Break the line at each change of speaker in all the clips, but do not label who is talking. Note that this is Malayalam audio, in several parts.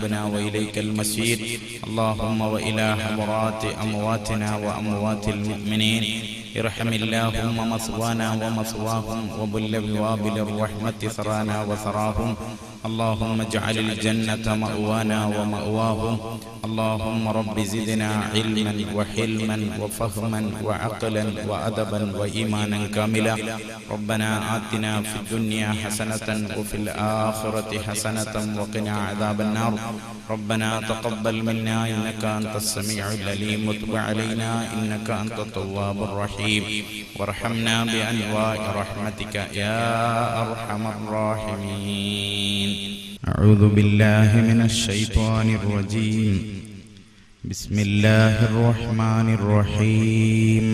ذنوبنا وإليك المصير اللهم وإلى حضرات أمواتنا وأموات المؤمنين ارحم اللهم مثوانا ومثواهم وبل بوابل الرحمة ثرانا وثراهم اللهم اجعل الجنة مأوانا ومأواهم اللهم رب زدنا علما وحلما وفهما وعقلا وأدبا وإيمانا كاملا ربنا آتنا في الدنيا حسنة وفي الآخرة حسنة وقنا عذاب النار ربنا تقبل منا إنك أنت السميع العليم وتب علينا إنك أنت التواب الرحيم وارحمنا بأنواع رحمتك يا أرحم الراحمين. أعوذ بالله من الشيطان الرجيم. بسم الله الرحمن الرحيم.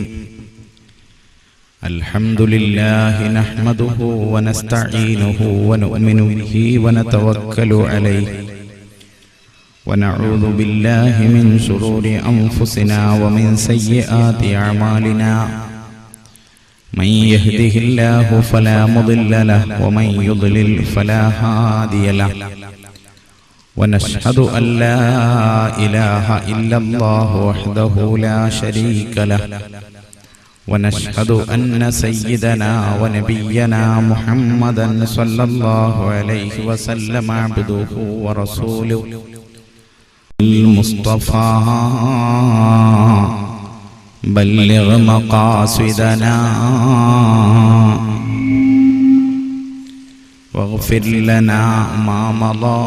الحمد لله نحمده ونستعينه ونؤمن به ونتوكل عليه ونعوذ بالله من شرور أنفسنا ومن سيئات أعمالنا من يهده الله فلا مضل له ومن يضلل فلا هادي له ونشهد أن لا إله إلا الله وحده لا شريك له ونشهد أن سيدنا ونبينا محمدا صلى الله عليه وسلم عبده ورسوله المصطفى بلغ مقاصدنا واغفر لنا ما مضى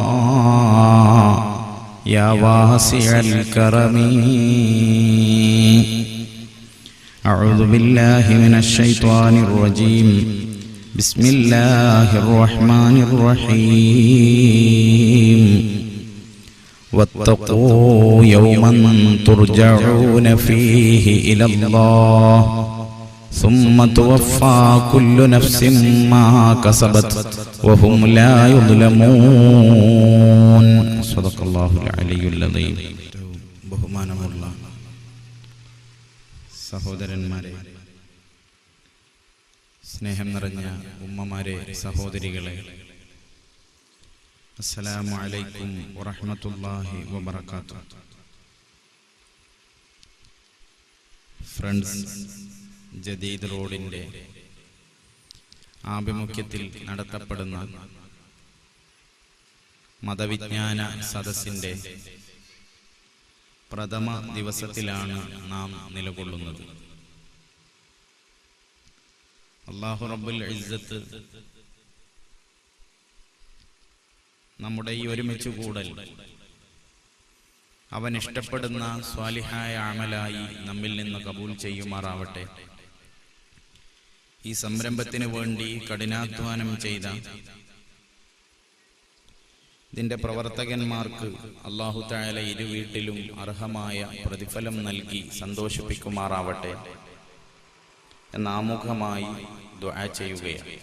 يا واسع الكرم. أعوذ بالله من الشيطان الرجيم. بسم الله الرحمن الرحيم. واتقوا يوما ترجعون فيه إلى الله ثم توفى كل نفس ما كسبت وهم لا يظلمون. صدق الله العلي العظيم. ബഹുമാനമുള്ള സഹോദരന്മാരെ, സ്നേഹം നിറഞ്ഞ ഉമ്മമാരെ, സഹോദരികളെ, അസ്സലാമു അലൈക്കും വറഹ്മത്തുള്ളാഹി വബറകാതുഹു. ഫ്രണ്ട്സ് ജദീദ് റോഡിൻ്റെ ആഭിമുഖ്യത്തിൽ നടത്തപ്പെടുന്ന മതവിജ്ഞാന സദസ്സിൻ്റെ പ്രഥമ ദിവസത്തിലാണ് നാം നിലകൊള്ളുന്നത്. അല്ലാഹു റബ്ബുൽ ഇസ്സത്ത് നമ്മുടെ ഈ ഒരുമിച്ച് കൂടൽ അവൻ ഇഷ്ടപ്പെടുന്ന സ്വാലിഹായ അമലായി നമ്മിൽ നിന്ന് കബൂൽ ചെയ്യുമാറാവട്ടെ. ഈ സംരംഭത്തിന് വേണ്ടി കഠിനാധ്വാനം ചെയ്ത ഇതിൻ്റെ പ്രവർത്തകന്മാർക്ക് അല്ലാഹു തആല ഇരു വീട്ടിലും അർഹമായ പ്രതിഫലം നൽകി സന്തോഷിപ്പിക്കുമാറാവട്ടെ എന്ന് ആമുഖമായി ദുആ ചെയ്യുകയാണ്.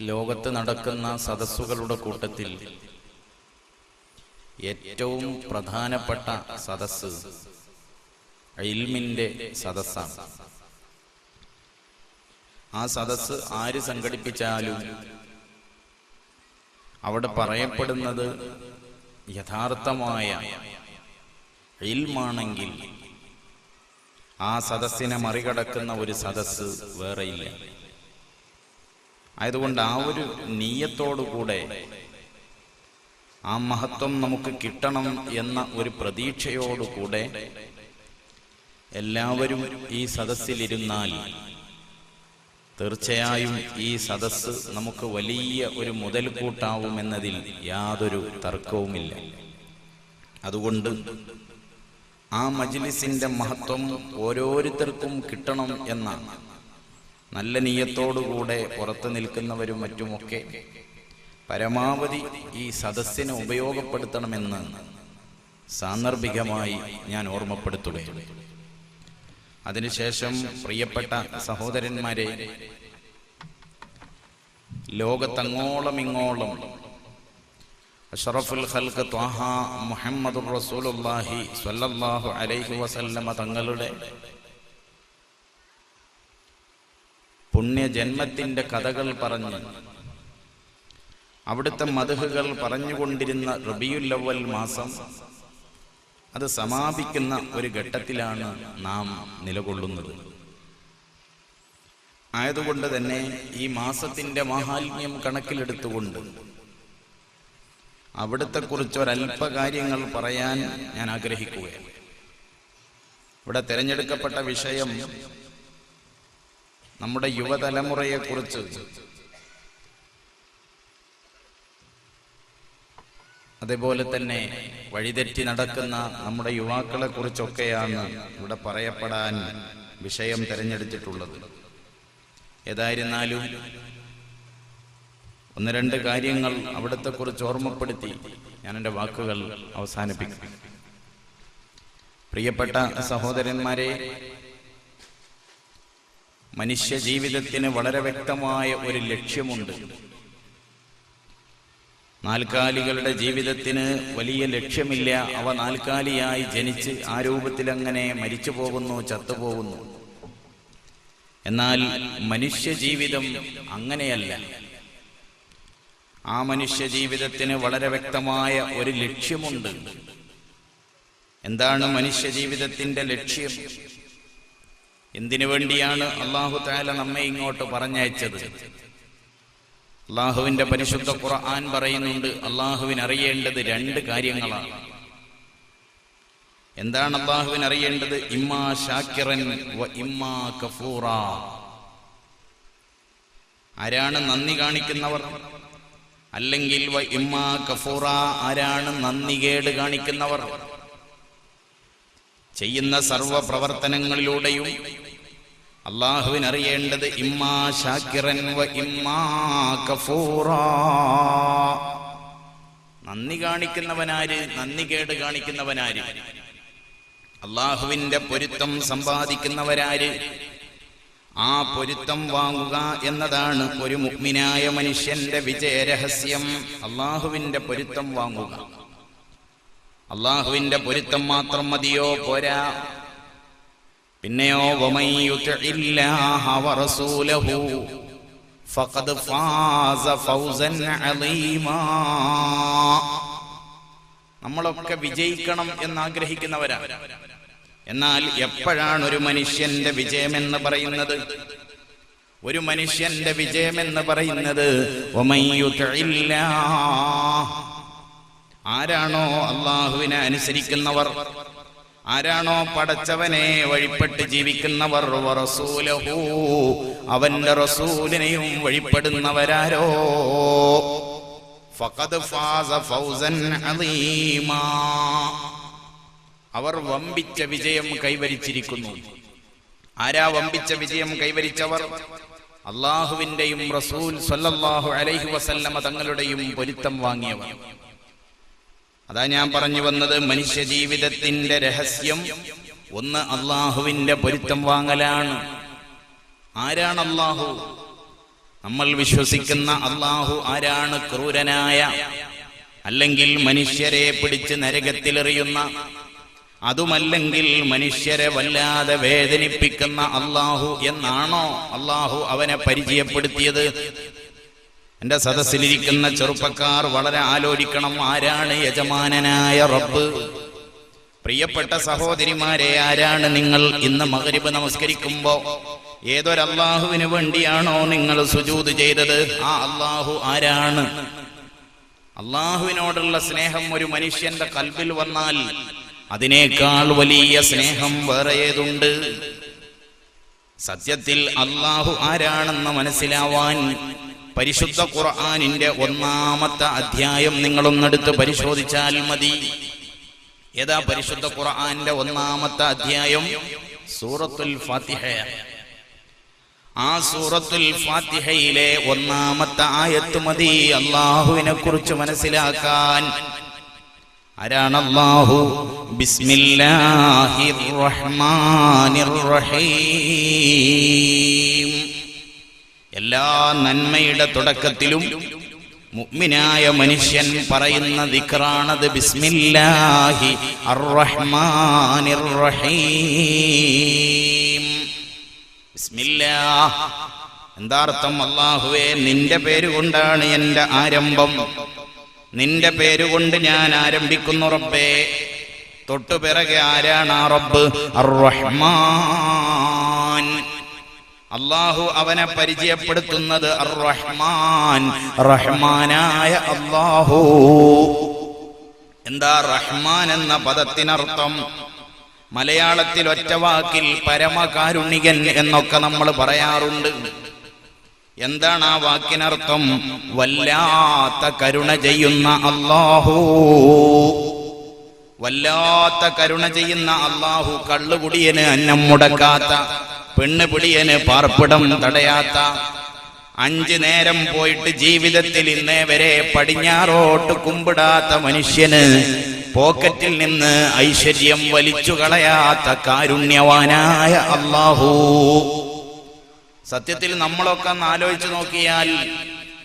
ലോകത്ത് നടക്കുന്ന സദസ്സുകളുടെ കൂട്ടത്തിൽ ഏറ്റവും പ്രധാനപ്പെട്ട സദസ്സ് ഇൽമിന്റെ സദസ്സാണ്. ആ സദസ്സ് ആര് സംഘടിപ്പിച്ചാലും അവിടെ പറയപ്പെടുന്നത് യഥാർത്ഥമായ ഇൽമാണെങ്കിൽ ആ സദസ്സിനെ മറികടക്കുന്ന ഒരു സദസ്സ് വേറെയില്ല. ആയതുകൊണ്ട് ആ ഒരു നിയ്യത്തോടുകൂടെ ആ മഹത്വം നമുക്ക് കിട്ടണം എന്ന ഒരു പ്രതീക്ഷയോടുകൂടെ എല്ലാവരും ഈ സദസ്സിലിരുന്നാൽ തീർച്ചയായും ഈ സദസ്സ് നമുക്ക് വലിയ ഒരു മുതൽക്കൂട്ടാവുമെന്നതിൽ യാതൊരു തർക്കവുമില്ല. അതുകൊണ്ട് ആ മജ്ലിസിന്റെ മഹത്വം ഓരോരുത്തർക്കും കിട്ടണം എന്ന നല്ല നിയ്യത്തോടുകൂടെ പുറത്തു നിൽക്കുന്നവരും മറ്റുമൊക്കെ പരമാവധി ഈ സദസ്സിനെ ഉപയോഗപ്പെടുത്തണമെന്ന് സാന്ദർഭികമായി ഞാൻ ഓർമ്മപ്പെടുത്തുകയാണ്. അതിനുശേഷം പ്രിയപ്പെട്ട സഹോദരന്മാരെ, ലോകത്തങ്ങോളം ഇങ്ങോളം അഷ്റഫുൽ ഖൽഖ് ത്വാഹ മുഹമ്മദുർ റസൂലുള്ളാഹി സ്വല്ലല്ലാഹു അലൈഹി വസല്ലമ തങ്ങളുടെ പുണ്യജന്മത്തിന്റെ കഥകൾ പറഞ്ഞ് അവിടുത്തെ മദ്ഹുകൾ പറഞ്ഞുകൊണ്ടിരുന്ന റബീഉൽ അവ്വൽ മാസം അത് സമാപിക്കുന്ന ഒരു ഘട്ടത്തിലാണ് നാം നിലകൊള്ളുന്നത്. ആയതുകൊണ്ട് തന്നെ ഈ മാസത്തിന്റെ മാഹാത്മ്യം കണക്കിലെടുത്തുകൊണ്ട് അവിടുത്തെ കുറിച്ച് ഒരല്പ കാര്യങ്ങൾ പറയാൻ ഞാൻ ആഗ്രഹിക്കുകയാണ്. ഇവിടെ തിരഞ്ഞെടുക്കപ്പെട്ട വിഷയം നമ്മുടെ യുവതലമുറയെക്കുറിച്ച്, അതേപോലെ തന്നെ വഴിതെറ്റി നടക്കുന്ന നമ്മുടെ യുവാക്കളെ കുറിച്ചൊക്കെയാണ് ഇവിടെ പറയപ്പെടാൻ വിഷയം തിരഞ്ഞെടുത്തിട്ടുള്ളത്. ഏതായിരുന്നാലും ഒന്ന് രണ്ട് കാര്യങ്ങൾ അവിടുത്തെ കുറിച്ച് ഓർമ്മപ്പെടുത്തി ഞാൻ എൻ്റെ വാക്കുകൾ അവസാനിപ്പിക്കും. പ്രിയപ്പെട്ട സഹോദരന്മാരെ, മനുഷ്യ ജീവിതത്തിന് വളരെ വ്യക്തമായ ഒരു ലക്ഷ്യമുണ്ട്. നാൽക്കാലികളുടെ ജീവിതത്തിന് വലിയ ലക്ഷ്യമില്ല. അവ നാൽക്കാലിയായി ജനിച്ച് ആ രൂപത്തിലങ്ങനെ മരിച്ചു പോകുന്നു, ചത്തുപോകുന്നു. എന്നാൽ മനുഷ്യ ജീവിതം അങ്ങനെയല്ല. ആ മനുഷ്യ ജീവിതത്തിന് വളരെ വ്യക്തമായ ഒരു ലക്ഷ്യമുണ്ട്. എന്താണ് മനുഷ്യ ജീവിതത്തിന്റെ ലക്ഷ്യം? എന്തിനു വേണ്ടിയാണ് അല്ലാഹു തആല നമ്മെ ഇങ്ങോട്ട് പറഞ്ഞയച്ചത്? അല്ലാഹുവിന്റെ പരിശുദ്ധ ഖുർആൻ പറയുന്നുണ്ട്, അല്ലാഹുവിന് അറിയേണ്ടത് രണ്ട് കാര്യങ്ങളാണ്. എന്താണ് അല്ലാഹുവിന് അറിയേണ്ടത്? ഇമ്മാ ശാക്കിറൻ വ ഇമ്മാ കഫൂറ. ആരാണ് നന്ദി കാണിക്കുന്നവർ? അല്ലെങ്കിൽ വ ഇമ്മാ കഫൂറ, ആരാണ് നന്ദികേട് കാണിക്കുന്നവർ? ചെയ്യുന്ന സർവ പ്രവർത്തനങ്ങളിലൂടെയും അല്ലാഹുവിന് അറിയേണ്ടത് ഇമ്മാ ശാക്കിറൻ വ ഇമ്മാ കഫൂറ. നന്ദി കാണിക്കുന്നവനാര്, നന്ദികേട് കാണിക്കുന്നവനാര്? അല്ലാഹുവിന്റെ പൊരുത്തം സമ്പാദിക്കുന്നവരാര്? ആ പൊരുത്തം വാങ്ങുക എന്നതാണ് ഒരു മുഅ്മിനായ മനുഷ്യന്റെ വിജയരഹസ്യം. അല്ലാഹുവിന്റെ പൊരുത്തം വാങ്ങുക. അല്ലാഹുവിന്റെ പൊരുത്തം മാത്രം മതിയോ? പോരാ. പിന്നെയോ വമൻ യുതിഇല്ലാഹ വറസൂലഹു ഫഖദ് ഫാസ ഫൗസൻ അളീമാ. നമ്മളൊക്കെ വിജയിക്കണം എന്നാഗ്രഹിക്കുന്നവരാണ്. എന്നാൽ എപ്പോഴാണ് ഒരു മനുഷ്യന്റെ വിജയമെന്ന് പറയുന്നത്? ഒരു മനുഷ്യന്റെ വിജയമെന്ന് പറയുന്നത് വമൻ യുതിഇല്ലാഹ, ആരാണോ അല്ലാഹുവിനെ അനുസരിക്കുന്നവർ, ആരാണോ പടച്ചവനെ വഴിപ്പെട്ട് ജീവിക്കുന്നവർ, വറസൂലഹു, അവന്റെ റസൂലിനെയും വഴിപ്പെടുന്നവരാരോ, ഫഖദ് ഫാസ ഫൗസൻ അളീമാ, അവർ വമ്പിച്ച വിജയം കൈവരിച്ചിരിക്കുന്നു. ആരാ വമ്പിച്ച വിജയം കൈവരിച്ചവർ? അല്ലാഹുവിന്റെയും റസൂൽ സ്വല്ലല്ലാഹു അലൈഹി വസല്ലമ തങ്ങളുടെയും പൊരുത്തം വാങ്ങിയവർ. അതാ ഞാൻ പറഞ്ഞു വന്നത്, മനുഷ്യ ജീവിതത്തിന്റെ രഹസ്യം ഒന്ന് അല്ലാഹുവിന്റെ പൊരുത്തം വാങ്ങലാണ്. ആരാണ് അല്ലാഹു? നമ്മൾ വിശ്വസിക്കുന്ന അല്ലാഹു ആരാണ്? ക്രൂരനായ, അല്ലെങ്കിൽ മനുഷ്യരെ പിടിച്ച് നരകത്തിലെറിയുന്ന, അതുമല്ലെങ്കിൽ മനുഷ്യരെ വല്ലാതെ വേദനിപ്പിക്കുന്ന അല്ലാഹു എന്നാണോ അല്ലാഹു അവനെ പരിചയപ്പെടുത്തിയത്? എന്റെ സദസ്സിലിരിക്കുന്ന ചെറുപ്പക്കാർ വളരെ ആലോചിക്കണം, ആരാണ് യജമാനനായ റബ്ബ്? പ്രിയപ്പെട്ട സഹോദരിമാരെ, ആരാണ് നിങ്ങൾ ഇന്ന് മഗ്രിബ് നമസ്കരിക്കുമ്പോ ഏതൊരല്ലാഹുവിന് വേണ്ടിയാണോ നിങ്ങൾ സുജൂദ് ചെയ്തത്? ആ അല്ലാഹു ആരാണ്? അല്ലാഹുവിനോടുള്ള സ്നേഹം ഒരു മനുഷ്യന്റെ ഖൽബിൽ വന്നാൽ അതിനേക്കാൾ വലിയ സ്നേഹം വേറെ ഏതുണ്ട്? സത്യത്തിൽ അല്ലാഹു ആരാണെന്ന് മനസ്സിലാവാൻ പരിശുദ്ധ ഖുർആനിന്റെ 1-ാമത്തെ അധ്യായം നിങ്ങളൊന്നെടുത്ത് പരിശോധിച്ചാൽ മതി. ഏതാ പരിശുദ്ധ ഖുർആനിന്റെ 1-ാമത്തെ അധ്യായം? സൂറത്തുൽ ഫാത്തിഹ. ആ സൂറത്തുൽ ഫാത്തിഹയിലെ 1-ാമത്തെ ആയത്ത് മതി അല്ലാഹുവിനെ കുറിച്ച് മനസ്സിലാക്കാൻ. ആരാണ് അല്ലാഹു? ബിസ്മില്ലാഹിർ റഹ്മാനിർ റഹീം. എല്ലാ നന്മയുടെ തുടക്കത്തിലും മുഅ്മിനായ മനുഷ്യൻ പറയുന്ന ദിക്റാണത്. ബിസ്മില്ലാഹി അർ-റഹ്മാനിർ റഹീം. ബിസ്മില്ലാഹ്, എന്താ അർത്ഥം? അല്ലാഹുവേ, നിന്റെ പേരുകൊണ്ടാണ് എന്റെ ആരംഭം, നിന്റെ പേരുകൊണ്ട് ഞാൻ ആരംഭിക്കുന്നു റബ്ബേ. തൊട്ടുപിറകെ ആരാണ് ആ റബ്ബ്? അർ-റഹ്മാൻ. അല്ലാഹു അവനെ പരിചയപ്പെടുത്തുന്നത് അർ-റഹ്മാൻ, റഹ്മാനായ അല്ലാഹു. എന്താ റഹ്മാൻ എന്ന പദത്തിനർത്ഥം? മലയാളത്തിൽ ഒറ്റ വാക്കിൽ പരമകാരുണികൻ എന്നൊക്കെ നമ്മൾ പറയാറുണ്ട്. എന്താണ് ആ വാക്കിനർത്ഥം? വല്ലാത്ത കരുണ ചെയ്യുന്ന അല്ലാഹു. വല്ലാത്ത കരുണ ചെയ്യുന്ന അല്ലാഹു. കള്ളുകുടിയന് അന്നം മുടക്കാത്ത, പെണ്ണുപിടിയന് പാർപ്പിടം തടയാത്ത, 5 നേരം പോയിട്ട് ജീവിതത്തിൽ ഇന്നേ വരെ പടിഞ്ഞാറോട്ട് കുമ്പിടാത്ത മനുഷ്യന് പോക്കറ്റിൽ നിന്ന് ഐശ്വര്യം വലിച്ചു കളയാത്ത കാരുണ്യവാനായ അല്ലാഹു. സത്യത്തിൽ നമ്മളൊക്കെ ഒന്ന് ആലോചിച്ച് നോക്കിയാൽ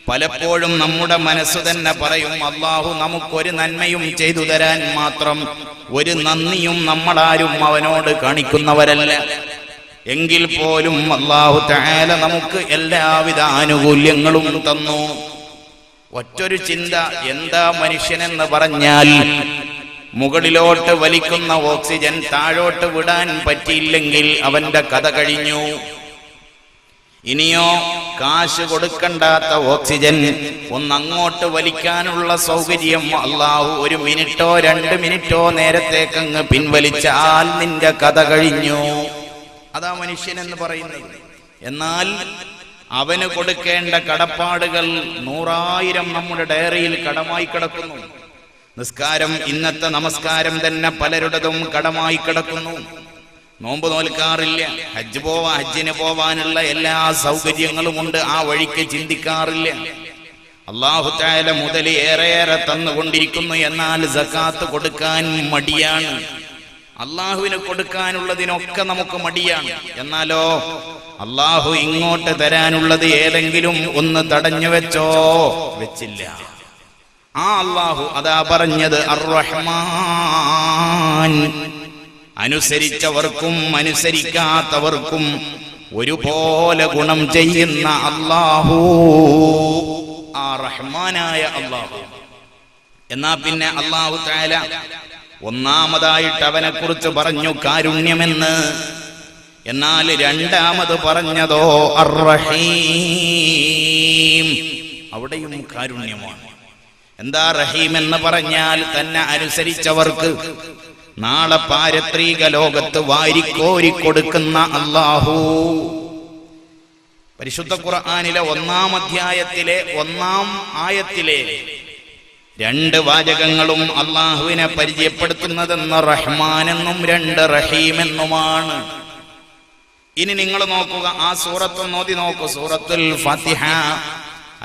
പലപ്പോഴും നമ്മുടെ മനസ്സ് തന്നെ പറയും, അല്ലാഹു നമുക്കൊരു നന്മയും ചെയ്തു തരാൻ മാത്രം ഒരു നന്ദിയും നമ്മളാരും അവനോട് കാണിക്കുന്നവരല്ല. എങ്കിൽ പോലും അല്ലാഹു തആല നമുക്ക് എല്ലാവിധ ആനുകൂല്യങ്ങളും തന്നു. ഒറ്റൊരു ചിന്ത, എന്താ മനുഷ്യനെന്ന് പറഞ്ഞാൽ മുകളിലോട്ട് വലിക്കുന്ന ഓക്സിജൻ താഴോട്ട് വിടാൻ പറ്റിയില്ലെങ്കിൽ അവന്റെ കഥ കഴിഞ്ഞു. ഇനിയോ കാശ് കൊടുക്കണ്ടാത്ത ഓക്സിജൻ ഒന്നങ്ങോട്ട് വലിക്കാനുള്ള സൗകര്യം അല്ലാഹു 1 മിനിറ്റോ 2 മിനിറ്റോ നേരത്തേക്കങ്ങ് പിൻവലിച്ചാൽ നിന്റെ കഥ കഴിഞ്ഞു. അതാ മനുഷ്യൻ എന്ന് പറയുന്നത്. എന്നാൽ അവന് കൊടുക്കേണ്ട കടപ്പാടുകൾ 100,000 നമ്മുടെ ഡയറിയിൽ കടമായി കിടക്കുന്നു. നിസ്കാരം, ഇന്നത്തെ നമസ്കാരം തന്നെ പലരുടേതും കടമായി കിടക്കുന്നു. നോമ്പ് നോൽക്കാറില്ല. ഹജ്ജിന് പോവാനുള്ള എല്ലാ സൗകര്യങ്ങളും ഉണ്ട്, ആ വഴിക്ക് ചിന്തിക്കാറില്ല. അല്ലാഹു തആല മുതൽ ഏറെ തന്നുകൊണ്ടിരിക്കുന്നു. എന്നാൽ സകാത്ത് കൊടുക്കാൻ മടിയാണ്. അല്ലാഹുവിന് കൊടുക്കാനുള്ളതിനൊക്കെ നമുക്ക് മടിയാണ്. എന്നാലോ അല്ലാഹു ഇങ്ങോട്ട് തരാനുള്ളത് ഏതെങ്കിലും ഒന്ന് തടഞ്ഞു വെച്ചോ? വെച്ചില്ല. ആ അല്ലാഹു അതാ പറഞ്ഞത് അർ-റഹ്മാൻ. അനുസരിച്ചവർക്കും അനുസരിക്കാത്തവർക്കും ഒരുപോലെ ഗുണം ചെയ്യുന്ന അല്ലാഹു, ആ റഹ്മാനായ അല്ലാഹു. എന്നാ പിന്നെ അല്ലാഹു തആല ഒന്നാമതായിട്ട് അവനെ കുറിച്ച് പറഞ്ഞു കാരുണ്യമെന്ന്. എന്നാൽ രണ്ടാമത് പറഞ്ഞതോ അർ-റഹീം. അവിടെയും കാരുണ്യമാണ്. എന്താ റഹീം എന്ന് പറഞ്ഞാൽ? തന്നെ അനുസരിച്ചവർക്ക് നാളെ പാരത്രിക ലോകത്ത് വാരിക്കോരി കൊടുക്കുന്ന അല്ലാഹു. പരിശുദ്ധ ഖുർആനിലെ 1-ാം അധ്യായത്തിലെ 1-ാം ആയത്തിലെ 2 വാചകങ്ങളും അല്ലാഹുവിനെ പരിചയപ്പെടുത്തുന്നതെന്ന് റഹ്മാൻ എന്നും 2 റഹീം എന്നുമാണ്. ഇനി നിങ്ങൾ നോക്കുക, ആ സൂറത്ത് ഓതി നോക്കൂ. സൂറത്തുൽ ഫാത്തിഹ.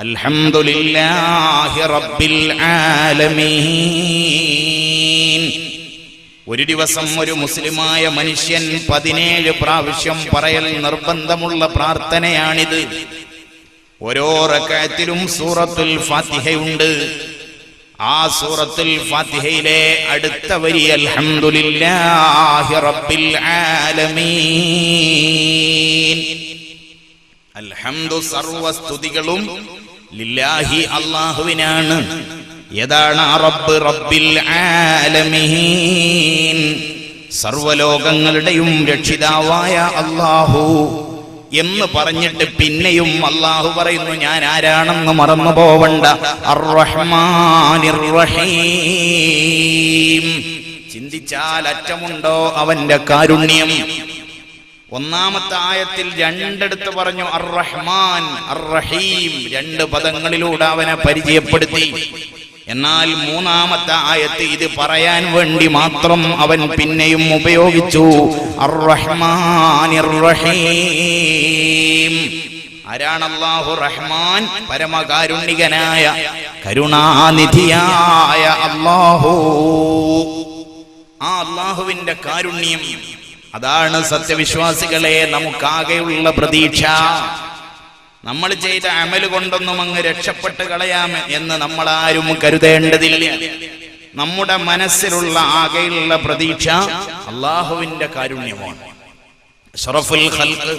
അൽഹംദുലില്ലാഹി റബ്ബിൽ ആലമീൻ. ഒരു ദിവസം ഒരു മുസ്ലിമായ മനുഷ്യൻ 17 പ്രാവശ്യം പറയൽ നിർബന്ധമുള്ള പ്രാർത്ഥനയാണിത്. ഓരോ റക്അത്തിലും സൂറത്തുൽ ഫാത്തിഹയുണ്ട്. ആ സൂറത്തുൽ ഫാത്തിഹയിലെ അടുത്ത വരി അൽഹംദുലില്ലാഹി റബ്ബിൽ ആലമീൻ. അൽഹംദു, സർവസ്തുതികളും ലില്ലാഹി, അല്ലാഹുവിനാണ്. ഏതാണ് ആ റബ്ബ്? റബ്ബിൽ ആലമീൻ, സർവലോകങ്ങളുടെയും രക്ഷിതാവായ അല്ലാഹു എന്ന് പറഞ്ഞിട്ട് പിന്നെയും അല്ലാഹു പറയുന്നു, ഞാൻ ആരാണെന്ന് മറന്നു പോവണ്ട, അർ-റഹ്മാനിർ റഹീം. ചിന്തിച്ചാൽ അറ്റമുണ്ടോ അവന്റെ കാരുണ്യം? 1-ാമത്തെ ആയത്തിൽ 2 പറഞ്ഞു അർ-റഹ്മാൻ അർ-റഹീം, 2 പദങ്ങളിലൂടെ അവനെ പരിചയപ്പെടുത്തി. എന്നാൽ 3-ാമത്തെ ആയത്ത് ഇത് പറയാൻ വേണ്ടി മാത്രം അവൻ പിന്നെയും ഉപയോഗിച്ചു, അർ-റഹ്മാനിർ റഹീം. ആരാണ് അല്ലാഹു? റഹ്മാൻ, പരമകാരുണികനായ കരുണാനിധിയായ അല്ലാഹു. ആ അല്ലാഹുവിന്റെ കാരുണ്യം, അതാണ് സത്യവിശ്വാസികളെ നമുക്കാകെയുള്ള പ്രതീക്ഷ. നമ്മൾ ചെയ്ത അമല് കൊണ്ടൊന്നും അങ്ങ് രക്ഷപ്പെട്ട് കളയാം എന്ന് നമ്മളാരും കരുതേണ്ടതില്ല. നമ്മുടെ മനസ്സിലുള്ള ആകെയുള്ള പ്രതീക്ഷ അല്ലാഹുവിന്റെ കാരുണ്യമാണ്. അഷ്റഫുൽ ഖൽഖ്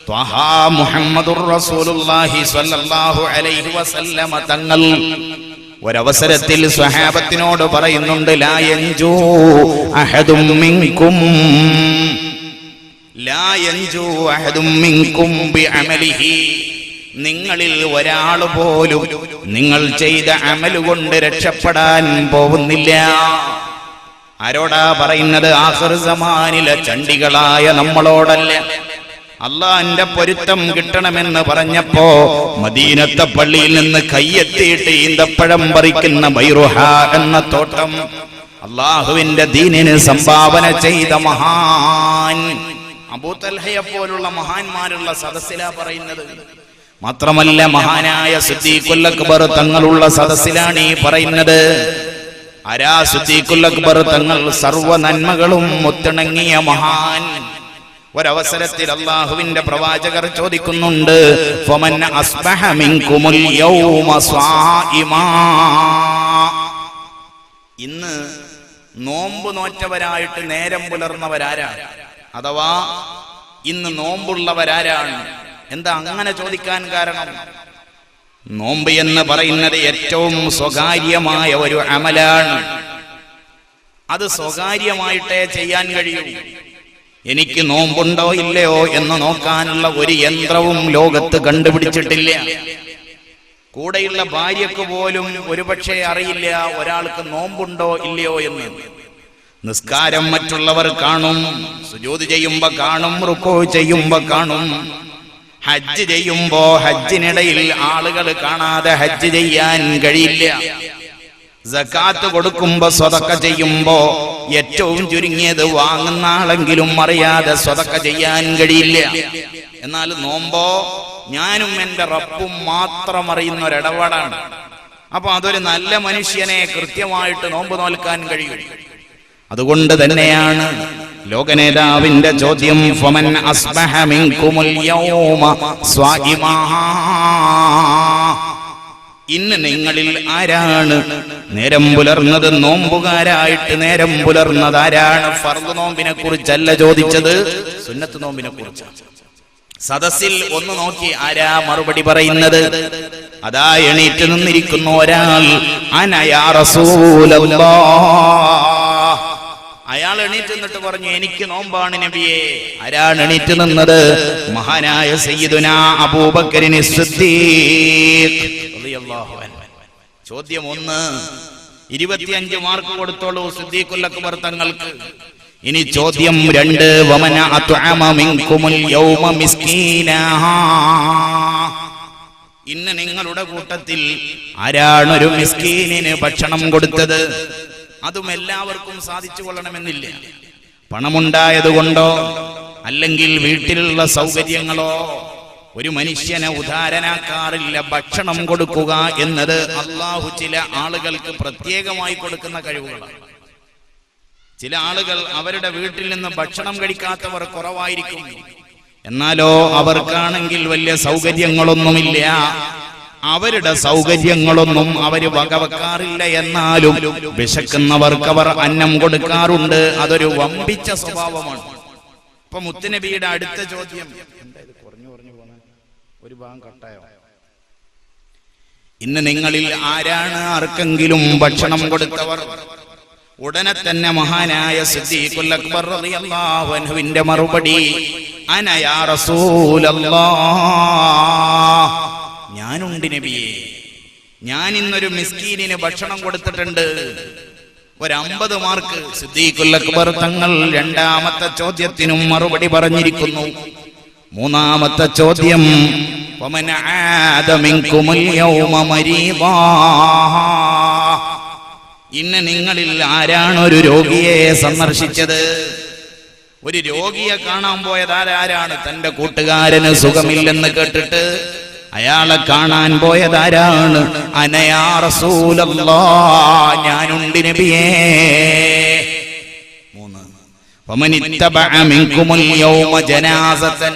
ത്വഹ മുഹമ്മദുർ റസൂലുള്ളാഹി സ്വല്ലല്ലാഹു അലൈഹി വസല്ലമ തങ്ങൾ ഒരവസരത്തിൽ സ്വഹാബത്തിനോട് പറയുന്നുണ്ട്, ലാ യൻജു അഹദും മിൻകും, ലാ യൻജു അഹദും മിൻകും ബിഅമലിഹി, നിങ്ങളിൽ ഒരാൾ പോലും നിങ്ങൾ ചെയ്ത അമൽ കൊണ്ട് രക്ഷപ്പെടാൻ പോകുന്നില്ല. ആരോടാ പറയുന്നത്? ആഖിർ സമാനിലെ ചണ്ടികളായ നമ്മളോടല്ല. അള്ളാന്റെ പൊരുത്തം കിട്ടണമെന്ന് പറഞ്ഞപ്പോ മദീനത്തെ പള്ളിയിൽ നിന്ന് കയ്യെത്തിയിട്ട് ഈന്തപ്പഴം പറിക്കുന്ന ബൈറുഹ എന്ന തോട്ടം അള്ളാഹുവിന്റെ ദീനിന് സംഭാവന ചെയ്ത മഹാൻ അബൂ തൽഹയെ പോലുള്ള മഹാന്മാരുള്ള സദസ്സിലാ പറയുന്നത്. മാത്രമല്ല മഹാനായ സിദ്ദീഖുൽ അക്ബർ തങ്ങളുള്ള സദസ്സിലാണ് ഈ പറയുന്നത്. ആരാ സിദ്ദീഖുൽ അക്ബർ തങ്ങൾ? സർവ്വ നന്മകളും ഒത്തിണങ്ങിയ മഹാൻ. ഒരവസരത്തിൽ അല്ലാഹുവിന്റെ പ്രവാചകർ ചോദിക്കുന്നുണ്ട്, ഫമൻ അസ്ബഹ മിൻകുമുൽ യൗമ സ്വായിമാ, ഇന്ന് നോമ്പ് നോറ്റവരായിട്ട് നേരം പുലർന്നവരാരാണ്? അഥവാ ഇന്ന് നോമ്പുള്ളവരാരാണ്? എന്താ അങ്ങനെ ചോദിക്കാൻ കാരണം? നോമ്പ് എന്ന് പറയുന്നത് ഏറ്റവും സ്വകാര്യമായ ഒരു അമലാണ്. അത് സ്വകാര്യമായിട്ടേ ചെയ്യാൻ കഴിയൂ. എനിക്ക് നോമ്പുണ്ടോ ഇല്ലയോ എന്ന് നോക്കാനുള്ള ഒരു യന്ത്രവും ലോകത്ത് കണ്ടുപിടിച്ചിട്ടില്ല. കൂടെയുള്ള ഭാര്യക്ക് പോലും ഒരുപക്ഷെ അറിയില്ല ഒരാൾക്ക് നോമ്പുണ്ടോ ഇല്ലയോ എന്ന്. നിസ്കാരം മറ്റുള്ളവർ കാണും, സുജൂദ് ചെയ്യുമ്പോ കാണും, റുക്കൂ ചെയ്യുമ്പോ കാണും. ഹജ്ജ് ചെയ്യുമ്പോ ഹജ്ജിനിടയിൽ ആളുകൾ കാണാതെ ഹജ്ജ് ചെയ്യാൻ കഴിയില്ല. സകാത്ത് കൊടുക്കുമ്പോ സ്വതക്ക ചെയ്യുമ്പോ ഏറ്റവും ചുരുങ്ങിയത് വാങ്ങുന്ന ആളെങ്കിലും അറിയാതെ സ്വതക്ക ചെയ്യാൻ കഴിയില്ല. എന്നാൽ നോമ്പോ ഞാനും എന്റെ റബ്ബും മാത്രം അറിയുന്ന ഒരിടപാടാണ്. അപ്പൊ അതൊരു നല്ല മനുഷ്യനെ കൃത്യമായിട്ട് നോമ്പ് നോൽക്കാൻ കഴിയും. അതുകൊണ്ട് തന്നെയാണ് ലോകനേതാവിന്റെ ചോദ്യം, ഫമൻ അസ്ബഹ മിൻകുമുൽ യൗമ സ്വായിമാ, ഇന്ന് നിങ്ങളിൽ ആരാണ് നേരം പുലർന്നത്? നോമ്പുകാരായിട്ട് നേരം പുലർന്നത് ആരാണ്? ഫർദ് നോമ്പിനെ കുറിച്ചല്ല ചോദിച്ചത്, സുന്നത്ത് നോമ്പിനെ കുറിച്ചാണ്. സദസ്സിൽ ഒന്ന് നോക്കി ആരാ മറുപടി പറയുന്നത്? അതാ എണീറ്റ് നിന്നിരിക്കുന്ന ഒരാൾ, അന യാ റസൂലല്ലാഹ്. അയാൾ എണീറ്റ് നിന്നിട്ട് പറഞ്ഞു, എനിക്ക് നോമ്പാണ് നബിയെ. ആരാണ് എണീറ്റ് നിന്നത്? മഹാനായ സയ്യിദുനാ അബൂബക്കറിൻ സിദ്ദീഖ് റളിയല്ലാഹു അൻഹു. ചോദ്യം 1, 25 മാർക്ക് കൊടുത്തോളൂ സിദ്ദീഖുൽ അക്ബർ തങ്ങൾക്ക്. ഇനി ചോദ്യം 2, വമന അത്അമ മിൻകുമുൽ യൗമ മിസ്കീനാ, ഇന്ന് നിങ്ങളുടെ കൂട്ടത്തിൽ ആരാണ് ഒരു മിസ്കീനിന് ഭക്ഷണം കൊടുത്തത്? അതും എല്ലാവർക്കും സാധിച്ചു കൊള്ളണമെന്നില്ല. പണമുണ്ടായതുകൊണ്ടോ അല്ലെങ്കിൽ വീട്ടിലുള്ള സൗകര്യങ്ങളോ ഒരു മനുഷ്യനെ ഉദാരനാക്കാറില്ല. ഭക്ഷണം കൊടുക്കുക എന്നത് അല്ലാഹു ചില ആളുകൾക്ക് പ്രത്യേകമായി കൊടുക്കുന്ന കഴിവുകളാണ്. ചില ആളുകൾ അവരുടെ വീട്ടിൽ നിന്ന് ഭക്ഷണം കഴിക്കാത്തവർ കുറവായിരിക്കും. എന്നാലോ അവർക്കാണെങ്കിൽ വലിയ സൗകര്യങ്ങളൊന്നുമില്ല. അവരുടെ സൗകര്യങ്ങളൊന്നും അവര് വകവെക്കാറില്ല. എന്നാലും വിശക്കുന്നവർക്ക് അവർ അന്നം കൊടുക്കാറുണ്ട്. അതൊരു വമ്പിച്ച സ്വഭാവമാണ്. അപ്പൊ മുത്തുനബിയുടെ അടുത്ത ചോദ്യം, ഒരു ഭാഗം കട്ടായോ? ഇന്ന് നിങ്ങളിൽ ആരാണ് ആർക്കെങ്കിലും ഭക്ഷണം കൊടുത്തവർ? ഉടനെ തന്നെ മഹാനായ സിദ്ദീഖുൽ അക്ബർ റളിയല്ലാഹു അൻഹുവിന്റെ മറുപടി, അന യാ റസൂലല്ലാഹ്, ഞാനുണ്ട് നബിയെ. ഞാൻ ഇന്നൊരു മിസ്കീനിന് ഭക്ഷണം കൊടുത്തിട്ടുണ്ട്. ഒരു 50 മാർക്ക് സിദ്ദീഖുൽ അക്ബർ തങ്ങൾ രണ്ടാമത്തെ ചോദ്യത്തിനും മറുപടി പറഞ്ഞിരിക്കുന്നു. മൂന്നാമത്തെ ചോദ്യം, വമൻ ആദ മിൻകുമുൽ യൗമ മരീദാ, ഇന്ന് നിങ്ങളിൽ ആരാണ് ഒരു രോഗിയെ സന്ദർശിച്ചത്? ഒരു രോഗിയെ കാണാൻ പോയത് ആരാണ്? തന്റെ കൂട്ടുകാരന് സുഖമില്ലെന്ന് കേട്ടിട്ട് അയാളെ കാണാൻ പോയതാരാണ്? അന യാ റസൂലല്ലാഹ്, ഞാനുണ്ട് നബിയേ. 3, വമൻ ഇത്തബഅ മിൻകുമുൽ യൗമ ജനാസതൻ,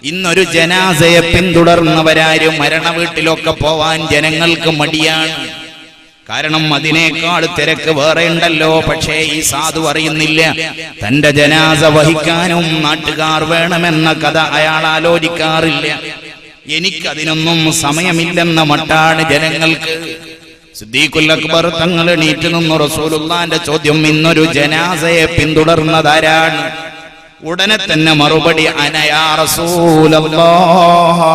ഇന്നൊരു ജനാസയെ പിന്തുടർന്നവരാരും. മരണ വീട്ടിലൊക്കെ പോവാൻ ജനങ്ങൾക്ക് മടിയാണ്. കാരണം അതിനേക്കാൾ തിരക്ക് വേറെ ഉണ്ടല്ലോ. പക്ഷേ ഈ സാധു അറിയുന്നില്ല, തന്റെ ജനാസ വഹിക്കാനും നാട്ടുകാർ വേണമെന്ന കഥ അയാൾ ആലോചിക്കാറില്ല. എനിക്കതിനൊന്നും സമയമില്ലെന്ന മട്ടാണ് ജനങ്ങൾക്ക്. സിദ്ദീഖുൽ അക്ബർ തങ്ങൾ എണീറ്റ് നിന്നു. റസൂലുള്ളാന്റെ ചോദ്യം, ഇന്നൊരു ജനാസയെ പിന്തുടർന്നതാരാണ്? ഉടനെ തന്നെ മറുപടി, അന യാ റസൂലല്ലാഹ്,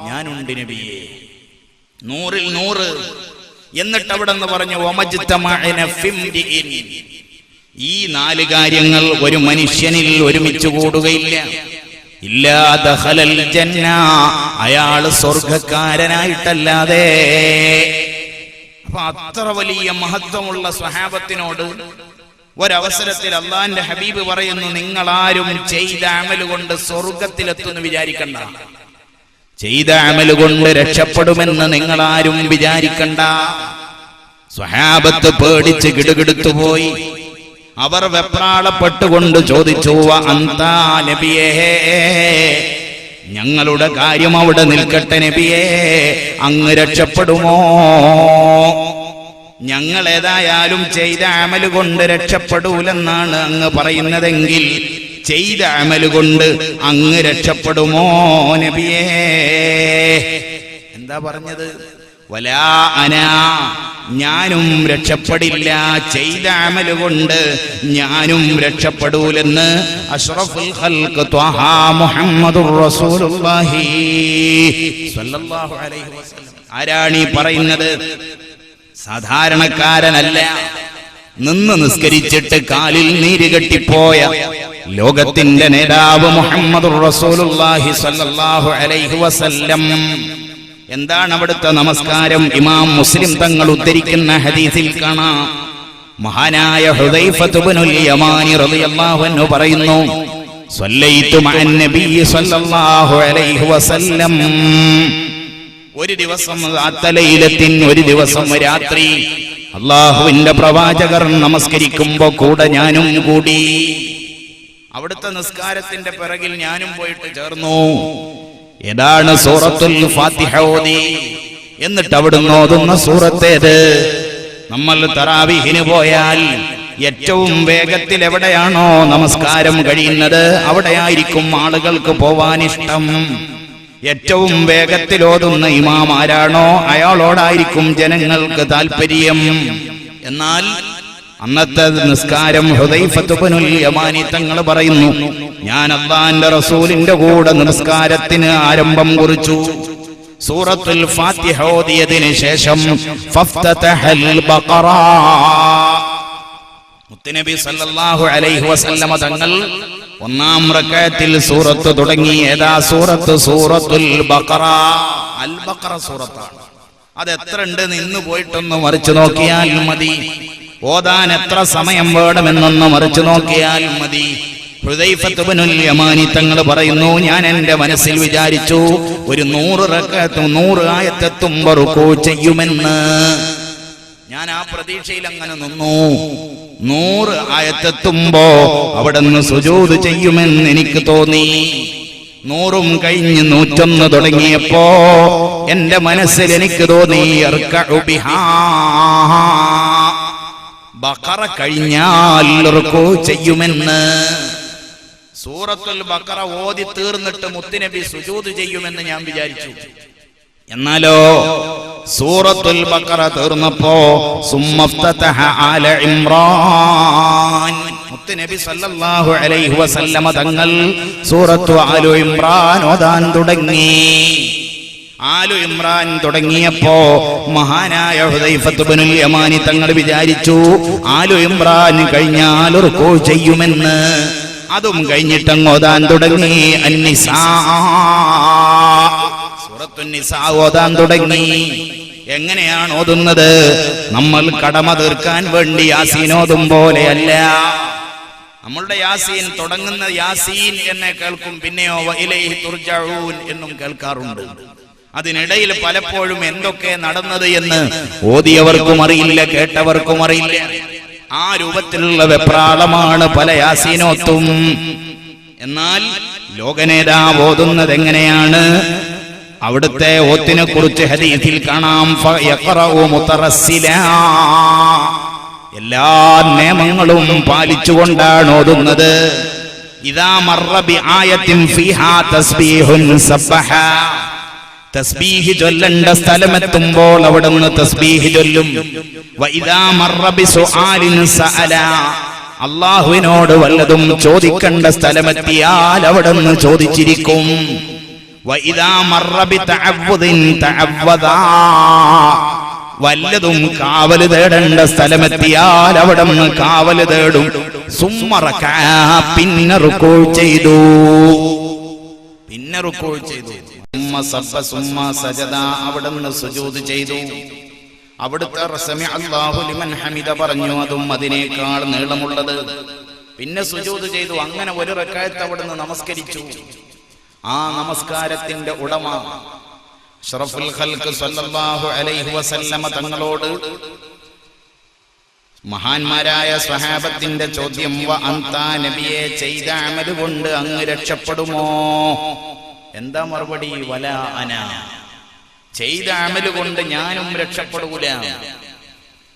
ഞാനുണ്ട് നബിയേ, 100ൽ 100. എന്നിട്ട് അവിടെ നിന്ന് പറഞ്ഞു, ഈ 4 കാര്യങ്ങൾ ഒരു മനുഷ്യനിൽ ഒരുമിച്ച് കൂടുകയില്ല. ഇല്ലാ ദഖലൽ ജന്ന, അയാൾ സ്വർഗ്ഗക്കാരനായിട്ടല്ലാതെ. അപ്പൊ അത്ര വലിയ മഹത്വമുള്ള സ്വഹാബത്തിനോട് ഒരവസരത്തിൽ അള്ളാന്റെ ഹബീബ് പറയുന്നു, നിങ്ങളാരും ചെയ്ത അമല് കൊണ്ട് സ്വർഗത്തിലെത്തുന്നു വിചാരിക്കണ്ട, ചെയ്ത അമല് കൊണ്ട് രക്ഷപ്പെടുമെന്ന് നിങ്ങളാരും വിചാരിക്കണ്ട. സ്വഹാബത്ത് പേടിച്ച് കിടുകിടുത്തുപോയി. അവർ വെപ്രാളപ്പെട്ടുകൊണ്ട് ചോദിച്ചു, അന്താ നബിയേ, ഞങ്ങളുടെ കാര്യം അവിടെ നിൽക്കട്ടെ നബിയേ, അങ്ങ് രക്ഷപ്പെടുമോ? ഞങ്ങൾ ഏതായാലും ചെയ്ത അമല് കൊണ്ട് രക്ഷപ്പെടൂലെന്നാണ് അങ്ങ് പറയുന്നതെങ്കിൽ ചെയ്ത അമല് കൊണ്ട് അങ്ങ് രക്ഷപ്പെടുമോ നബിയേ? എന്താ പറഞ്ഞത്? വലാ അനാ, ഞാനും രക്ഷപ്പെടില്ല, ചെയ്ത അമല് കൊണ്ട് ഞാനും രക്ഷപ്പെടൂലെന്ന് അഷ്റഫുൽ ഖൽഖ് ത്വഹ മുഹമ്മദുർ റസൂലുള്ളാഹി സ്വല്ലല്ലാഹു അലൈഹി വസല്ലം. ആരാണ് ഈ പറയുന്നത്? സാധാരണക്കാരനല്ല. നിന്ന് നിസ്കരിച്ചിട്ട് കാലിൽ നീര് കെട്ടിപ്പോയ ലോകത്തിന്റെ നേതാവ് മുഹമ്മദുർ റസൂലുള്ളാഹി സ്വല്ലല്ലാഹു അലൈഹി വസല്ലം. എന്താണ് അവിടുത്തെ നമസ്കാരം? ഇമാം മുസ്ലിം തങ്ങൾ ഉദ്ധരിക്കുന്ന ഹദീസിൽ കാണാം, മഹാനായ ഹുദൈഫത്ത് ഇബ്നുൽ യമാനി റളിയല്ലാഹു അൻഹു പറയുന്നു, സ്വല്ലൈതു മഅൻ നബി സ്വല്ലല്ലാഹു അലൈഹി വസല്ലം. ഒരു ദിവസം അത്തലൈലത്തിൻ, ഒരു ദിവസം രാത്രി അല്ലാഹുവിന്റെ പ്രവാചകർ നമസ്കരിക്കുമ്പോ കൂടെ ഞാനും കൂടി. അവിടുത്തെ നിസ്കാരത്തിന്റെ പിറകിൽ ഞാനും പോയിട്ട് ചേർന്നു. ഏതാണ്? സൂറത്തുൽ ഫാത്തിഹ ഓതി. എന്നിട്ട് അവിടുന്ന് ഓതുന്ന സൂറത്തേത്? നമ്മൾ തറാവീഹിന് പോയാൽ ഏറ്റവും വേഗത്തിൽ എവിടെയാണോ നമസ്കാരം കഴിയുന്നത് അവിടെയായിരിക്കും ആളുകൾക്ക് പോവാൻ ഇഷ്ടം. ഏറ്റവും വേഗത്തിൽ ഓതുന്ന ഇമാം ആരാണോ അയാളോടായിരിക്കും ജനങ്ങൾക്ക് താല്പര്യം. എന്നാൽ അന്നത്തെ നിസ്കാരം ഹുദൈഫത്ത് ഇബ്നുൽ യമാനി തങ്ങൾ പറയുന്നു, ഞാൻ അല്ലാഹുവിന്റെ റസൂലിന്റെ കൂടെ നിസ്കാരത്തിന് ആരംഭം കുറിച്ചു. സൂറത്തുൽ ഫാത്തിഹ ഓതിയതിനു ശേഷം ഫഫ്തതഹൽ ബഖറ, മുത്തുനബി സല്ലല്ലാഹു അലൈഹി വസല്ലമ തങ്ങൾ ഒന്നാം റക്അത്തിൽ സൂറത്ത് തുടങ്ങി. ഏതാ സൂറത്ത്? സൂറത്തുൽ ബഖറ. അൽ ബഖറ സൂറത്താണ്. അത് എത്ര ഉണ്ട് നിന്ന് പോയിട്ടൊന്ന് മറിച്ചു നോക്കിയാൽ മതി. ഓതാൻ എത്ര സമയം വേണമെന്നൊന്ന് മറിച്ചു നോക്കിയാൽ മതി. ഹുദൈഫത്ത് ഇബ്നുൽ യമാനി തങ്ങൾ പറയുന്നു, ഞാൻ എന്റെ മനസ്സിൽ വിചാരിച്ചു ഒരു 100 റക്അത്ത് 100 ആയത്തെത്തുമ്പോൾ റുകൂ ചെയ്യുമെന്ന്. ഞാൻ ആ പ്രതീക്ഷയിൽ അങ്ങനെ നിന്നു. 100 ആയത്തെത്തുമ്പോ അവിടെ നിന്ന് സുജൂദ് ചെയ്യുമെന്ന് എനിക്ക് തോന്നി. 100ഉം കഴിഞ്ഞ് 101 തുടങ്ങിയപ്പോ എന്റെ മനസ്സിൽ എനിക്ക് തോന്നി അർകഉ ബിഹാ, ബഖറ കഴിഞ്ഞാൽ റുകൂ ചെയ്യുമെന്ന്. സൂറത്തുൽ ബഖറ ഓതി തീർന്നിട്ട് മുത്തുനബി സുജൂദ് ചെയ്യുമെന്ന് ഞാൻ വിചാരിച്ചു. എന്നാലോ സൂറത്തുൽ ബഖറ തീർന്നപ്പോ സുമ്മഫ്തതഹ ആല ഇംറാൻ, മുത്തുനബി സല്ലല്ലാഹു അലൈഹി വസല്ലമ തങ്ങൾ സൂറത്തു ആലു ഇംറാൻ ഓതാൻ തുടങ്ങി. ആലു ഇമ്രാൻ തുടങ്ങിയപ്പോ മഹാനായ ഹുദൈഫത്ത് ഇബ്നുൽ യമാനി തങ്ങൾ വിചാരിച്ചു ആലു ഇമ്രാൻ കഴിഞ്ഞാൽ റുകൂ ചെയ്യുമെന്ന്. അതും കഴിഞ്ഞിട്ട് ഓതാൻ തുടങ്ങി. അന്നിസാ, സൂറത്തുൻ നിസാ ഓതാൻ തുടങ്ങി. എങ്ങനെയാണ് ഓതുന്നത്? നമ്മൾ കടമ തീർക്കാൻ വേണ്ടി യാസീൻ ഓതും പോലെയല്ല. നമ്മളുടെ യാസീൻ തുടങ്ങുന്ന യാസീൻ എന്നെ കേൾക്കും, പിന്നെയോ വഇലൈഹി തുർജഊൻ എന്നും കേൾക്കാറുണ്ട്. അതിനിടയിൽ പലപ്പോഴും എന്തൊക്കെ നടന്നത് എന്ന് ഓതിയവർക്കും അറിയില്ല, കേട്ടവർക്കും അറിയില്ല. ആ രൂപത്തിലുള്ള വെപ്രാളമാണ് പല യാസീനോത്തും. എന്നാൽ ലോകനേതാവ് ഓതുന്നത് എങ്ങനെയാണ്? അവിടുത്തെ ഓത്തിനെ കുറിച്ച് ഹദീസിൽ കാണാം, ഫയഖറഉ മുതറസ്സിലാ, എല്ലാ നിയമങ്ങളും പാലിച്ചുകൊണ്ടാണ് ഓതുന്നത്. ഇദാ മർറ ബിആയത്തിൻ ഫീഹാ തസ്ബീഹുൻ സബ്ബഹ, തസ്ബീഹ് ചൊല്ലേണ്ട സ്ഥലമെത്തുമ്പോൾ അവിടുന്ന് തസ്ബീഹ് ചൊല്ലും. വഇദാ മർറ ബിസുആലിൻ സഅല, അല്ലാഹുവിനോട് വല്ലതും ചോദിക്കേണ്ട സ്ഥലമെത്തിയാൽ അവിടുന്ന് ചോദിച്ചിരിക്കും. വഇദാ മർറ ബിതഅവ്വുദിൻ തഅവ്വദ, വല്ലതും കാവല് തേടേണ്ട സ്ഥലമെത്തിയാൽ അവിടുന്ന് കാവല് തേടും. സുമ്മ റകഅ, പിന്നെ റുകൂ ചെയ്തു, പിന്നെ റുകൂ ചെയ്തു. സുമ്മ സബ്ബ സുമ്മ സജദ, അവിടുന്ന് സുജൂദ് ചെയ്തു. അവിടുത്തെ റസമി അല്ലാഹു ലിമൻ ഹമിദ പറഞ്ഞു, അതും അതിനേക്കാൾ നീളമുള്ളത്. പിന്നെ സുജൂദ് ചെയ്തു. അങ്ങനെ ഒരു റക്അത്ത് അവിടുന്ന് നമസ്കരിച്ചു. ആ നമസ്കാരത്തിന്റെ ഉടമ അഷ്റഫുൽ ഖൽഖ് സല്ലല്ലാഹു അലൈഹി വസല്ലമ തങ്ങളോട് മഹാന്മാരായ സ്വഹാബത്തിന്റെ ചോദ്യം, വ അന്ത നബിയെ, ചെയ്ത അമൽ കൊണ്ട് അങ്ങ് രക്ഷപ്പെടുമോ? എന്താ മറുപടി? വല അന, ചെയ്ത അമൽ കൊണ്ട് ഞാനും രക്ഷപ്പെടൂല.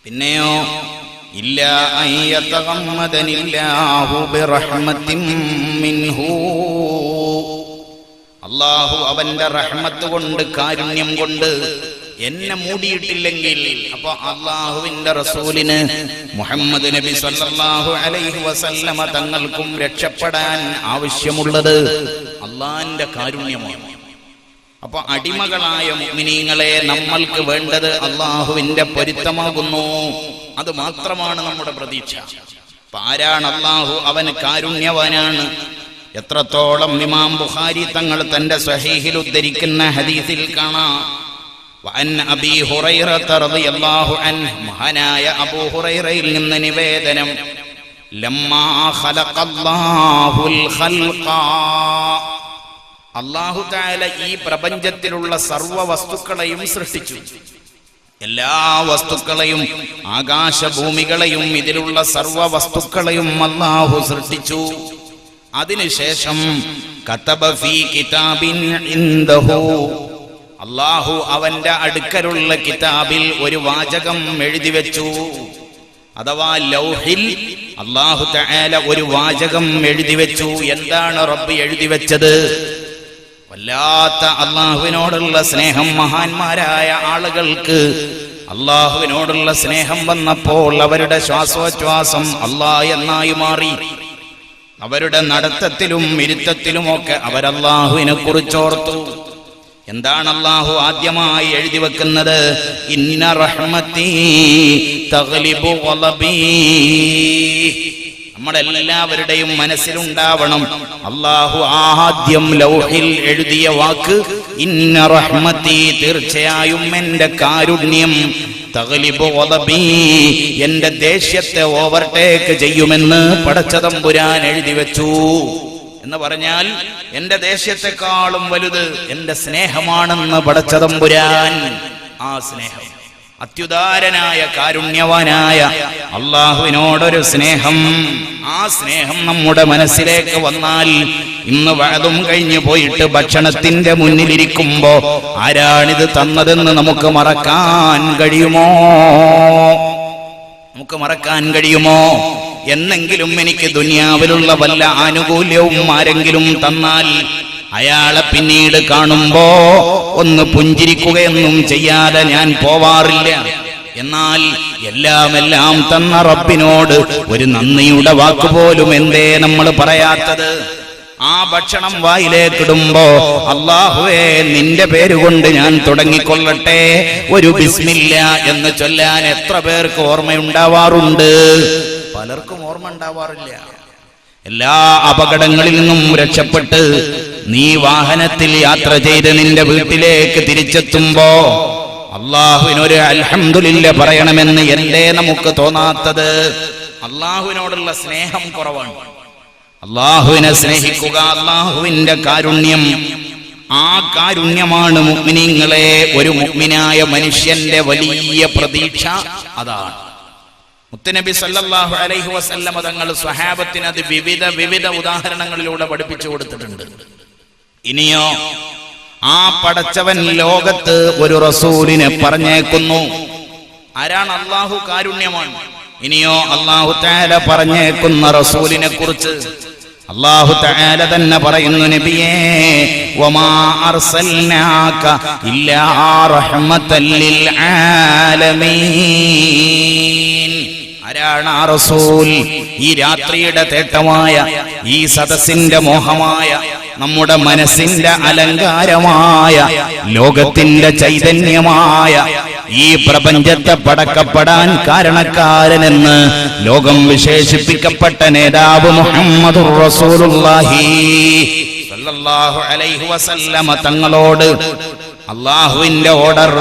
പിന്നെയോ, ഇല്ല അയ്യതഗമ്മദനില്ലാഹു ബിറഹ്മത്തിൻ മിൻഹു, അല്ലാഹു അവന്റെ റഹ്മത്ത് കൊണ്ട്, കാരുണ്യം കൊണ്ട് എന്നെ മൂടിയിട്ടില്ലെങ്കിൽ, അപ്പൊ അല്ലാഹുവിന്റെ റസൂലിന് മുഹമ്മദ് നബി സല്ലല്ലാഹു അലൈഹി വസല്ലമ തങ്ങൾക്കും രക്ഷപ്പെടാൻ ആവശ്യമുള്ളത് അല്ലാഹുവിന്റെ കാരുണ്യമാണ്. അപ്പൊ അടിമകളായ മുഅ്മിനീങ്ങളെ, നമ്മൾക്ക് വേണ്ടത് അല്ലാഹുവിന്റെ പൊരുത്തമാകുന്നു. അത് മാത്രമാണ് നമ്മുടെ പ്രതീക്ഷ. അപ്പൊ ആരാണ് അല്ലാഹു? അവൻ കാരുണ്യവാനാണ്. എത്രത്തോളം ഇമാം ബുഖാരി തങ്ങൾ തന്റെ സ്വഹീഹിൽ ഉദ്ധരിക്കുന്ന ഹദീസിൽ കാണാം, വഅൻ അബീ ഹുറൈറത റളിയല്ലാഹു അൻഹു, മഹാനായ അബൂ ഹുറൈറയിൽ നിന്ന് നിവേദനം, ലമ്മാ ഖലഖല്ലാഹുൽ ഖൽഖ, അല്ലാഹു തആല ഈ പ്രപഞ്ചത്തിലുള്ള സർവ്വ വസ്തുക്കളെയും സൃഷ്ടിച്ചു. എല്ലാ വസ്തുക്കളെയും, ആകാശഭൂമികളെയും, ഇതിലുള്ള സർവ്വ വസ്തുക്കളെയും അല്ലാഹു സൃഷ്ടിച്ചു. അതിനുശേഷം കതബ ഫീ കിതാബിൻ ഇൻദഹു, അല്ലാഹു അവന്റെ അടുക്കലുള്ള കിതാബിൽ ഒരു വാചകം എഴുതി വെച്ചു. അഥവാ ലൗഹിൽ അല്ലാഹു തആല ഒരു വാചകം എഴുതി വെച്ചു. എന്താണ് റബ്ബ് എഴുതി വെച്ചത്? വല്ലാത്ത അല്ലാഹുവിനോടുള്ള സ്നേഹം മഹാന്മാരായ ആളുകൾക്ക് അല്ലാഹുവിനോടുള്ള സ്നേഹം വന്നപ്പോൾ അവരുടെ ശ്വാസോച്ഛ്വാസം അല്ലാഹ് എന്നായി മാറി. അവരുടെ നടത്തത്തിലും ഇരുത്തത്തിലുമൊക്കെ അവരല്ലാഹുവിനെ കുറിച്ചോർത്തു. എന്താണ് അല്ലാഹു ആദ്യമായി എഴുതി വെക്കുന്നത്? ഇന്ന റഹ്മതീ തഗ്ലിബു ഗളബീ. നമ്മളെല്ലാവരുടെയും മനസ്സിലുണ്ടാവണം, അല്ലാഹു ആദ്യം ലൗഹിൽ എഴുതിയ വാക്ക് ഇന്ന റഹ്മതീ, തീർച്ചയായും എന്റെ കാരുണ്യം, തഗ്ലിബു ഗളബീ, എന്റെ ദേഷ്യത്തെ ഓവർടേക്ക് ചെയ്യുമെന്ന് പടച്ച തമ്പുരാൻ എഴുതി വെച്ചു. എന്ന് പറഞ്ഞാൽ എന്റെ ദേഷ്യത്തെക്കാളും വലുത് എന്റെ സ്നേഹമാണെന്ന് പടച്ച തമ്പുരാൻ. ആ സ്നേഹം, അത്യുദാരനായ കാരുണ്യവാനായ അല്ലാഹുവിനോടൊരു സ്നേഹം, ആ സ്നേഹം നമ്മുടെ മനസ്സിലേക്ക് വന്നാൽ, ഇന്ന് വഅദും കഴിഞ്ഞു പോയിട്ട് ഭക്ഷണത്തിന്റെ മുന്നിലിരിക്കുമ്പോ ആരാണിത് തന്നതെന്ന് നമുക്ക് മറക്കാൻ കഴിയുമോ? നമുക്ക് മറക്കാൻ കഴിയുമോ? എന്നെങ്കിലും എനിക്ക് ദുനിയാവിലുള്ള വല്ല ആനുകൂല്യവും ആരെങ്കിലും തന്നാൽ അയാളെ പിന്നീട് കാണുമ്പോ ഒന്ന് പുഞ്ചിരിക്കുകയൊന്നും ചെയ്യാതെ ഞാൻ പോവാറില്ല. എന്നാൽ എല്ലാം തന്ന റബ്ബിനോട് ഒരു നന്ദിയുടെ വാക്കുപോലും എന്തേ നമ്മൾ പറയാത്തത്? ആ ഭക്ഷണം വായിലേക്കിടുമ്പോ അല്ലാഹുവേ നിന്റെ പേരുകൊണ്ട് ഞാൻ തുടങ്ങിക്കൊള്ളട്ടെ, ഒരു ബിസ്മില്ല എന്ന് ചൊല്ലാൻ എത്ര പേർക്ക് ഓർമ്മയുണ്ടാവാറുണ്ട്? പലർക്കും ഓർമ്മ ഉണ്ടാവാറില്ല. എല്ലാ അപകടങ്ങളിൽ നിന്നും രക്ഷപ്പെട്ട് നീ വാഹനത്തിൽ യാത്ര ചെയ്ത് നിന്റെ വീട്ടിലേക്ക് തിരിച്ചെത്തുമ്പോ അല്ലാഹുവിനൊരു അൽഹംദുലില്ലാ പറയണമെന്ന് എന്തേ നമുക്ക് തോന്നാത്തത്? അല്ലാഹുവിനോടുള്ള സ്നേഹം കുറവാണ്. അല്ലാഹുവിനെ സ്നേഹിക്കുക, അല്ലാഹുവിന്റെ കാരുണ്യം, ആ കാരുണ്യമാണ് മുഅ്മിനീങ്ങളെ ഒരു മുഅ്മിനായ മനുഷ്യന്റെ വലിയ പ്രതീക്ഷ. അതാണ് മുത്തുനബി സല്ലല്ലാഹു അലൈഹി വസല്ലം തങ്ങൾ സ്വഹാബത്തിന് അത് വിവിധ ഉദാഹരണങ്ങളിലൂടെ പഠിപ്പിച്ചു കൊടുത്തിട്ടുണ്ട്. ഇനിയോ ആ പടച്ചവൻ ലോകത്ത് ഒരു റസൂലിനെ പറഞ്ഞേക്കുന്നു. ആരാണ്? അല്ലാഹു കാരുണ്യമാണ്. ഇനിയോ അല്ലാഹു തആല പറഞ്ഞേക്കുന്ന റസൂലിനെ കുറിച്ച് അല്ലാഹു തആല തന്നെ പറയുന്നു, നബിയേ വമാ അർസൽനാക ഇല്ലാ റഹ്മത്തൽ ലിൽ ആലമീൻ. ആരാണ് ആ റസൂൽ? ഈ രാത്രിയുടെ തേട്ടമായ, ഈ സദസ്സിന്റെ മോഹമായ, നമ്മുടെ മനസ്സിന്റെ അലങ്കാരമായ, ലോകത്തിന്റെ ചൈതന്യമായ, ഈ പ്രപഞ്ചത്തെ പടക്കപ്പെടാൻ കാരണക്കാരനെന്ന് ലോകം വിശേഷിപ്പിക്കപ്പെട്ട നേതാവ് മുഹമ്മദുർ റസൂലുള്ളാഹി സ്വല്ലല്ലാഹു അലൈഹി വസല്ലമ തങ്ങളോട് അല്ലാഹുവിന്റെ ഓർഡർ,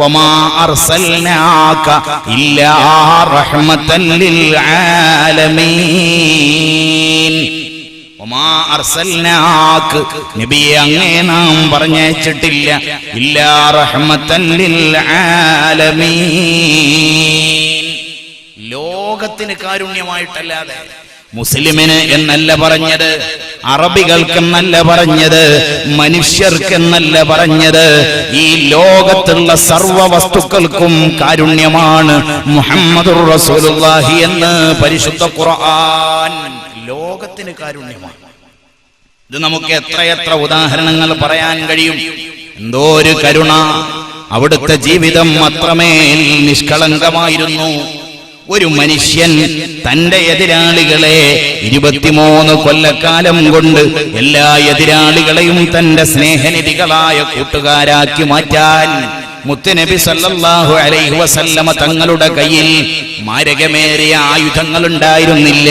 വമാ അർസൽനാക ഇല്ലാ റഹ്മത്തൻ ലിൽ ആലമീൻ. വമാ അർസൽനാക, നബിയെ അങ്ങേ നാം പറഞ്ഞയച്ചിട്ടില്ല, ഇല്ലാ റഹ്മത്തൻ ലിൽ ആലമീൻ, ലോകത്തിന് കാരുണ്യമായിട്ടല്ലാതെ. മുസ്ലിമിന് എന്നല്ല പറഞ്ഞത്, അറബികൾക്കെന്നല്ല പറഞ്ഞത്, മനുഷ്യർക്കെന്നല്ല പറഞ്ഞത്, ഈ ലോകത്തുള്ള സർവ്വ വസ്തുക്കൾക്കും കാരുണ്യമാണ് മുഹമ്മദുർ റസൂലുള്ളാഹി എന്ന് പരിശുദ്ധ ഖുർആൻ. ലോകത്തിന് കാരുണ്യമാണ്. ഇത് നമുക്ക് എത്രയെത്ര ഉദാഹരണങ്ങൾ പറയാൻ കഴിയും. എന്തോ ഒരു കരുണ! അവിടുത്തെ ജീവിതം അത്രമേൽ നിഷ്കളങ്കമായിരുന്നു. ഒരു മനുഷ്യൻ തന്റെ എതിരാളികളെ 23 കൊല്ലക്കാലം കൊണ്ട് എല്ലാ എതിരാളികളെയും തന്റെ സ്നേഹനിധികളായ കൂട്ടുകാരാക്കി മാറ്റാൻ മുത്തുനബി സല്ലല്ലാഹു അലൈഹി വസല്ലമ തങ്ങളുടെ കയ്യിൽ മാരകമേറിയ ആയുധങ്ങൾ ഉണ്ടായിരുന്നില്ല,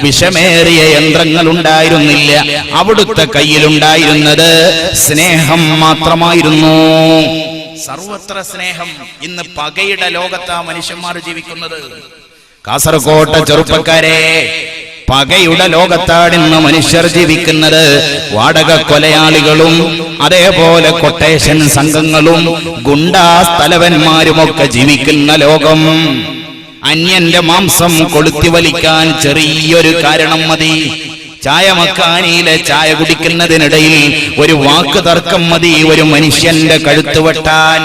വിഷമേറിയ യന്ത്രങ്ങൾ ഉണ്ടായിരുന്നില്ല. അവിടുത്തെ കയ്യിലുണ്ടായിരുന്നത് സ്നേഹം മാത്രമായിരുന്നു. സർവത്ര സ്നേഹം. ഇന്ന് പകയുടെ ലോകത്താ മനുഷ്യന്മാർ ജീവിക്കുന്നത്. കാസർകോട്ടെ ചെറുപ്പക്കാരെ, പകയുടെ ലോകത്താണിന്ന് മനുഷ്യർ ജീവിക്കുന്നത്. വാടക കൊലയാളികളും അതേപോലെ കൊട്ടേഷൻ സംഘങ്ങളും ഗുണ്ടാസ് തലവന്മാരുമൊക്കെ ജീവിക്കുന്ന ലോകം. അന്യന്റെ മാംസം കൊളുത്തി വലിക്കാൻ ചെറിയൊരു കാരണം മതി. ചായമക്കാനിയിലെ ചായ കുടിക്കുന്നതിനിടയിൽ ഒരു വാക്ക് തർക്കം മതി ഒരു മനുഷ്യന്റെ കഴുത്ത് വെട്ടാൻ.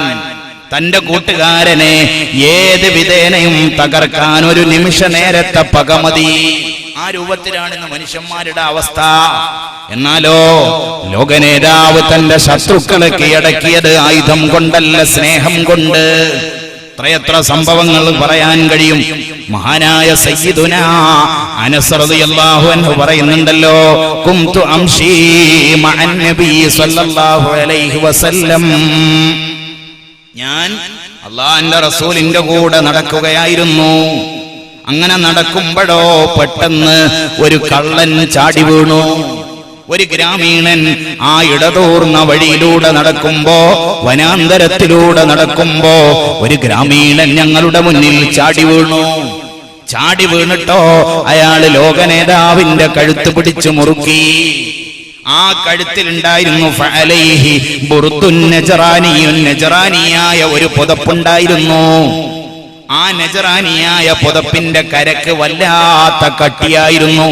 തന്റെ കൂട്ടുകാരനെ ഏത് വിധേനയും തകർക്കാൻ ഒരു നിമിഷ നേരത്തെ പക മതി. ആ രൂപത്തിലാണിന്ന് മനുഷ്യന്മാരുടെ അവസ്ഥ. എന്നാലോ ലോകനേതാവ് തന്റെ ശത്രുക്കളെ കീഴടക്കിയത് ആയുധം കൊണ്ടല്ല, സ്നേഹം കൊണ്ട്. എത്രയെത്ര സംഭവങ്ങൾ പറയാൻ കഴിയും. മഹാനായ സയ്യിദുനാ അനസ് റളിയല്ലാഹു അൻഹു പറയുന്നുണ്ടല്ലോ, കുംതു അംശി മഅൻ നബി സല്ലല്ലാഹു അലൈഹി വസല്ലം, ഞാൻ അല്ലാഹുവിന്റെ റസൂലിന്റെ കൂടെ നടക്കുകയായിരുന്നു. അങ്ങനെ നടക്കുമ്പോഴോ പെട്ടെന്ന് ഒരു കള്ളൻ ചാടി വീണു. ഒരു ഗ്രാമീണൻ ആ ഇടതൂർന്ന വഴിയിലൂടെ നടക്കുമ്പോ, വനാന്തരത്തിലൂടെ നടക്കുമ്പോ ഒരു ഗ്രാമീണൻ ഞങ്ങളുടെ മുന്നിൽ ചാടി വീണു. ചാടി വീണിട്ടോ അയാള് ലോകനേതാവിന്റെ കഴുത്ത് പിടിച്ചു മുറുക്കി. ആ കഴുത്തിലുണ്ടായിരുന്നു ഫഅലൈഹി ബുർദുൻ നജറാനിയുൻ, നജറാനിയായ ഒരു പുതപ്പുണ്ടായിരുന്നു. ആ നജറാനിയായ പുതപ്പിന്റെ കരക്ക് വല്ലാത്ത കട്ടിയായിരുന്നു.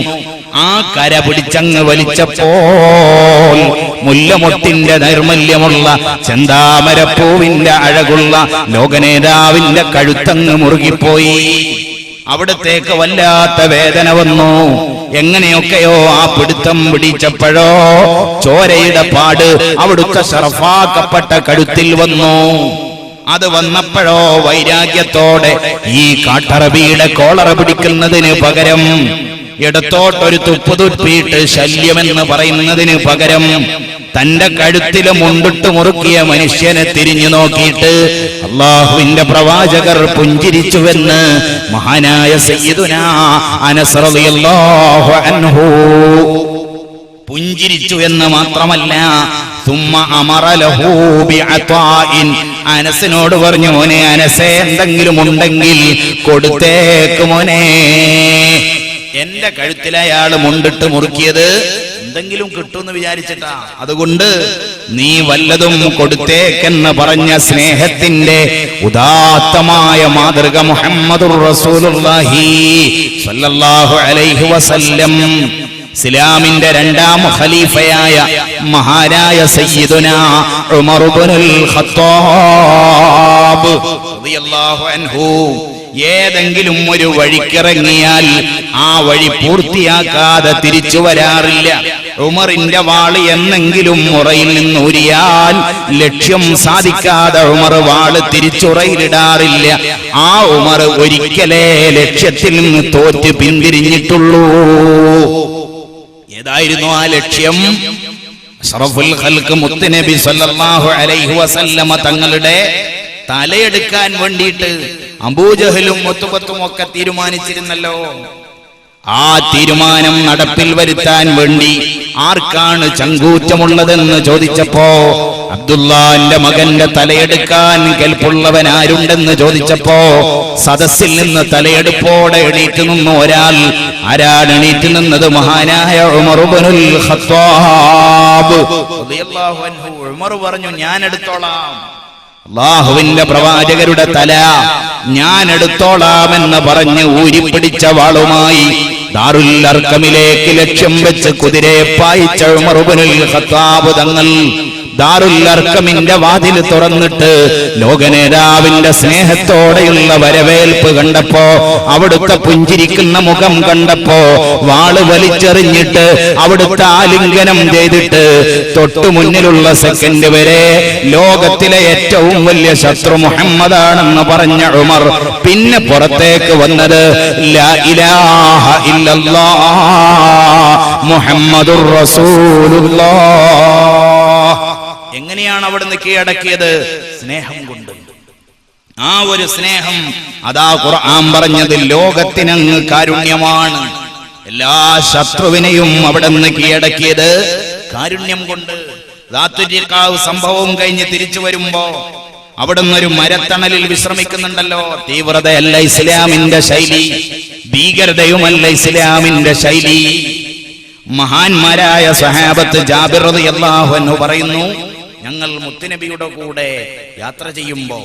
ആ കര പിടിച്ചങ്ങ് വലിച്ചപ്പോൾ മുല്ലമൊട്ടിന്റെ നൈർമല്യമുള്ള ചെന്താമരപ്പൂവിന്റെ അഴകുള്ള ലോകനേതാവിന്റെ കഴുത്തങ്ങ് മുറുകിപ്പോയി. അവിടത്തേക്ക് വല്ലാത്ത വേദന വന്നു. എങ്ങനെയൊക്കെയോ ആ പിടുത്തം പിടിച്ചപ്പോഴോ ചോരയുടെ പാട് അവിടുത്തെ ശറഫാക്കപ്പെട്ട കഴുത്തിൽ വന്നു. അത് വന്നപ്പോഴോ വൈരാഗ്യത്തോടെ ഈ കാട്ടറബിയുടെ കോളറ പിടിക്കുന്നതിന് പകരം ഇടത്തോട്ടൊരു തുപ്പുതുപ്പിയിട്ട് ശല്യമെന്ന് പറയുന്നതിന് പകരം തന്റെ കഴുത്തിലും മുണ്ടിട്ട് മുറുക്കിയ മനുഷ്യനെ തിരിഞ്ഞു നോക്കിയിട്ട് അല്ലാഹുവിന്റെ പ്രവാചകർ പുഞ്ചിരിച്ചുവെന്ന് മഹാനായ സയ്യിദുനാ അനസ് റളിയല്ലാഹു അൻഹു പുഞ്ചിരിച്ചു എന്ന് മാത്രമല്ല, സുമ്മ അമറ ലഹു ബിഅതാഇൻ, അനസിനോട് പറഞ്ഞു, മോനെ അനസേ, എന്തെങ്കിലും ഉണ്ടെങ്കിൽ കൊടുത്തേക്ക് മോനെ. എന്റെ കഴുത്തിൽ അയാൾ മുണ്ടിട്ട് മുറുക്കിയത് എന്തെങ്കിലും കിട്ടുമെന്ന് വിചാരിച്ചിട്ടാ, അതുകൊണ്ട് നീ വല്ലതും കൊടുത്തേക്കെന്ന് പറഞ്ഞ സ്നേഹത്തിന്റെ ഉദാത്തമായ മാതൃക മുഹമ്മദുർ റസൂലുള്ളാഹി സ്വല്ലല്ലാഹു അലൈഹി വസല്ലം. ഇസ്ലാമിന്റെ രണ്ടാം ഖലീഫയായ മഹാനായ സയ്യിദുനാ ഉമർ ഇബ്നുൽ ഖത്താബ് റളിയല്ലാഹു അൻഹു ഏതെങ്കിലും ഒരു വഴിക്കിറങ്ങിയാൽ ആ വഴി പൂർത്തിയാക്കാതെ തിരിച്ചു വരാറില്ല. ഉമറിന്റെ വാള് എന്നെങ്കിലും ഉറയിൽ നിന്നൂരിയാൽ ലക്ഷ്യം സാധിക്കാതെ ഉമർ വാള് തിരിച്ചുറയിലിടാറില്ല. ആ ഉമർ ഒരിക്കലേ ലക്ഷ്യത്തിൽ നിന്ന് തോറ്റ് പിന്തിരിഞ്ഞിട്ടുള്ളൂ. ഏതായിരുന്നു ആ ലക്ഷ്യം? അഷ്റഫുൽ ഖൽഖ് മുത്തുനബി സല്ലല്ലാഹു അലൈഹി വസല്ലമ തങ്ങളുടെ തലയെടുക്കാൻ വേണ്ടിയിട്ട് അബൂജഹലും മുത്തുബത്തും ഒക്കെ തീരുമാനിച്ചിരുന്നല്ലോ. ആ തീരുമാനം നടപ്പിൽ വരുത്താൻ വേണ്ടി ആർക്കാണ് ചങ്കൂറ്റമുള്ളതെന്ന് ചോദിച്ചപ്പോ അബ്ദുല്ലാന്റെ മകന്റെ തലയെടുക്കാൻ കെൽപ്പുള്ളവൻ ആരുണ്ടെന്ന് ചോദിച്ചപ്പോ സദസ്സിൽ നിന്ന് തലയെടുപ്പോടെ എണീറ്റ് നിന്നു ഒരാൾ. ആരാണ് എണീറ്റ് നിന്നത്? മഹാനായ ഉമർ ഇബ്നുൽ ഖത്താബ് റളിയല്ലാഹു അൻഹു. ഉമർ പറഞ്ഞു, ഞാൻ എടുത്തോളാം. അല്ലാഹുവിന്റെ പ്രവാചകരുടെ തല ഞാൻ എടുത്തോളാമെന്ന് പറഞ്ഞ് ഊരിപ്പിടിച്ച വാളുമായി ദാറുൽ അർഖമിലേക്ക് ലക്ഷ്യം വെച്ച് കുതിരയെ പായിച്ച ഉമർ ഇബ്നുൽ ഖത്താബ് തങ്ങൾ ദാറുൽ അർഖമിന്റെ വാതിൽ തുറന്നിട്ട് ലോകനേതാവിന്റെ സ്നേഹത്തോടെയുള്ള വരവേൽപ്പ് കണ്ടപ്പോ, അവിടുത്തെ പുഞ്ചിരിക്കുന്ന മുഖം കണ്ടപ്പോ, വാള് വലിച്ചെറിഞ്ഞിട്ട് അവിടുത്തെ ആലിംഗനം ചെയ്തിട്ട് തൊട്ടു മുന്നിലുള്ള സെക്കൻഡ് വരെ ലോകത്തിലെ ഏറ്റവും വലിയ ശത്രു മുഹമ്മദാണെന്ന് പറഞ്ഞ ഉമർ പിന്നെ പുറത്തേക്ക് വന്നത് ലാ ഇലാഹ ഇല്ലല്ലാഹ് മുഹമ്മദുർ റസൂലുള്ളാഹ്. എങ്ങനെയാണ് അവിടുന്ന് കീഴടക്കിയത്? സ്നേഹം കൊണ്ട്. ആ ഒരു സ്നേഹം, അതാ ഖുർആൻ പറഞ്ഞത് ലോകത്തിനങ്ങ് കാരുണ്യമാണ്. എല്ലാ ശത്രുവിനെയും അവിടുന്ന് കീഴടക്കിയത് കാരുണ്യം കൊണ്ട്. ദാത്തുരിഖാവ് സംഭവവും കഴിഞ്ഞ് തിരിച്ചു വരുമ്പോ അവിടുന്ന് ഒരു മരത്തണലിൽ വിശ്രമിക്കുന്നുണ്ടല്ലോ. തീവ്രതയല്ല ഇസ്ലാമിന്റെ ശൈലി, ഭീകരതയുമല്ല ഇസ്ലാമിന്റെ ശൈലി. മഹാന്മാരായ സ്വഹാബത്ത് ജാബിർ റളിയല്ലാഹു അൻഹു പറയുന്നു, ഞങ്ങൾ മുത്തുനബിയുടെ കൂടെ യാത്ര ചെയ്യുമ്പോ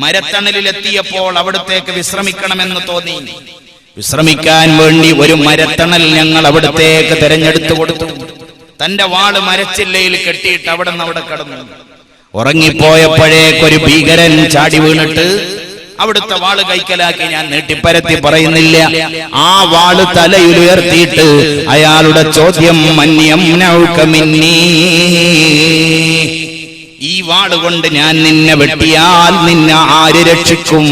മരത്തണലിലെത്തിയപ്പോൾ അവിടത്തേക്ക് വിശ്രമിക്കണമെന്ന് തോന്നി. വിശ്രമിക്കാൻ വേണ്ടി ഒരു മരത്തണൽ ഞങ്ങൾ അവിടത്തേക്ക് തെരഞ്ഞെടുത്തു കൊടുത്തു. തന്റെ വാള് മരച്ചില്ലയിൽ കെട്ടിയിട്ട് അവിടെ കിടന്നു. ഉറങ്ങിപ്പോയപ്പോഴേക്കൊരു ഭീകരൻ ചാടി വീണിട്ട് അവിടുത്തെ വാള് കൈക്കലാക്കി. ഞാൻ നീട്ടിപ്പരത്തി പറയുന്നില്ല. ആ വാള് തലയിൽ ഉയർത്തിയിട്ട് അയാളുടെ ചോദ്യം, ഈ വാള് കൊണ്ട് ഞാൻ നിന്നെ വെട്ടിയാൽ നിന്നെ ആര് രക്ഷിക്കും?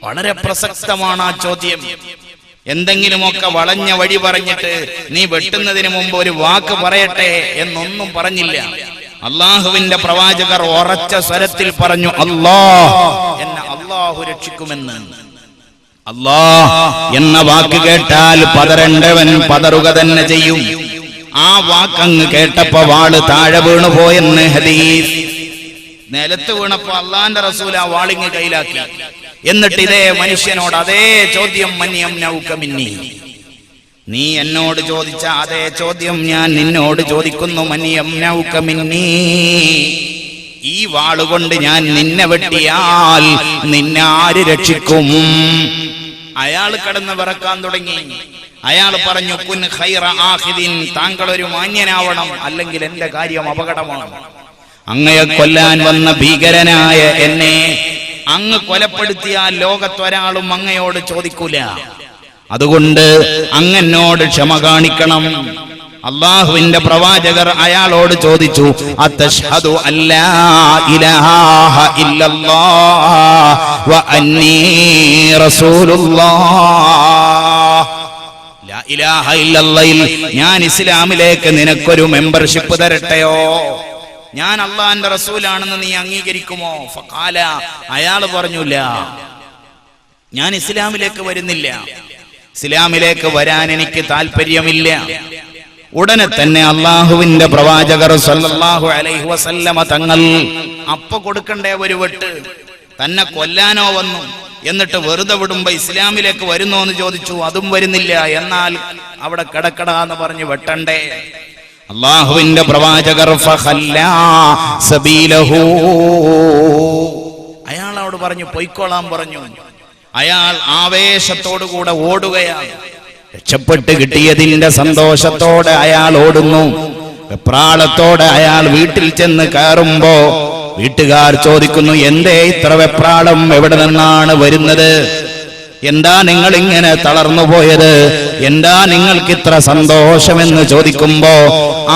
വളരെ പ്രസക്തമാണ് ആ ചോദ്യം. എന്തെങ്കിലുമൊക്കെ വളഞ്ഞ വഴി പറഞ്ഞിട്ട് നീ വെട്ടുന്നതിന് മുമ്പ് ഒരു വാക്ക് പറയട്ടെ എന്നൊന്നും പറഞ്ഞില്ല. അള്ളാഹുവിന്റെ പ്രവാചകർ ഉറച്ച സ്വരത്തിൽ പറഞ്ഞു, അല്ലാഹ്, എന്നെ അള്ളാഹു രക്ഷിക്കുമെന്ന്. അല്ലാഹ് എന്ന വാക്ക് കേട്ടാൽ പതറേണ്ടവൻ പതറുക തന്നെ ചെയ്യും. ആ വാക്കങ്ങ് കേട്ടപ്പോ വാള് താഴെ വീണുപോയെന്ന് ഹദീസ്. നിലത്ത് വീണപ്പോ അള്ളാന്റെ റസൂൽ ആ വാളിങ് കയ്യിലാക്കി. എന്നിട്ട് ഇതേ മനുഷ്യനോട് അതേ ചോദ്യം, മന്യംനൗകമിന്നി, നീ എന്നോട് ചോദിച്ച അതേ ചോദ്യം ഞാൻ നിന്നോട് ചോദിക്കുന്നു. മന്യംനൗകമിന്നി, ഈ വാളുകൊണ്ട് ഞാൻ നിന്നെ വെട്ടിയാൽ നിന്നെ ആര് രക്ഷിക്കും? അയാൾ കടന്ന് വിറക്കാൻ തുടങ്ങി. അയാൾ പറഞ്ഞു, കുൻ ഖൈറ ആഖിദിൻ, താങ്കൾ ഒരു മാന്യനാവണം, അല്ലെങ്കിൽ എന്റെ കാര്യം അപകടമാണ്. അങ്ങയെ കൊല്ലാൻ വന്ന ഭീകരനായ എന്നെ അങ്ങ് കൊലപ്പെടുത്തിയാൽ ലോകത്തൊരാളും അങ്ങയോട് ചോദിക്കൂല. അതുകൊണ്ട് അങ്ങനോട് ക്ഷമ കാണിക്കണം. അല്ലാഹുവിന്റെ പ്രവാചകർ അയാളോട് ചോദിച്ചു, അത്തശ്ഹദു അല്ലാ ഇലാഹ ഇല്ലല്ലാഹ് വ അന്നീ റസൂലുള്ളാഹ്. ലാ ഇലാഹ ഇല്ലല്ലാഹിൽ ഞാൻ ഇസ്ലാമിലേക്ക് നിനക്കൊരു മെമ്പർഷിപ്പ് തരട്ടെയോ? ഞാൻ അള്ളാന്റെ റസൂലാണെന്ന് നീ അംഗീകരിക്കുമോ? ഫഖാല, അയാൾ പറഞ്ഞില്ല, ഞാൻ ഇസ്ലാമിലേക്ക് വരുന്നില്ല, ഇസ്ലാമിലേക്ക് വരാൻ എനിക്ക് താല്പര്യമില്ല. ഉടനെ തന്നെ അള്ളാഹുവിന്റെ പ്രവാചകർ സല്ലല്ലാഹു അലൈഹി വസല്ലമ തങ്ങൾ അപ്പ കൊടുക്കണ്ടേ ഒരു വെട്ട്, തന്നെ കൊല്ലാനോ വന്നു. എന്നിട്ട് വെറുതെ വിടുമ്പോ ഇസ്ലാമിലേക്ക് വരുന്നോ എന്ന് ചോദിച്ചു, അതും വരുന്നില്ല. എന്നാൽ അവിടെ കിടക്കടാന്ന് പറഞ്ഞ് വെട്ടണ്ടേ? അല്ലാഹുവിന്റെ പ്രവാചകർ ഫഖല്ലാ സബീലഹു, അയാളോട് പറഞ്ഞു പൊയ്ക്കോളാൻ പറഞ്ഞു. അയാൾ ആവേശത്തോടുകൂടെ ഓടുകയാണ്. രക്ഷപ്പെട്ട് കിട്ടിയതിന്റെ സന്തോഷത്തോടെ അയാൾ ഓടുന്നു. വെപ്രാളത്തോടെ അയാൾ വീട്ടിൽ ചെന്ന് കയറുമ്പോ വീട്ടുകാർ ചോദിക്കുന്നു, എന്തേ ഇത്ര വെപ്രാളം, എവിടെ നിന്നാണ് വരുന്നത്, എന്താ നിങ്ങൾ ഇങ്ങനെ തളർന്നു പോയത്, എന്താ നിങ്ങൾക്ക് ഇത്ര സന്തോഷമെന്ന് ചോദിക്കുമ്പോ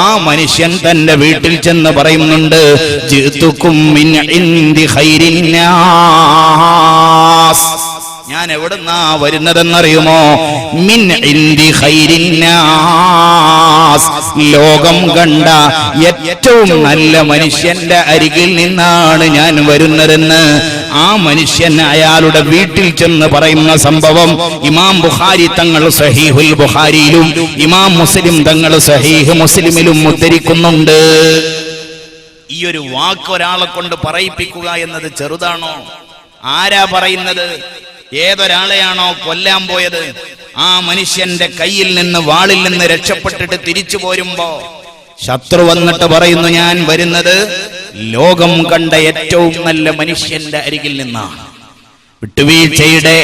ആ മനുഷ്യൻ തന്റെ വീട്ടിൽ ചെന്ന് പറയുന്നുണ്ട്, ജിതുക്കും മിൻ ഇൻദി ഖൈരിന്നാസ്, ഞാൻ എവിടുന്നാ വരുന്നതെന്നറിയുമോ, മിൻ ഇൻദി ഖൈരിന്നാസ്, ലോകം കണ്ട ഏറ്റവും നല്ല മനുഷ്യന്റെ അരികിൽ നിന്നാണ് ഞാൻ വരുന്നതെന്ന് ആ മനുഷ്യൻ അയാളുടെ വീട്ടിൽ ചെന്ന് പറയുന്ന സംഭവം ഇമാം ബുഖാരി തങ്ങൾ സഹീഹുൽ ബുഖാരിയിലും ഇമാം മുസ്ലിം തങ്ങൾ സഹീഹ് മുസ്ലിമിലും ഉദ്ധരിക്കുന്നുണ്ട്. ഈ ഒരു വാക്ക് ഒരാളെ കൊണ്ട് പറയിപ്പിക്കുക എന്നത് ചെറുതാണോ? ആരാ പറയുന്നത്? ഏതൊരാളെയാണോ കൊല്ലാൻ പോയത് ആ മനുഷ്യന്റെ കയ്യിൽ നിന്ന്, വാളിൽ നിന്ന് രക്ഷപ്പെട്ടിട്ട് തിരിച്ചു പോരുമ്പോ ശത്രു വന്നിട്ട് പറയുന്നു, ഞാൻ വരുന്നത് ലോകം കണ്ട ഏറ്റവും നല്ല മനുഷ്യന്റെ അരികിൽ നിന്നാണ്. വിട്ടുവീഴ്ചയുടെ,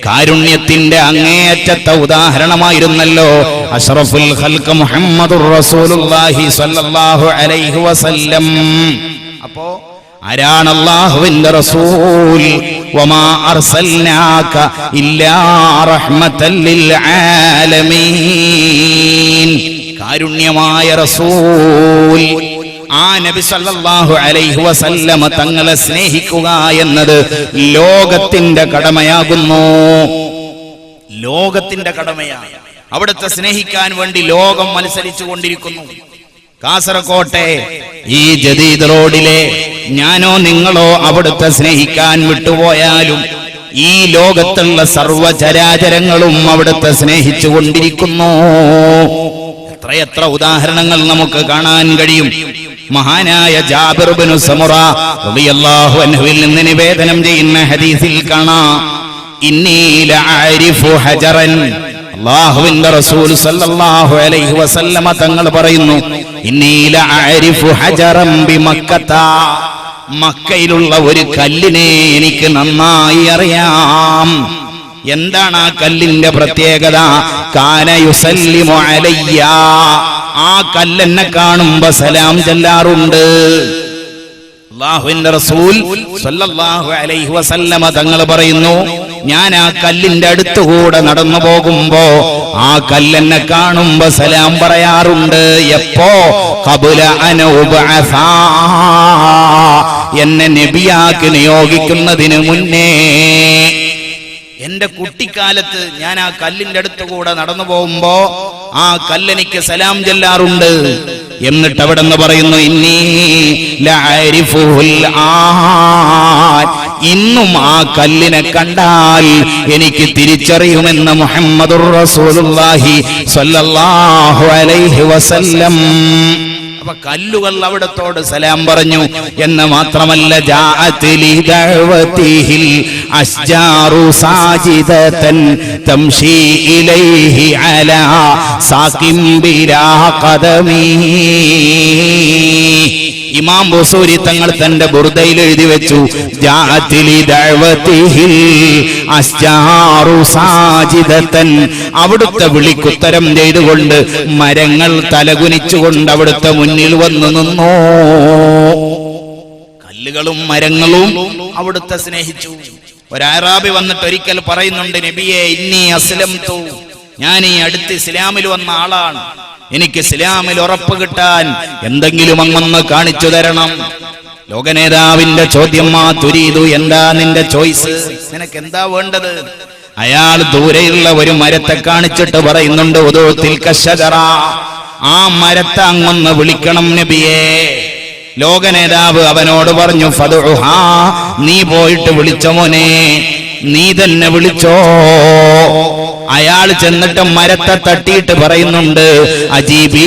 കാരുണ്യത്തിന്റെ അങ്ങേയറ്റത്തെ ഉദാഹരണമായിരുന്നല്ലോ അഷ്റഫുൽ ഖൽഖ് മുഹമ്മദുർ റസൂലുള്ളാഹി സ്വല്ലല്ലാഹു അലൈഹി വസല്ലം. അപ്പോ ആരാണ് അല്ലാഹുവിന്റെ റസൂൽ? വമാ അർസൽനാക ഇല്ലാ റഹ്മത്തൻ ലിൽ ആലമീൻ, കാരുണ്യമായ റസൂൽ. ആ നബി സല്ലല്ലാഹു അലൈഹി വസല്ലമ തങ്ങളെ സ്നേഹിക്കുക എന്നത് ലോകത്തിന്റെ കടമയാകുന്നു. ലോകത്തിന്റെ കടമയാണ്. അവിടുത്തെ സ്നേഹിക്കാൻ വേണ്ടി ലോകം മത്സരിച്ചു കൊണ്ടിരിക്കുന്നു. കാസർകോട്ടെ ഈ ജദീദ് റോഡിലെ ഞാനോ നിങ്ങളോ അവിടുത്തെ സ്നേഹിക്കാൻ വിട്ടുപോയാലും ഈ ലോകത്തുള്ള സർവ്വചരാചരങ്ങളും അവിടുത്തെ സ്നേഹിച്ചു കൊണ്ടിരിക്കുന്നു. എത്രയെത്ര ഉദാഹരണങ്ങൾ നമുക്ക് കാണാൻ കഴിയും. മഹാനായ ജാബിർ ഇബ്നു സമുറ റളിയല്ലാഹു അൻഹുവിൽ നിന്ന് നിവേദനം ചെയ്യുന്ന ഹദീസിൽ കാണാം, ഇന്നി ലഅരിഫു ഹജറൻ, അല്ലാഹുവിന്റെ റസൂൽ സല്ലല്ലാഹു അലൈഹി വസല്ലമ തങ്ങൾ പറയുന്നു, ഇന്നി ലഅരിഫു ഹജറൻ ബിമക്കത, മക്കയിലുള്ള ഒരു കല്ലിനെ എനിക്ക് നന്നായി അറിയാം. എന്താണ് ആ കല്ലിന്റെ പ്രത്യേകത? കാന യുസല്ലിമു അലയ്യ, ആ കല്ലെന്നെ കാണുമ്പോ സലാം ചൊല്ലാറുണ്ട്. അല്ലാഹുവിന്റെ റസൂൽ സല്ലല്ലാഹു അലൈഹി വസല്ലമ തങ്ങൾ പറയുന്നു, ഞാൻ ആ കല്ലിന്റെ അടുത്തുകൂടെ നടന്നു പോകുമ്പോ ആ കല്ലെന്നെ കാണുമ്പോ സലാം പറയാറുണ്ട്. എപ്പോ? ഖബല അന ഉബഅസ, എന്നെ നബിയാക്കി നിയോഗിക്കുന്നതിന് മുന്നേ. എന്റെ കുട്ടിക്കാലത്ത് ഞാൻ ആ കല്ലിന്റെ അടുത്തുകൂടെ നടന്നു പോകുമ്പോ ആ കല്ലെനിക്ക് സലാം ചൊല്ലാറുണ്ട്. എന്നിട്ട് അവിടെ നിന്ന് പറയുന്നു, ഇന്നി ലഅരിഫുൽ ആൻ, ഇന്നും ആ കല്ലിനെ കണ്ടാൽ എനിക്ക് തിരിച്ചറിയുമെന്ന് മുഹമ്മദുർ റസൂലുള്ളാഹി സ്വല്ലല്ലാഹു അലൈഹി വസല്ലം. അപ്പൊ കല്ലുകൾ അവിടത്തോട് സലാം പറഞ്ഞു എന്ന് മാത്രമല്ല, ജാഅത് ലി ദഅവതിഹിൽ അസ്ജാറു സാജിദതൻ തംശി ഇലൈഹി അലാ സാഖിം ബിലാ ഖദമി. ഇമാം ബുസൂരി തങ്ങൾ തന്റെ ബുർദയിൽ എഴുതി വെച്ചു, ജാഅത് ലി ദഅവതിഹിൽ അസ്ജാറു സാജിദതൻ, അവിടുത്തെ വിളിക്കുത്തരം ചെയ്തുകൊണ്ട് മരങ്ങൾ തലകുനിച്ചുകൊണ്ട് അവിടുത്തെ മുന്നിൽ വന്നു നിന്നു. കല്ലുകളും മരങ്ങളും അവിടുത്തെ സ്നേഹിച്ചു. ഒരു അറാബി വന്നിട്ട് ഒരിക്കൽ പറയുന്നുണ്ട്, നബിയെ ഇന്നി അസ്ലംതു, ഞാൻ ഈ അടുത്ത് ഇസ്ലാമിൽ വന്ന ആളാണ്, എനിക്ക് ഇസ്ലാമിൽ ഉറപ്പ് കിട്ടാൻ എന്തെങ്കിലും അങ്ങൊന്ന് കാണിച്ചു തരണം. ലോകനേതാവിന്റെ ചോദ്യം, മാ തുരീദു, എന്താ നിന്റെ ചോയ്സ്, നിനക്ക് എന്താ വേണ്ടത്? അയാൾ ദൂരെയുള്ള ഒരു മരത്തെ കാണിച്ചിട്ട് പറയുന്നുണ്ട്, ഉദൂത്തിൽ കശജറ, ആ മരത്തെ അങ്ങൊന്ന് വിളിക്കണം നബിയേ. ലോകനേതാവ് അവനോട് പറഞ്ഞു, ഫദ്ഉഹാ, നീ പോയിട്ട് വിളിച്ചോ മോനെ, നീ തന്നെ വിളിച്ചോ. അയാൾ ചെന്നിട്ട് മരത്തെ തട്ടിയിട്ട് പറയുന്നുണ്ട്, അജീബി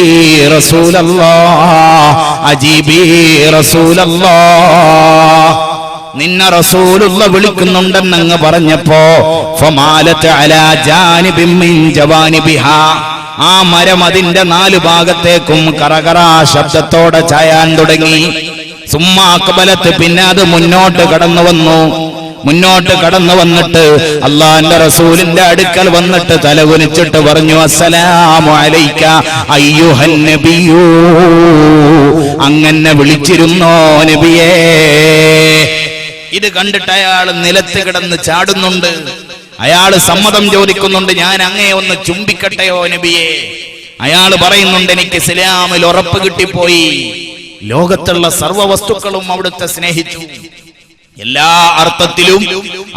റസൂലല്ലാഹ്, അജീബി റസൂലല്ലാഹ്, നിന്നെ റസൂലുള്ള വിളിക്കുന്നുണ്ടെന്നങ്ങ് പറഞ്ഞപ്പോ ഫമാലത്ത് അലാ ജാനിബിൻ മിൻ ജവാനിബിഹാ, ആ മരം അതിന്റെ 4 ഭാഗത്തേക്കും കറകറാ ശബ്ദത്തോടെ ചായാൻ തുടങ്ങി. സുമ്മാ അക്ബലത്ത്, പിന്നെ അത് മുന്നോട്ട് കടന്നു വന്നു. മുന്നോട്ട് കടന്നു വന്നിട്ട് അള്ളാന്റെ റസൂലിന്റെ അടുക്കൽ വന്നിട്ട് തലകുനിച്ചിട്ട് പറഞ്ഞു, അസ്സലാമു അലൈക അയ്യുഹൻ നബിയൂ, അങ്ങനെ വിളിച്ചിരുന്നോ നബിയേ? ഇത് കണ്ടിട്ട് അയാൾ നിലത്ത് കിടന്ന് ചാടുന്നുണ്ട്. അയാള് സമ്മതം ചോദിക്കുന്നുണ്ട്, ഞാൻ അങ്ങയെ ഒന്ന് ചുംബിക്കട്ടെയോ നബിയേ? അയാൾ പറയുന്നുണ്ട്, എനിക്ക് ഇസ്ലാമിൽ ഉറപ്പ് കിട്ടിപ്പോയി. ലോകത്തുള്ള സർവ്വ വസ്തുക്കളും അവിടുത്തെ സ്നേഹിച്ചു, എല്ലാ അർത്ഥത്തിലും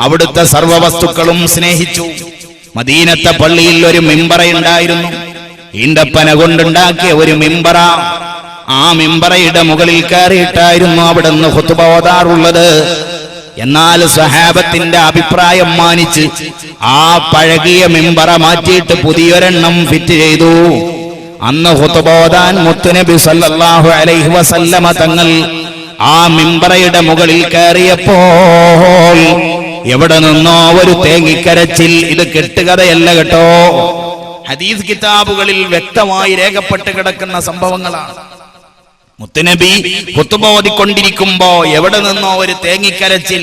അവിടുത്തെ സർവ്വ വസ്തുക്കളും സ്നേഹിച്ചു. മദീനത്തെ പള്ളിയിൽ ഒരു മിമ്പറയുണ്ടായിരുന്നു, ഈന്തപ്പന കൊണ്ടുണ്ടാക്കിയ ഒരു മിമ്പറ. ആ മിമ്പറയുടെ മുകളിൽ കയറിയിട്ടായിരുന്നു അവിടുന്ന് ഖുതുബ ഓതാറുള്ളത്. എന്നാൽ സ്വഹാബത്തിന്റെ അഭിപ്രായം മാനിച്ച് ആ പഴകിയ മിമ്പറ മാറ്റിയിട്ട് പുതിയൊരെണ്ണം ഫിറ്റ് ചെയ്തു. അന്ന് ഖുതുബ ഓതാൻ മുത്തുനബി സല്ലല്ലാഹു അലൈഹി വസല്ലമ തങ്ങൾ ആ മിമ്പറയുടെ മുകളിൽ കയറിയപ്പോൾ എവിടെ നിന്നോ ഒരു തേങ്ങിക്കരച്ചിൽ. ഇത് കെട്ടുകഥയല്ല കേട്ടോ, ഹദീസ് കിതാബുകളിൽ വ്യക്തമായി രേഖപ്പെട്ട് കിടക്കുന്ന സംഭവങ്ങളാണ്. മുത്തുനബി ഖുതുബ ഓതിക്കൊണ്ടിരിക്കുമ്പോ എവിടെ നിന്നോ ഒരു തേങ്ങിക്കരച്ചിൽ.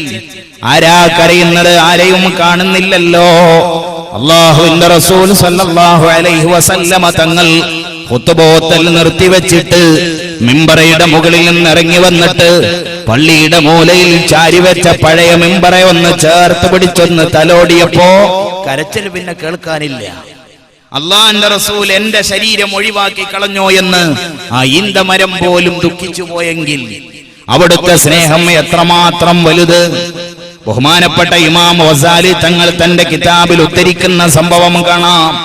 ആരാ കരയുന്നത്? ആരെയും കാണുന്നില്ലല്ലോ. അല്ലാഹുവിന്റെ റസൂൽ സല്ലല്ലാഹു അലൈഹി വസല്ലമ തങ്ങൾ ഖുതുബ ഓതൽ നിർത്തിവെച്ചിട്ട് മിമ്പറയുടെ മുകളിൽ നിന്ന് ഇറങ്ങി വന്നിട്ട് പള്ളിയുടെ മൂലയിൽ ചാരിവെച്ച പഴയ മിമ്പറെ ഒന്ന് ചേർത്ത് പിടിച്ചൊന്ന് തലോടിയപ്പോ കരച്ചിൽ പിന്നെ കേൾക്കാനില്ല. അള്ളാന്റെ റസൂൽ എന്റെ ശരീരം ഒഴിവാക്കി കളഞ്ഞോ എന്ന് ആ ഈന്തമരം പോലും ദുഃഖിച്ചു പോയെങ്കിൽ അവിടുത്തെ സ്നേഹം എത്രമാത്രം വലുത്. ബഹുമാനപ്പെട്ട ഇമാം ഗസാലി തങ്ങൾ തന്റെ കിതാബിൽ ഉദ്ധരിക്കുന്ന സംഭവം കാണാം.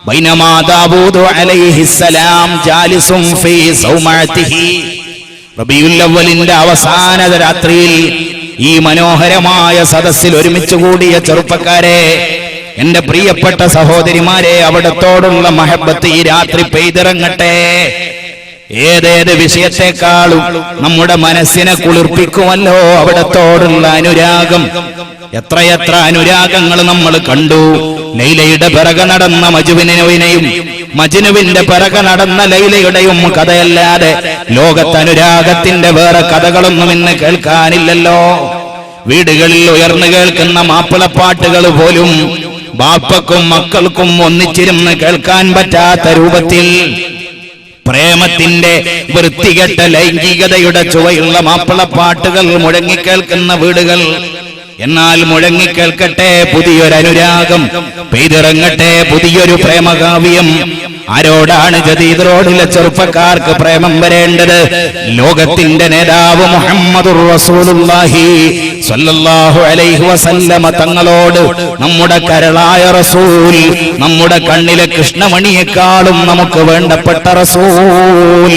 ബൈനമാ ദാവൂദ് അലൈഹിസ്സലാം ജാലിസും ഫീ സൗമഅതിഹി, റബീഉൽ അവ്വലിന്റെ അവസാന രാത്രിയിൽ ഈ മനോഹരമായ സദസ്സിൽ ഒരുമിച്ച് കൂടിയ ചെറുപ്പക്കാരെ, എന്റെ പ്രിയപ്പെട്ട സഹോദരിമാരെ, അവിടത്തോടുള്ള മഹബത്ത് ഈ രാത്രി പെയ്തിറങ്ങട്ടെ. ഏതേത് വിഷയത്തെക്കാളും നമ്മുടെ മനസ്സിനെ കുളിർപ്പിക്കുമല്ലോ അവിടത്തോടുള്ള അനുരാഗം. എത്രയെത്ര അനുരാഗങ്ങൾ നമ്മൾ കണ്ടു. ലൈലയുടെ പിറകെ നടന്ന മജ്നുവിനെയും മജ്നുവിന്റെ പിറകെ നടന്ന ലൈലയുടെയും കഥയല്ലാതെ ലോകത്ത് അനുരാഗത്തിന്റെ വേറെ കഥകളൊന്നും ഇന്ന് കേൾക്കാനില്ലല്ലോ. വീടുകളിൽ ഉയർന്നു കേൾക്കുന്ന മാപ്പിളപ്പാട്ടുകൾ പോലും ബാപ്പക്കും മക്കൾക്കും ഒന്നിച്ചിരുന്ന് കേൾക്കാൻ പറ്റാത്ത രൂപത്തിൽ പ്രേമത്തിന്റെ വൃത്തികെട്ട ലൈംഗികതയുടെ ചുവയുള്ള മാപ്പിളപ്പാട്ടുകൾ മുഴങ്ങിക്കേൾക്കുന്ന വീടുകൾ. എന്നാൽ മുഴങ്ങിക്കേൾക്കട്ടെ പുതിയൊരു അനുരാഗം, പെയ്തിറങ്ങട്ടെ പുതിയൊരു പ്രേമകാവ്യം. ആരോടാണ് ജദീദ് ചെറുപ്പക്കാർക്ക് പ്രേമം വരേണ്ടത്? ലോകത്തിന്റെ നേതാവ് മുഹമ്മദുർ റസൂലുള്ളാഹി സ്വല്ലല്ലാഹു അലൈഹി വസല്ലമ തങ്ങളോട്. നമ്മുടെ കരളായ റസൂൽ, നമ്മുടെ കണ്ണിലെ കൃഷ്ണമണിയെക്കാളും നമുക്ക് വേണ്ടപ്പെട്ട റസൂൽ,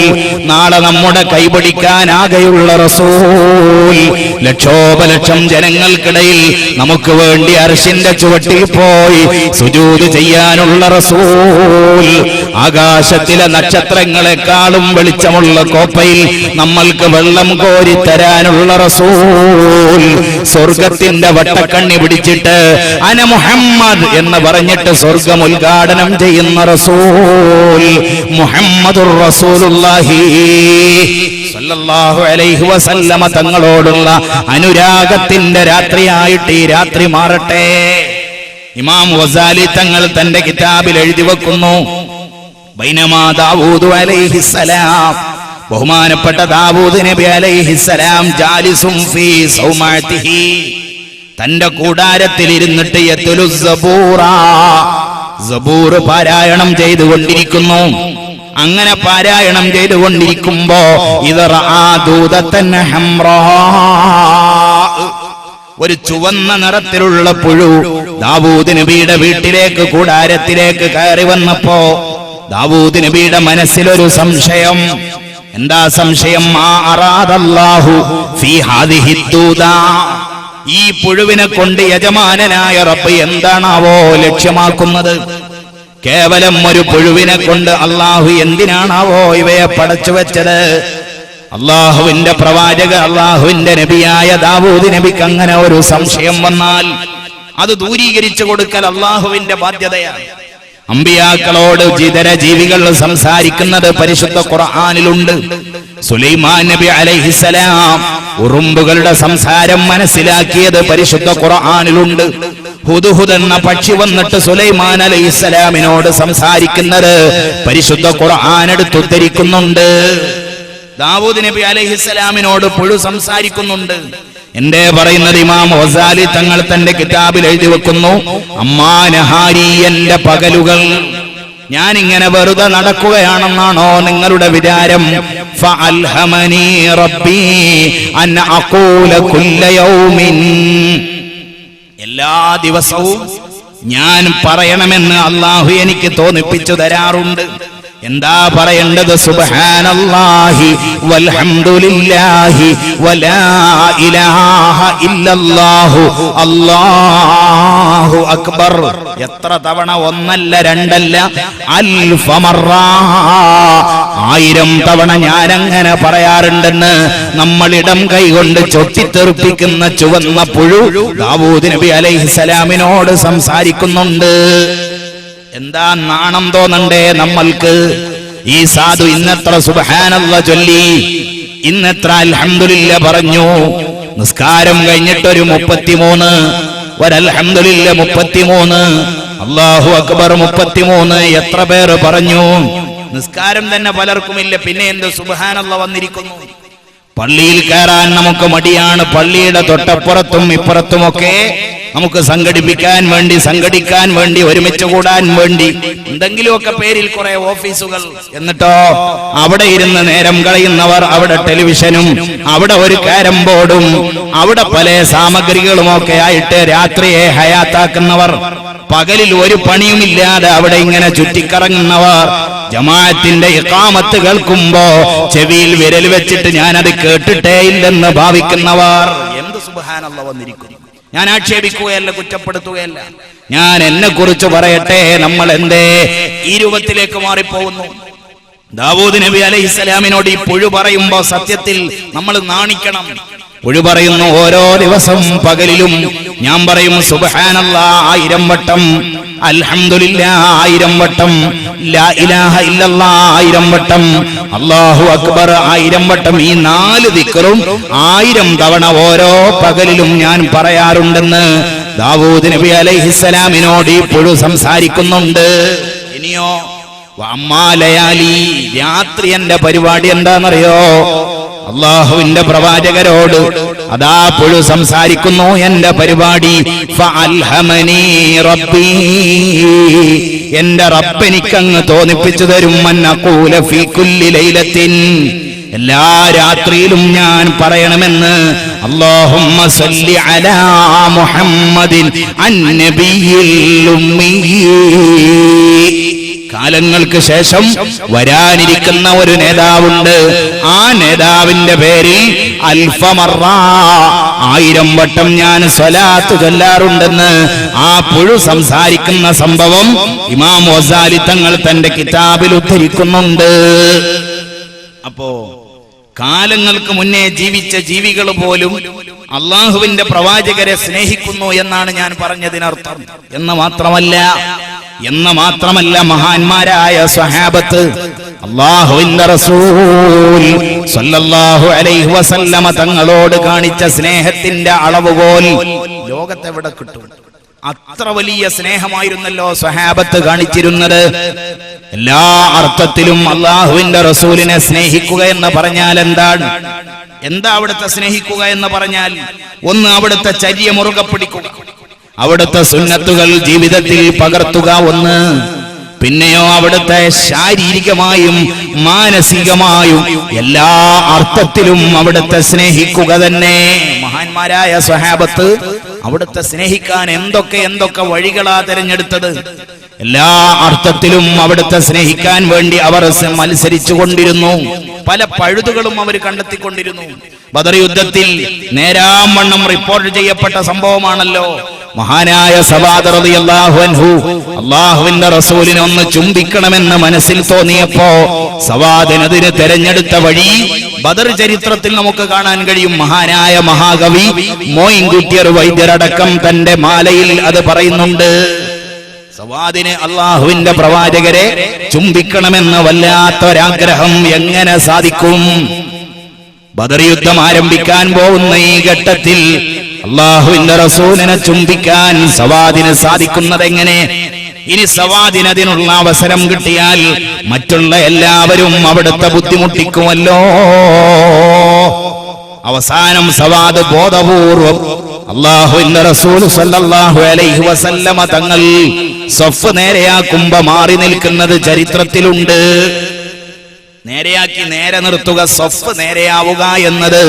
നാളെ നമ്മുടെ കൈപിടിക്കാനാകെയുള്ള റസൂൽ, ലക്ഷോപലക്ഷം ജനങ്ങൾക്കിടയിൽ നമുക്ക് വേണ്ടി അർശിന്റെ ചുവട്ടിൽ പോയി സുജൂദ് ചെയ്യാനുള്ള റസൂൽ, ആകാശത്തിലെ നക്ഷത്രങ്ങളെക്കാളും വെളിച്ചമുള്ള കോപ്പയിൽ നമ്മൾക്ക് വെള്ളം കോരി തരാനുള്ള റസൂൽ, സ്വർഗത്തിന്റെ വട്ടക്കണ്ണി പിടിച്ചിട്ട് അന മുഹമ്മദ് എന്ന് പറഞ്ഞിട്ട് സ്വർഗം ഉദ്ഘാടനം ചെയ്യുന്ന റസൂൽ മുഹമ്മദുർ റസൂലുള്ളാഹി സ്വല്ലല്ലാഹു അലൈഹി വസല്ലമ തങ്ങളോടുള്ള അനുരാഗത്തിന്റെ രാത്രിയായിട്ട് ഈ രാത്രി മാറട്ടെ. ഇമാം ഗസാലി തങ്ങൾ തന്റെ കിതാബിൽ എഴുതി വെക്കുന്നു, ബൈനമാ ദാവൂദ് അലൈഹിസ്സലാം, ബഹുമാനപ്പെട്ട ദാവൂദ് നബി അലൈഹിസ്സലാം ജാലിസും ഫീ സൗമഅതിഹി, തന്റെ കൂടാരത്തിൽ ഇരുന്നിട്ട് യത്ലു സബൂറ, സബൂർ പാരായണം ചെയ്തുകൊണ്ടിരിക്കുന്നു. അങ്ങനെ പാരായണം ചെയ്തുകൊണ്ടിരിക്കുമ്പോ ഇത് റആ ദൂദത്തൻ ഹംറാ, ഒരു ചുവന്ന നിറത്തിലുള്ള പുഴു ദാവൂദ് നബിയുടെ വീട്ടിലേക്ക് കൂടാരത്തിലേക്ക് കയറി വന്നപ്പോ ദാവൂദ് നബിയുടെ മനസ്സിലൊരു സംശയം. എന്താ സംശയം? മാ അറാദല്ലാഹു ഫീ ഹാദിഹി ദൂദ, ഈ പുഴുവിനെ കൊണ്ട് യജമാനനായ റബ്ബ് എന്താണാവോ ലക്ഷ്യമാക്കുന്നത്? കേവലം ഒരു പുഴുവിനെ കൊണ്ട് അള്ളാഹു എന്തിനാണാവോ ഇവയെ പടച്ചു വെച്ചത്? അള്ളാഹുവിന്റെ പ്രവാചക, അള്ളാഹുവിന്റെ നബിയായ ദാവൂദ് നബിക്ക് അങ്ങനെ ഒരു സംശയം വന്നാൽ അത് ദൂരീകരിച്ചു കൊടുക്കൽ അള്ളാഹുവിന്റെ ബാധ്യതയാണ്. അമ്പിയാക്കളോട് ഇതര ജീവികൾ സംസാരിക്കുന്നത് പരിശുദ്ധ ഖുർആനിലുണ്ട്. സുലൈമാൻ നബി അലൈഹിസ്സലാം ഉറുമ്പുകളുടെ സംസാരം മനസ്സിലാക്കിയത് പരിശുദ്ധ ഖുർആനിലുണ്ട്. ഹുദ്ഹുദ് എന്ന പക്ഷി വന്നിട്ട് സുലൈമാൻ അലൈഹിസ്സലാമിനോട് സംസാരിക്കുന്നത് പരിശുദ്ധ ഖുർആൻ എടുത്തുദ്ധരിക്കുന്നുണ്ട്. ദാവൂദ് നബി അലൈഹിസ്സലാമിനോട് പുഴു സംസാരിക്കുന്നുണ്ട്. എന്തേ പറയുന്നത്? ഇമാം ഗസാലി തങ്ങൾ തന്റെ കിതാബിൽ എഴുതി വെക്കുന്നു, അമ്മാനഹാരി, എന്റെ പകലുകൾ ഞാനിങ്ങനെ വെറുതെ നടക്കുകയാണെന്നാണോ നിങ്ങളുടെ വിചാരം? ഫഅൽഹമനി റബ്ബി അൻ അഖൂല കുല്ല യൗമിൻ, എല്ലാ ദിവസവും ഞാൻ പറയണമെന്ന് അല്ലാഹു എനിക്ക് തോന്നിപ്പിച്ചു തരാറുണ്ട്. എന്താ പറയേണ്ടത്? സുബ്ഹാനല്ലാഹി വൽഹംദുലില്ലാഹി വലാ ഇലാഹ ഇല്ലല്ലാഹു അല്ലാഹു അക്ബർ. എത്ര തവണ? ഒന്നല്ല രണ്ടല്ല, അൽഫ മറ, 1000 തവണ ഞാനങ്ങനെ പറയാറുണ്ടെന്ന് നമ്മൾ ഇടം കൈകൊണ്ട് ചൊട്ടിത്തെറിപ്പിക്കുന്ന ചുവന്ന പുഴു ദാവൂദ് നബി അലൈഹിസ്സലാമിനോട് സംസാരിക്കുന്നുണ്ട്. എന്താ നാണം തോന്നണ്ടേ നമ്മൾക്ക്? ഈ സാധു ഇന്നത്ര സുബ്ഹാനല്ലാഹ് ചൊല്ലി, ഇന്നത്ര അൽഹംദുലില്ലാ പറഞ്ഞു. നിസ്കാരം കഴിഞ്ഞിട്ടൊരു 33, ഒരൽഹംദുലില്ലാ 33, അല്ലാഹു അക്ബർ 33. എത്ര പേർ പറഞ്ഞു? നിസ്കാരം തന്നെ പലർക്കുമില്ല, പിന്നെ എന്ത് സുബ്ഹാനല്ലാഹ് വന്നിരിക്കുന്നു? പള്ളിയിൽ കയറാൻ നമുക്ക് മടിയാണ്. പള്ളിയുടെ തൊട്ടപ്പുറത്തും ഇപ്പുറത്തുമൊക്കെ നമുക്ക് സംഘടിക്കാൻ വേണ്ടി ഒരുമിച്ച് കൂടാൻ വേണ്ടി എന്തെങ്കിലുമൊക്കെ പേരിൽ കുറെ ഓഫീസുകൾ. എന്നിട്ടോ അവിടെ ഇരുന്ന് നേരം കളയുന്നവർ, അവിടെ ടെലിവിഷനും, അവിടെ ഒരു കാരം ബോർഡും, അവിടെ പല സാമഗ്രികളുമൊക്കെ ആയിട്ട് രാത്രിയെ ഹയാത്താക്കുന്നവർ, പകലിൽ ഒരു പണിയുമില്ലാതെ അവിടെ ഇങ്ങനെ ചുറ്റിക്കറങ്ങുന്നവർ, ജമാഅത്തിന്റെ ഇഖാമത്ത് കേൾക്കുമ്പോ ചെവിയിൽ വിരൽ വെച്ചിട്ട് ഞാനത് കേട്ടിട്ടേ ഇല്ലെന്ന് ഭാവിക്കുന്നവർ. എന്ത് സുബ്ഹാനല്ലാഹ് വന്നിരിക്കുന്നു! ഞാൻ ആക്ഷേപിക്കുകയല്ല, കുറ്റപ്പെടുത്തുകയല്ല, ഞാൻ എന്നെ കുറിച്ച് പറയട്ടെ. നമ്മൾ എന്തേ ഈ രൂപത്തിലേക്ക് മാറിപ്പോകുന്നു? ദാവൂദ് നബി അലൈഹിസ്സലാമിനോട് ഈ പുഴു പറയുമ്പോ സത്യത്തിൽ നമ്മൾ നാണിക്കണം. പുഴു പറയുന്നു, ഓരോ ദിവസം പകലിലും ഞാൻ പറയും സുബ്ഹാനല്ലാഹ് 1000 വട്ടം, അൽഹംദുലില്ലാഹ് 1000 വട്ടം, ലാ ഇലാഹ ഇല്ലല്ലാഹ് 1000 വട്ടം, അല്ലാഹു അക്ബർ 1000 വട്ടം. ഈ 4 ദിക്റും 1000 തവണ ഓരോ പകലിലും ഞാൻ പറയാറുണ്ടെന്ന് ദാവൂദ് നബി അലൈഹിസ്സലാമിനോട് ഈ പുഴു സംസാരിക്കുന്നുണ്ട്. ഇനിയോ അമ്മാലയാലി, രാത്രി എന്റെ പരിപാടി എന്താണെന്നറിയോ? അല്ലാഹുവിന്റെ പ്രവാചകരോട് അതാ പുഴു സംസാരിക്കുന്നു, എന്റെ പരിപാടി ഫഅൽഹമനി റബ്ബി, എന്റെ റബ്ബ് എനിക്കങ്ങ് തോന്നിപ്പിച്ചു തരും, അന്നഖൂല ഫീ കുല്ലി ലൈലത്തിൻ, എല്ലാ രാത്രിയിലും ഞാൻ പറയണമെന്ന്. അല്ലാഹുമ്മ സല്ലി അലാ മുഹമ്മദിൻ അന്നബിയിൽ ഉമ്മി. കാലങ്ങൾക്ക് ശേഷം വരാനിരിക്കുന്ന ഒരു നേതാവുണ്ട്. ആ നേതാവിന്റെ പേരിൽ അൽഫ മറ, 1000 വട്ടം ഞാൻ സ്വലാത്ത് ചൊല്ലാറുണ്ടെന്ന് ആ പുഴു സംസാരിക്കുന്ന സംഭവം ഇമാം ഗസാലി തങ്ങൾ തന്റെ കിതാബിൽ ഉദ്ധരിക്കുന്നുണ്ട്. അപ്പോ കാലങ്ങൾക്ക് മുന്നേ ജീവിച്ച ജീവികൾ പോലും അള്ളാഹുവിന്റെ പ്രവാചകരെ സ്നേഹിക്കുന്നു എന്നാണ് ഞാൻ പറഞ്ഞതിനർത്ഥം. എന്ന് മാത്രമല്ല മഹാന്മാരായ സ്വഹാബത്ത് അല്ലാഹുവിന്റെ റസൂൽ സല്ലല്ലാഹു അലൈഹി വസല്ലമ തങ്ങളോട് കാണിച്ച സ്നേഹത്തിന്റെ അളവുകോൽ ലോകത്തെവിടെ കിട്ടും? അത്ര വലിയ സ്നേഹമായിരുന്നല്ലോ സ്വഹാബത്ത് കാണിച്ചിരുന്നത്. എല്ലാ അർത്ഥത്തിലും അല്ലാഹുവിന്റെ റസൂലിനെ സ്നേഹിക്കുക എന്ന് പറഞ്ഞാൽ എന്താ അവിടുത്തെ സ്നേഹിക്കുക എന്ന് പറഞ്ഞാൽ? ഒന്ന്, അവിടുത്തെ ചര്യ മുറുകെ പിടിക്കുക, അവിടുത്തെ സുന്നത്തുകൾ ജീവിതത്തിൽ പകർത്തുക. ഒന്ന്, പിന്നെയോ അവിടുത്തെ ശാരീരികമായും മാനസികമായും എല്ലാ അർത്ഥത്തിലും അവിടുത്തെ സ്നേഹിക്കുക തന്നെ. മഹാന്മാരായ സ്വഹാബത്ത് അവിടുത്തെ സ്നേഹിക്കാൻ എന്തൊക്കെ വഴികളാ തിരഞ്ഞെടുത്തത്. എല്ലാ അർത്ഥത്തിലും അവിടുത്തെ സ്നേഹിക്കാൻ വേണ്ടി അവർ മത്സരിച്ചു കൊണ്ടിരുന്നു. പല പഴുതുകളും അവർ കണ്ടെത്തിക്കൊണ്ടിരുന്നു. ബദർ യുദ്ധത്തിൽ നേരാംവണ്ണം റിപ്പോർട്ട് ചെയ്യപ്പെട്ട സംഭവമാണല്ലോ. മഹാനായ സവാദ് റളിയല്ലാഹു അൻഹു അല്ലാഹുവിന്റെ റസൂലിനെ ഒന്ന് ചുംബിക്കണമെന്ന് മനസ്സിൽ തോന്നിയപ്പോ സവാദിനതിന് തെരഞ്ഞെടുത്ത വഴി ബദർ ചരിത്രത്തിൽ നമുക്ക് കാണാൻ കഴിയും. മഹാനായ മഹാകവി മോയിൻകുട്ടിയർ വൈദ്യരടക്കം തന്റെ മാലയിൽ അത് പറയുന്നുണ്ട്. സവാദിന് അള്ളാഹുവിന്റെ പ്രവാചകരെ ചുംബിക്കണമെന്ന് വല്ലാത്തൊരാഗ്രഹം എങ്ങനെ സാധിക്കും? ബദർ യുദ്ധം ആരംഭിക്കാൻ പോകുന്ന ഈ ഘട്ടത്തിൽ അള്ളാഹുവിന്റെ റസൂലിനെ ചുംബിക്കാൻ സവാദിന് സാധിക്കുന്നത് എങ്ങനെ? ഇനി സവാദിന് അതിനുള്ള അവസരം കിട്ടിയാൽ മറ്റുള്ള എല്ലാവരും അവിടുത്തെ ബുദ്ധിമുട്ടിക്കുമല്ലോ. അവസാനം സവാദ് ബോധപൂർവം അല്ലാഹുവിന്റെ റസൂൽ സല്ലല്ലാഹു അലൈഹി വസല്ലമ തങ്ങൾ സഫ് നേരെയാക്കുമ്പോ മാറി നിൽക്കുന്നത് ചരിത്രത്തിലുണ്ട്. നേരെയാക്കി നേരെ നിർത്തുക, സഫ് നേരെയാവുക എന്നത്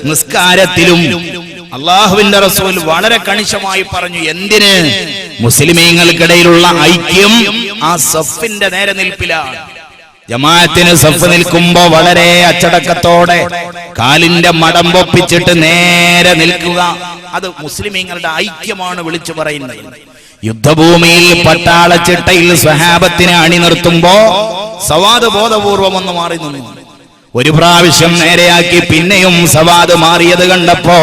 നിസ്കാരത്തിലും അല്ലാഹുവിന്റെ റസൂൽ വളരെ കണിശമായി പറഞ്ഞു. എന്തിന്? മുസ്ലിമീങ്ങൾക്കിടയിലുള്ള ഐക്യം ആ സഫിന്റെ നേരെ നിൽപ്പിലാണ്. ജമാഅത്തിന് സഫ് നിൽക്കുമ്പോ വളരെ അച്ചടക്കത്തോടെ കാലിന്റെ മടം പൊപ്പിച്ചിട്ട് നേരെ നിൽക്കുക, അത് മുസ്ലിമീങ്ങളുടെ ഐക്യമാണ് വിളിച്ചു പറയുന്നത്. യുദ്ധഭൂമിയിൽ പട്ടാളച്ചിട്ടയിൽ സ്വഹാബത്തിനെ അണിനിർത്തുമ്പോ സവാദ് ബോധപൂർവം ഒന്ന് മാറി നിന്നു. ഒരു പ്രാവശ്യം നേരെയാക്കി പിന്നെയും സവാദ് മാറിയത് കണ്ടപ്പോ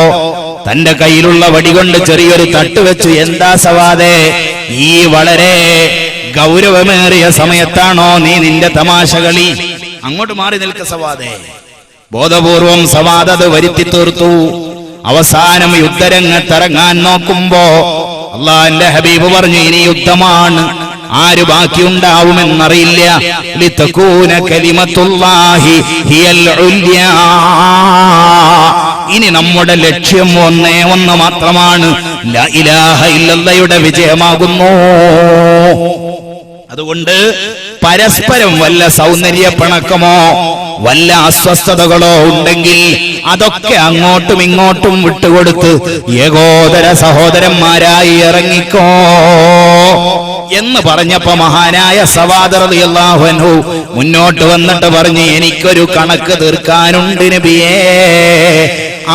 തന്റെ കയ്യിലുള്ള വടികൊണ്ട് ചെറിയൊരു തട്ട് വെച്ചു. എന്താ സവാദേ, ഈ വളരെ ഗൗരവമേറിയ സമയത്താണോ നീ നിന്റെ തമാശ കളി? അങ്ങോട്ട് മാറി നിൽക്ക സവാദേ. ബോധപൂർവം സവാദ് അത് വരുത്തി തീർത്തു. അവസാനം യുദ്ധരംഗത്തിറങ്ങാൻ നോക്കുമ്പോ അള്ളാഹുവിന്റെ ഹബീബ് പറഞ്ഞു, ഇനി യുദ്ധമാണ്, ആര് ബാക്കിയുണ്ടാവുമെന്നറിയില്ല. ലിതകൂന കലിമത്തുല്ലാഹി ഹിയൽ ഉല്യാ. ഇനി നമ്മുടെ ലക്ഷ്യം ഒന്നേ ഒന്ന് മാത്രമാണ്, ലാ ഇലാഹ ഇല്ലല്ലാഹയുടെ വിജയമാകുന്നു. അതുകൊണ്ട് പരസ്പരം വല്ല സൗന്ദര്യ പിണക്കമോ വല്ല അസ്വസ്ഥതകളോ ഉണ്ടെങ്കിൽ അതൊക്കെ അങ്ങോട്ടും ഇങ്ങോട്ടും വിട്ടുകൊടുത്ത് ഏകോദര സഹോദരന്മാരായി ഇറങ്ങിക്കോ എന്ന് പറഞ്ഞപ്പോ മഹാനായ സവാദ് റളിയല്ലാഹു അൻഹു മുന്നോട്ട് വന്നിട്ട് പറഞ്ഞു, എനിക്കൊരു കണക്ക് തീർക്കാനുണ്ട് നബിയേ,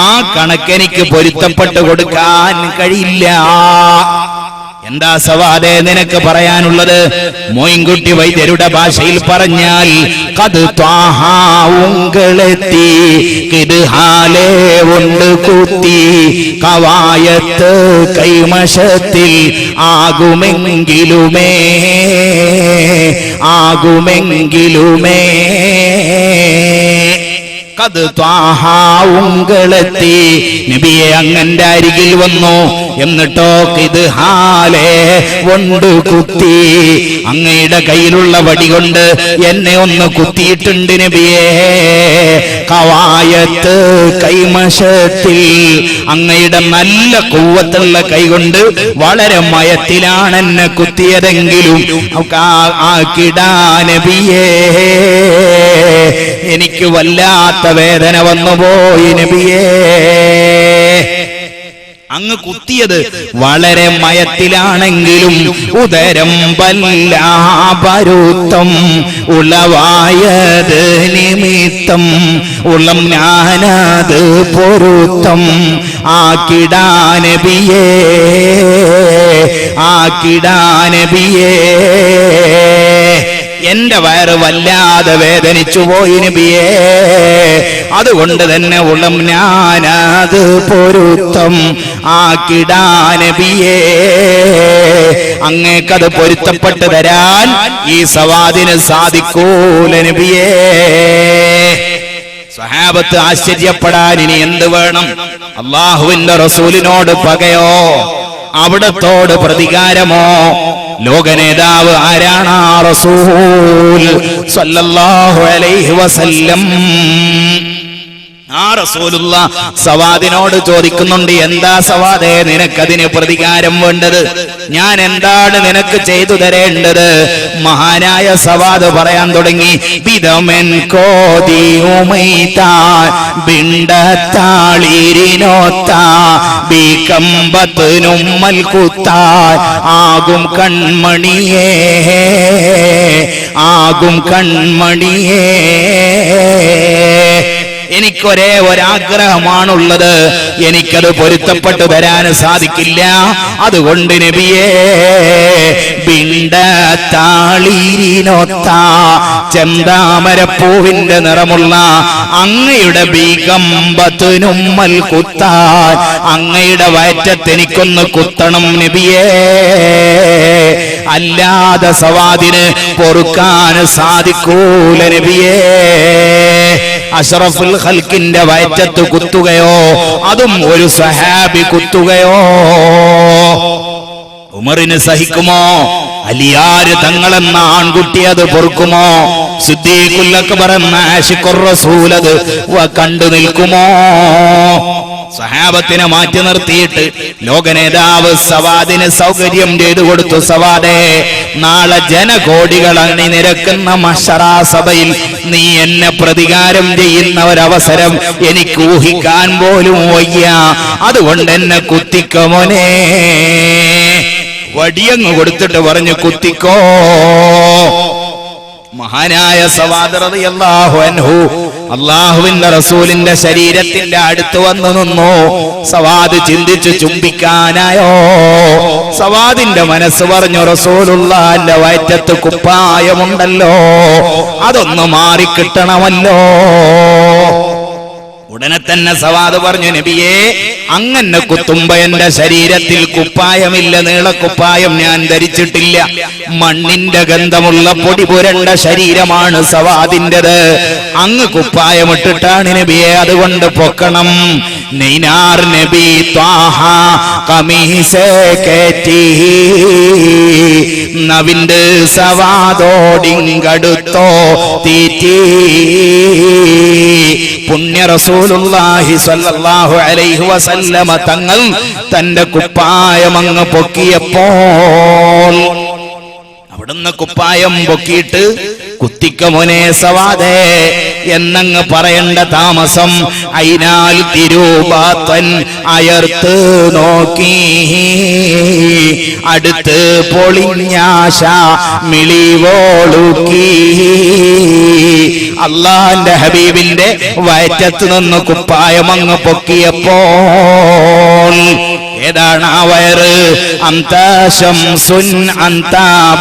ആ കണക്ക് എനിക്ക് പൊരുത്തപ്പെട്ട് കൊടുക്കാൻ കഴിയില്ല. എന്താ സവാദേ നിനക്ക് പറയാനുള്ളത്? മോയിൻകുട്ടി വൈദ്യരുടെ ഭാഷയിൽ പറഞ്ഞാൽ കത് ത്വാഹാ ഉങ്കളെത്തി കിത് ഹാലേ ഉണ്ട് കുത്തി കവായത്ത് കൈമശത്തിൽ ആകുമെങ്കിലുമേ കത് ത്വാഹാ ഉങ്കളെത്തി. നബിയെ അങ്ങന്റെ അരികിൽ വന്നു, എന്നിട്ടോ കിത് ഹാലേ ഉണ്ട് കുത്തി, അങ്ങയുടെ കയ്യിലുള്ള വടി കൊണ്ട് എന്നെ ഒന്ന് കുത്തിയിട്ടുണ്ട് നബിയേ. കവായത്ത് കൈമശത്തിൽ, അങ്ങയുടെ നല്ല കൂവത്തുള്ള കൈകൊണ്ട് വളരെ മയത്തിലാണ് എന്നെ കുത്തിയതെങ്കിലും ആക്കിടാ നബിയേ, എനിക്ക് വല്ലാത്ത വേദന വന്നുപോയി നബിയേ. അങ്ങ് കുത്തിയത് വളരെ മയത്തിലാണെങ്കിലും ഉദരം വല്ലാപരുത്തം ഉളവായത് നിമിത്തം ഉളം ഞാനത് പൊരുത്തം ആക്കിടാ നബിയേ, ആക്കിടാ നബിയേ. എന്റെ വയറ് വല്ലാതെ വേദനിച്ചു പോയി നബിയേ, അതുകൊണ്ട് തന്നെ ഉളം ഞാനത് പൊരുത്തം ആക്കിടാ നബിയേ. അങ്ങേക്കത് പൊരുത്തപ്പെട്ട് തരാൻ ഈ സവാദിന് സാധിക്കൂല നബിയേ. സ്വഹാബത്ത് ആശ്ചര്യപ്പെടാൻ ഇനി എന്ത് വേണം? അല്ലാഹുവിന്റെ റസൂലിനോട് പകയോ അവിടത്തോട് പ്രതികാരമോ? ലോകനേതാവ് ആരാണ്? റസൂൽ സല്ലല്ലാഹു അലൈഹി വസല്ലം. ആ റസൂലുള്ള സവാദിനോട് ചോദിക്കുന്നുണ്ട്, എന്താ സവാദേ നിനക്കതിന് പ്രതികാരം വേണ്ടത്? ഞാൻ എന്താണ് നിനക്ക് ചെയ്തു തരേണ്ടത്? മഹാനായ സവാദ് പറയാൻ തുടങ്ങി, വിധമൻ കോതിയുമൈതാൻ ബിണ്ടത്താളിരിനോത്താ ബികമ്പത്തിനുമ്മൽ കുത്താൻ ആകും കൺമണിയേ, ആകും കൺമണിയേ. എനിക്കൊരേ ഒരാഗ്രഹമാണുള്ളത്, എനിക്കത് പൊരുത്തപ്പെട്ടു തരാൻ സാധിക്കില്ല. അതുകൊണ്ട് നബിയേ, ബിണ്ടത്താളിരിനൊത്ത ചെന്താമരപ്പൂവിന്റെ നിറമുള്ള അങ്ങയുടെ ബീകമ്പത്തിനുമ്മൽ കുത്താൻ, അങ്ങയുടെ വയറ്റത്തെനിക്കൊന്ന് കുത്തണം നബിയേ. അല്ലാതെ സവാദിന് പൊറുക്കാൻ സാധിക്കൂല നബിയേ. അഷ്റഫുൽ ഖൽക്കിന്റെ വയറ്റത്ത് കുത്തുകയോ, അതും ഒരു സഹാബി കുത്തുകയോ ഉമറിന് സഹിക്കുമോ? അലിയാര് തങ്ങളെന്ന ആൺകുട്ടി അത് പൊറുക്കുമോ? സിദ്ദീഖുൽ അക്ബർ എന്ന ആശിഖുർ റസൂൽ അത് കണ്ടു നിൽക്കുമോ? സഹാബത്തിനെ മാറ്റി നിർത്തിയിട്ട് ലോക നേതാവ് സവാദിന് സൗകര്യം ചെയ്തു കൊടുത്തു. സവാദേ, നാളെ ജനകോടികൾ അണിനിരക്കുന്ന മഹ്ശറാ സഭയിൽ നീ എന്നെ പ്രതികാരം ചെയ്യുന്ന ഒരവസരം എനിക്ക് ഊഹിക്കാൻ പോലും വയ്യ. അതുകൊണ്ട് എന്നെ കുത്തിക്കോനെ. വടിയങ്ങ് കൊടുത്തിട്ട് പറഞ്ഞു, കുത്തിക്കോ. മഹാനായ സവാദ് റളിയല്ലാഹു അൻഹു അല്ലാഹുവിന്റെ റസൂലിന്റെ ശരീരത്തിന്റെ അടുത്ത് വന്നു നിന്നു. സവാദ് ചിന്തിച്ചു, ചുംബിക്കാനായോ? സവാദിന്റെ മനസ്സ് പറഞ്ഞു, റസൂലുള്ളാഹിന്റെ വയറ്റത്ത് കുപ്പായമുണ്ടല്ലോ, അതൊന്ന് മാറിക്കിട്ടണമല്ലോ. ഉടനെ തന്നെ സവാദ് പറഞ്ഞു, നബിയേ, അങ്ങനെ കുത്തുമ്പോ എന്റെ ശരീരത്തിൽ കുപ്പായമില്ല, നീളക്കുപ്പായം ഞാൻ ധരിച്ചിട്ടില്ല. മണ്ണിന്റെ ഗന്ധമുള്ള പൊടി പുരണ്ട ശരീരമാണ് സവാദിന്റേത്. അങ്ങ് കുപ്പായമിട്ടിട്ടാണ് നബിയെ, അതുകൊണ്ട് പൊക്കണം. നൈനാർ നബി ത്വാഹ കമീസേ കേറ്റി നവിണ്ട് സവാദോടിങ്കടുത്തോ തീറ്റി. പുണ്യ റസൂലുള്ളാഹി സ്വല്ലല്ലാഹു അലൈഹി വസല്ലമ തങ്ങൾ തന്റെ കുപ്പായം അങ്ങ് പൊക്കിയപ്പോൾ അവിടുന്ന് കുപ്പായം പൊക്കിയിട്ട്, കുത്തിക്ക മോനെ സവാദേ എന്നങ്ങ് പറയേണ്ട താമസം അയിനാൽ തിരൂപാത്തൻ അയർത്ത് നോക്കി. അടുത്ത് പൊളിഞ്ഞാശ മിളിവോളുക്കി. അള്ളാന്റെ ഹബീബിന്റെ വയറ്റത്ത് നിന്ന് കുപ്പായം അങ്ങ് പൊക്കിയപ്പോൾ ഏതാണ് ആ വയറ്? അന്ത ശംസുൻ അന്ത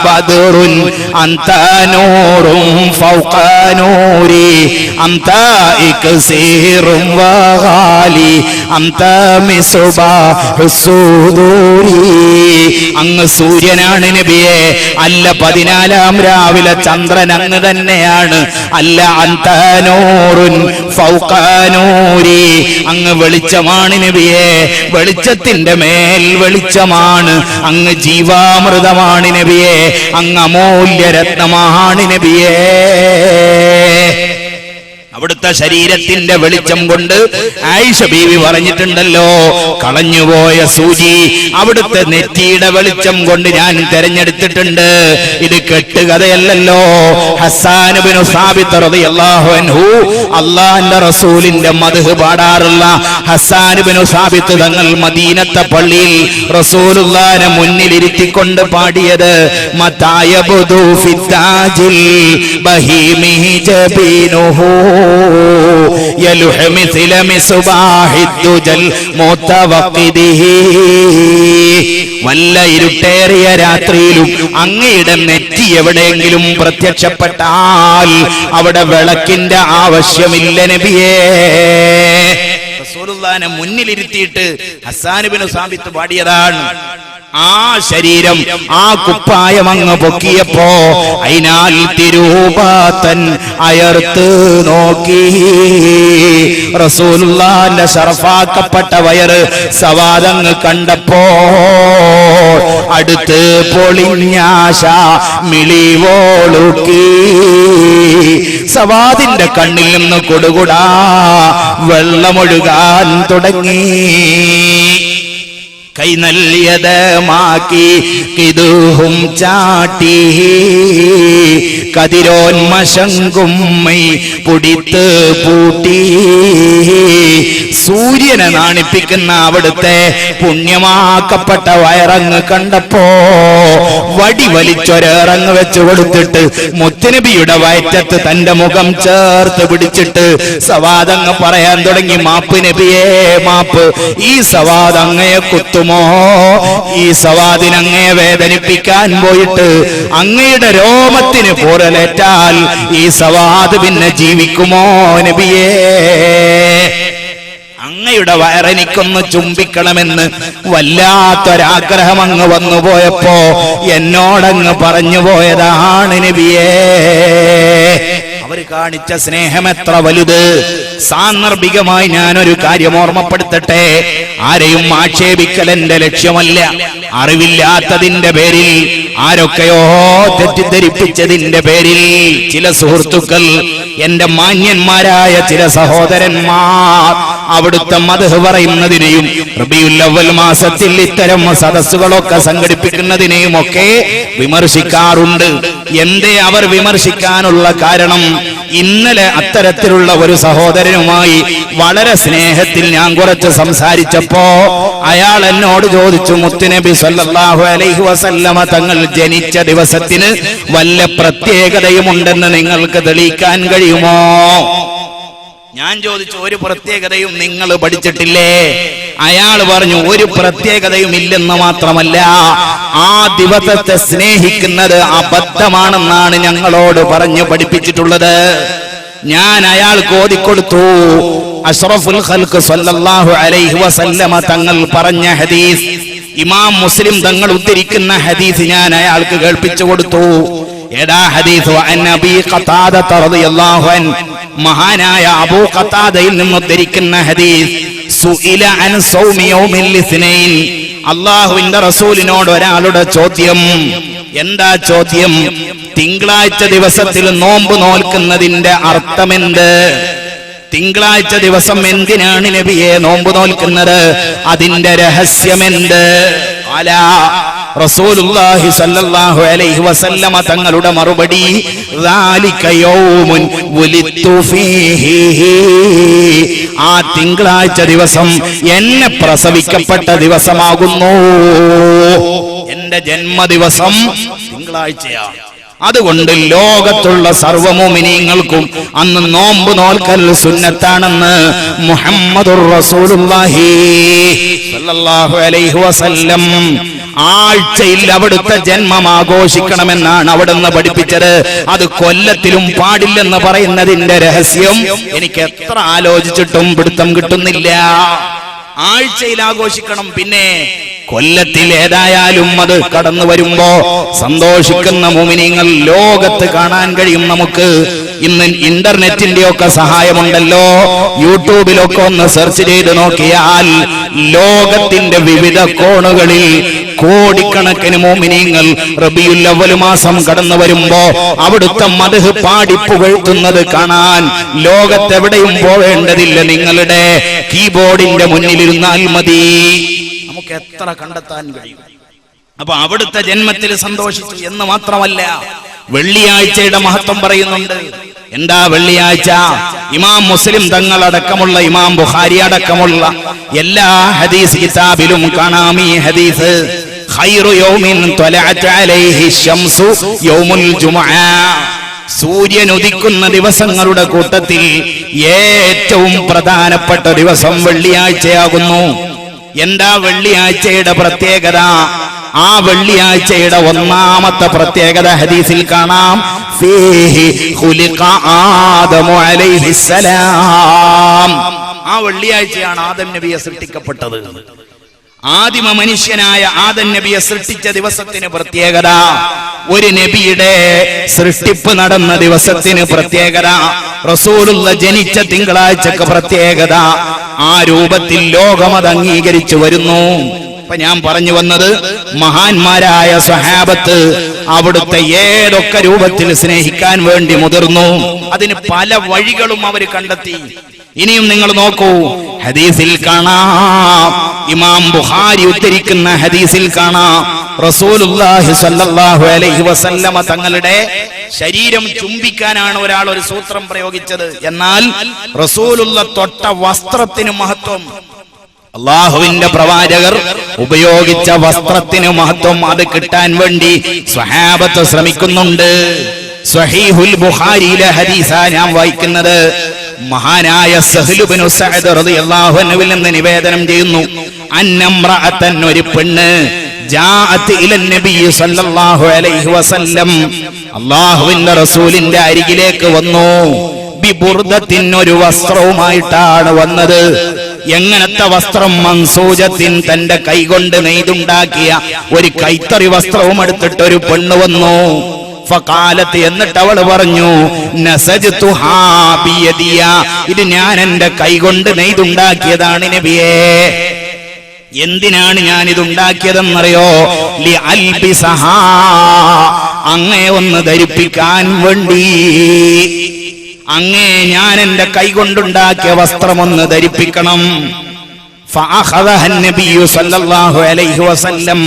ബദറുൻ അന്ത നൂറും ഫൗഖ നൂരി അന്ത ഇക്സീറും വഗാലി അന്ത മിസ്ബാഹുസ് സുദൂരി. അങ്ങ് സൂര്യനാണ് നബിയെ, അല്ല 14 രാവിലെ ചന്ദ്രൻ അങ്ങ് തന്നെയാണ്. അല്ല അന്ത നൂറുൻ ഫൗഖ നൂരി, അങ്ങ് വെളിച്ചമാണ് നബിയെ, വെളിച്ചത്തിന്റെ മേൽ വെളിച്ചമാണ്. അങ്ങ് ജീവാമൃതമാണ് നബിയെ, അങ്ങ് അമൂല്യരത്നമാണ് നബിയെ. അവിടുത്തെ ശരീരത്തിന്റെ വെളിച്ചം കൊണ്ട് ആയിഷ ബീവി പറഞ്ഞിട്ടുണ്ടല്ലോ, കളഞ്ഞുപോയ സൂചി അവിടുത്തെ നെറ്റിയുടെ വെളിച്ചം കൊണ്ട് ഞാൻ തെരഞ്ഞെടുത്തിട്ടുണ്ട്. ഇത് കെട്ടുകഥയല്ലോ. ഹസ്സാൻ ഇബ്നു സാബിത്ത് റളിയല്ലാഹു അൻഹു അല്ലാഹുവിന്റെ റസൂലിന്റെ മദ്ഹ് പാടാറുള്ള ഹസ്സാൻ ഇബ്നു സാബിത്ത് തങ്ങൾ മദീനത്തെ പള്ളിയിൽ റസൂലുള്ളാഹിനെ മുന്നിലിരുത്തിക്കൊണ്ട് പാടിയത് മതായബുദു ഫിത്താജിൽ ബഹീമി ജബീനുഹു വല്ല ഇരുട്ടേറിയ രാത്രിയിലും അങ്ങയുടെ നെറ്റി എവിടെയെങ്കിലും പ്രത്യക്ഷപ്പെട്ടാൽ അവിടെ വിളക്കിന്റെ ആവശ്യമില്ല നബിയേ. റസൂലുള്ളാഹിനെ മുന്നിലിരുത്തിയിട്ട് ഹസ്സാൻ ഇബ്നു സാബിത്ത് പാടിയതാണ്. ആ ശരീരം, ആ കുപ്പായം അങ്ങ് പൊക്കിയപ്പോ അയിനാൽ തിരൂപാത്തൻ അയർത്ത് നോക്കി. റസൂലുള്ളാഹിന്റെ ശറഫാക്കപ്പെട്ട വയറ് സവാദങ്ങ് കണ്ടപ്പോ അടുത്ത് പൊളിഞ്ഞാശ മിളിവോളുക്കി. സവാദിന്റെ കണ്ണിൽ നിന്ന് കൊടുകുടാ വെള്ളമൊഴുകാൻ തുടങ്ങി. കൈനല്യതമാക്കി കിതുഹും ചാട്ടി കതിരോന്മശങ്കുമ്മൈ പൊടിത്ത് പൂട്ടി. സൂര്യനെ നാണിപ്പിക്കുന്ന അവിടുത്തെ പുണ്യമാക്കപ്പെട്ട വയറങ്ങ് കണ്ടപ്പോ വടി വലിച്ചൊരേറങ്ങ് വെച്ച് കൊടുത്തിട്ട് മുത്തുനബിയുടെ വയറ്റത്ത് തന്റെ മുഖം ചേർത്ത് പിടിച്ചിട്ട് സവാദങ്ങ് പറയാൻ തുടങ്ങി, മാപ്പ് നബിയേ മാപ്പ്, ഈ സവാദ് അങ്ങയെ കുത്തുമോ? ഈ സവാദിന് അങ്ങയെ വേദനിപ്പിക്കാൻ പോയിട്ട് അങ്ങയുടെ രോമത്തിന് പോറലേറ്റാൽ ഈ സവാദ് പിന്നെ ജീവിക്കുമോ നബിയേ? അങ്ങയുടെ വയറെനിക്കൊന്ന് ചുംബിക്കണമെന്ന് വല്ലാത്തൊരാഗ്രഹം അങ്ങ് വന്നുപോയപ്പോ എന്നോടങ്ങ് പറഞ്ഞു പോയതാണ് നബിയേ. അവർ കാണിച്ച സ്നേഹം എത്ര വലുത്! സാന്ദർഭികമായി ഞാനൊരു കാര്യം ഓർമ്മപ്പെടുത്തട്ടെ. ആരെയും ആക്ഷേപിക്കൽ എന്റെ ലക്ഷ്യമല്ല. അറിവില്ലാത്തതിന്റെ പേരിൽ, ആരൊക്കെയോ തെറ്റിദ്ധരിപ്പിച്ചതിന്റെ പേരിൽ ചില സുഹൃത്തുക്കൾ, എന്റെ മാന്യന്മാരായ ചില സഹോദരന്മാർ അവിടുത്തെ മദ്ഹ് പറയുന്നതിനെയും റബീഉൽ അവ്വൽ മാസത്തിൽ ഇത്തരം സദസ്സുകളൊക്കെ സംഘടിപ്പിക്കുന്നതിനെയും ഒക്കെ വിമർശിക്കാറുണ്ട്. എന്തേ അവർ വിമർശിക്കാനുള്ള കാരണം? ഇന്നലെ അത്തരത്തിലുള്ള ഒരു സഹോദരനുമായി വളരെ സ്നേഹത്തിൽ ഞാൻ കുറച്ച് സംസാരിച്ചപ്പോ അയാൾ എന്നോട് ചോദിച്ചു, മുത്തുനബി സല്ലല്ലാഹു അലൈഹി വസല്ലമ തങ്ങൾ ജനിച്ച ദിവസത്തിന് വല്ല പ്രത്യേകതയുമുണ്ടെന്ന് നിങ്ങൾക്ക് തെളിയിക്കാൻ കഴിയുമോ? ഞാൻ ചോദിച്ചു, ഒരു പ്രത്യേകതയും നിങ്ങൾ പഠിച്ചിട്ടില്ലേ? അയാൾ പറഞ്ഞു, ഒരു പ്രത്യേകതയും ഇല്ലെന്ന് മാത്രമല്ല, ആ ദിവസത്തെ സ്നേഹിക്കുന്നത് അബദ്ധമാണെന്നാണ് ഞങ്ങളോട് പറഞ്ഞു പഠിപ്പിച്ചിട്ടുള്ളത്. ഞാൻ അയാൾക്ക് ഓതിക്കൊടുത്തു. അഷ്റഫുൽ ഖൽഖ് സല്ലല്ലാഹു അലൈഹി വസല്ലമ തങ്ങൾ പറഞ്ഞ ഹദീസ്, ഇമാം മുസ്ലിം തങ്ങൾ ഉദ്ധരിക്കുന്ന ഹദീസ് ഞാൻ അയാൾക്ക് കേൾപ്പിച്ചു കൊടുത്തു. ഏതാ ഹദീസ്? അബീ ഖതാദ റളിയല്ലാഹു അൻഹു, മഹാനായ അബൂ ഖതാദയിൽ നിന്ന് ഉദ്ധരിക്കുന്ന ഹദീസ്. സുഇല അൻ സൗമി യൗമിൽ ഇസ്നൈൻ, അല്ലാഹുവിന്റെ റസൂലിനോട് ഒരാളുടെ ചോദ്യം. എന്താ ചോദ്യം? തിങ്കളാഴ്ച ദിവസത്തിൽ നോമ്പ് നോൽക്കുന്നതിന്റെ അർത്ഥമെന്ത്? തിങ്കളാഴ്ച ദിവസം എന്തിനാണ് നബിയെ നോമ്പ് നോൽക്കുന്നത്? അതിന്റെ രഹസ്യമെന്ത്? അലാ റസൂലുള്ളാഹി സ്വല്ലല്ലാഹു അലൈഹി വസല്ലമ തങ്ങളുടെ മറുപടി, ദാലിക യൗമുൻ വലിതു ഫീഹി, ആ തിങ്കളാഴ്ച ദിവസം എന്നെ പ്രസവിക്കപ്പെട്ട ദിവസമാകുന്നു. എന്റെ ജന്മദിവസം തിങ്കളാഴ്ചയാണ്. അതുകൊണ്ട് ലോകത്തുള്ള സർവ്വ മുഅ്മിനീങ്ങൾക്കും അന്ന് നോമ്പ് നോൽക്കൽ സുന്നത്താണെന്ന് മുഹമ്മദുർ റസൂലുള്ളാഹി സ്വല്ലല്ലാഹു അലൈഹി വസല്ലം ആഴ്ചയിൽ അവിടുത്തെ ജന്മം ആഘോഷിക്കണമെന്നാണ് അവിടുന്ന് പഠിപ്പിച്ചത്. അത് കൊല്ലത്തിലും പാടില്ലെന്ന് പറയുന്നതിന്റെ രഹസ്യം എനിക്ക് എത്ര ആലോചിച്ചിട്ടും പിടുത്തം കിട്ടുന്നില്ല. ആഴ്ചയിൽ ആഘോഷിക്കണം, പിന്നെ കൊല്ലത്തിൽ ഏതായാലും അത് കടന്നു വരുമ്പോ സന്തോഷിക്കുന്ന മുഅ്മിനീങ്ങൾ ലോകത്ത് കാണാൻ കഴിയും. നമുക്ക് ഇന്ന് ഇന്റർനെറ്റിന്റെ ഒക്കെ സഹായമുണ്ടല്ലോ. യൂട്യൂബിലൊക്കെ ഒന്ന് സെർച്ച് ചെയ്ത് നോക്കിയാൽ ലോകത്തിന്റെ വിവിധ കോണുകളിൽ കോടിക്കണക്കിന് മുഅ്മിനീങ്ങൾ റബീഉൽ അവ്വൽ മാസം കടന്നു വരുമ്പോ അവിടുത്തെ മദ്ഹ് പാടിപ്പുകഴ്ത്തുന്നത് കാണാൻ ലോകത്തെവിടെയും പോവേണ്ടതില്ല. നിങ്ങളുടെ കീബോർഡിന്റെ മുന്നിലിരുന്നാൽ മതി, നമുക്ക് എത്ര കണ്ടെത്താൻ കഴിയും. അപ്പൊ അവിടുത്തെ ജന്മത്തിൽ സന്തോഷിച്ചു എന്ന് മാത്രമല്ല, വെള്ളിയാഴ്ചയുടെ മഹത്വം പറയുന്നുണ്ട്. എന്താ വെള്ളിയാഴ്ച? ഇമാം മുസ്ലിം തങ്ങളടക്കമുള്ള, ഇമാം ബുഖാരി അടക്കമുള്ള എല്ലാ ഹദീസ് കിതാബിലും കാണാം ഈ ഹദീസ്. ഖൈറു യൗമിൻ ത്വലഅത് അലൈഹി ശംസു യൗമുൽ ജുമുഅ, സൂര്യൻ ഉദിക്കുന്ന ദിവസങ്ങളുടെ കൂട്ടത്തിൽ ഏറ്റവും പ്രധാനപ്പെട്ട ദിവസം വെള്ളിയാഴ്ചയാകുന്നു. എന്താ വെള്ളിയാഴ്ചയുടെ പ്രത്യേകത? ആ വെള്ളിയാഴ്ചയുടെ ഒന്നാമത്തെ പ്രത്യേകത ഹദീസിൽ കാണാം. ഫീഹി ഖുലിഖ ആദമു അലൈഹിസ്സലാം, ആ വെള്ളിയാഴ്ചയാണ് ആദം നബിയെ സൃഷ്ടിക്കപ്പെട്ടത്. ആദിമ മനുഷ്യനായ ആദം നബിയെ സൃഷ്ടിച്ച ദിവസത്തിന് പ്രത്യേകത, ഒരു നബിയുടെ സൃഷ്ടിപ്പ് നടന്ന ദിവസത്തിന് പ്രത്യേകത, റസൂലുള്ള ജനിച്ച തിങ്കളാഴ്ചക്ക് പ്രത്യേകത. ആ രൂപത്തിൽ ലോകം അത് അംഗീകരിച്ചു വരുന്നു. അപ്പൊ ഞാൻ പറഞ്ഞു വന്നത്, മഹാന്മാരായ സ്വഹാബത്ത് അവിടുത്തെ ഏതൊക്കെ രൂപത്തിൽ സ്നേഹിക്കാൻ വേണ്ടി മുതിർന്നു. അതിന് പല വഴികളും അവർ കണ്ടെത്തി. ഇനിയും നിങ്ങൾ നോക്കൂ, ഹദീസിൽ കാണാം ഇമാം ബുഖാരി ഉദ്ധരിക്കുന്ന ഹദീസിൽ കാണാം റസൂലുള്ളാഹി സ്വല്ലല്ലാഹു അലൈഹി വസല്ലമ തങ്ങളുടെ ശരീരം ചുംബിക്കാനാണ് ഒരാൾ ഒരു സൂത്രം പ്രയോഗിച്ചത്. എന്നാൽ റസൂലുള്ള തൊട്ട വസ്ത്രത്തിന് മഹത്വം, അള്ളാഹുവിന്റെ പ്രവാചകർ ഉപയോഗിച്ച വസ്ത്രത്തിന് മഹത്വം, അത് കിട്ടാൻ വേണ്ടി സ്വഹാബത്ത് ശ്രമിക്കുന്നുണ്ട്. സ്വഹീഹുൽ ബുഖാരിയിലെ ഹദീസാ ഞാൻ വായിക്കുന്നത്. മഹാനായ സഹ്ൽ ഇബ്നു സഅദ് റളിയല്ലാഹു അൻഹുവിൽ നിന്ന് നിവേദനം ചെയ്യുന്നു, അന്നംറഅതൻ, ഒരു പെണ്ണ്, ജാഅത് ഇലൻ നബി സല്ലല്ലാഹു അലൈഹി വസല്ലം, അല്ലാഹുവിന്റെ റസൂലിന്റെ അരികിലേക്ക് വന്നു. ബിബുർദത്തിൻ, ഒരു വസ്ത്രവുമായിട്ടാണ് വന്നത്. എങ്ങനത്തെ വസ്ത്രം? മൻസൂജത്തിൻ, തന്റെ കൈകൊണ്ട് നെയ്തുണ്ടാക്കിയ ഒരു കൈത്തറി വസ്ത്രവും എടുത്തിട്ട് ഒരു പെണ്ണ് വന്നു. ഫഖാലത്ത്, എന്നിട്ട് അവൾ പറഞ്ഞു, നസജ്തുഹാ ബിയദിയ, ഇത് ഞാൻ എന്റെ കൈകൊണ്ട് നെയ്തുണ്ടാക്കിയതാണ് നബിയേ. എന്തിനാണ് ഞാൻ ഇതുണ്ടാക്കിയതെന്നറിയോ? ലി അൽബിസഹാ, അങ്ങേ ഒന്ന് ധരിപ്പിക്കാൻ വേണ്ടി. അങ്ങേ ഞാൻ എന്റെ കൈകൊണ്ടുണ്ടാക്കിയ വസ്ത്രമൊന്ന് ധരിപ്പിക്കണം. ഫഅഖദഹ നബിയ്യു സല്ലല്ലാഹു അലൈഹി വസല്ലം,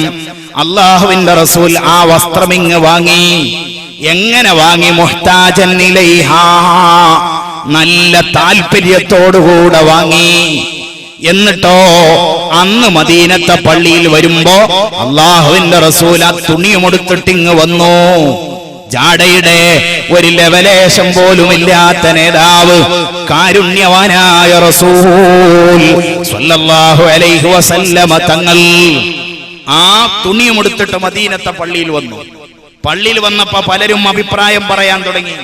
അല്ലാഹുവിന്റെ റസൂൽ ആ വസ്ത്രം ഇങ്ങ് വാങ്ങി. എങ്ങനെ വാങ്ങി? മുഹ്താജൻ ഇലൈഹാ, നല്ല താല്പര്യത്തോടുകൂടെ വാങ്ങി. എന്നിട്ടോ അന്ന് മദീനത്തെ പള്ളിയിൽ വരുമ്പോ അല്ലാഹുവിന്റെ റസൂൽ ആ തുണിയുമെടുത്തിട്ടിങ്ങ് വന്നു. ജാടയുടെ ഒരു ലവലേശം പോലും ഇല്ലാത്ത നേതാവ്, കാരുണ്യവാനായ റസൂൽ സ്വല്ലല്ലാഹു അലൈഹി വസല്ലമ തങ്ങൾ ആ തുണിയുമെടുത്തിട്ട് മദീനത്തെ പള്ളിയിൽ വന്നു. പള്ളിയിൽ വന്നപ്പോ പലരും അഭിപ്രായം പറയാൻ തുടങ്ങി.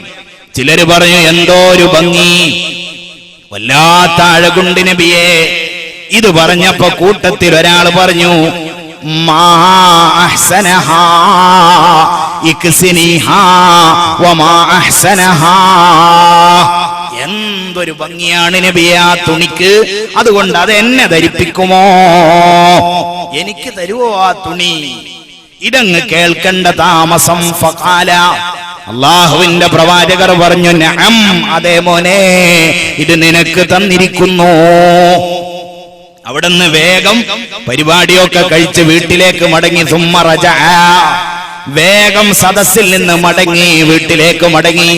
ചിലര് പറഞ്ഞു, എന്തോ ഒരു ഭംഗി, വല്ലാത്ത അഴകുണ്ട് നബിയെ. ഇത് പറഞ്ഞപ്പോ കൂട്ടത്തിൽ ഒരാൾ പറഞ്ഞു, മാ അഹ്സനഹാ ഇക്സിനിഹാ വമാ അഹ്സനഹാ, എന്തൊരു ഭംഗിയാണ് നബിയെ ആ തുണിക്ക്, അതുകൊണ്ട് അത് എന്നെ ധരിപ്പിക്കുമോ? എനിക്ക് തരുവോ ആ തുണി? ഇതങ്ങ് കേൾക്കേണ്ട താമസം. ഫഖാല, അല്ലാഹുവിന്റെ പ്രവാചകർ പറഞ്ഞു, നഅം, അതേ മോനെ, ഇത് നിനക്ക് തന്നിരിക്കുന്നു. അവിടുന്ന് വേഗം പരിപാടിയൊക്കെ കഴിച്ച് വീട്ടിലേക്ക് മടങ്ങി. സുമ്മ റജഅ, വേഗം സദസ്സിൽ നിന്ന് മടങ്ങി, വീട്ടിലേക്ക് മടങ്ങി.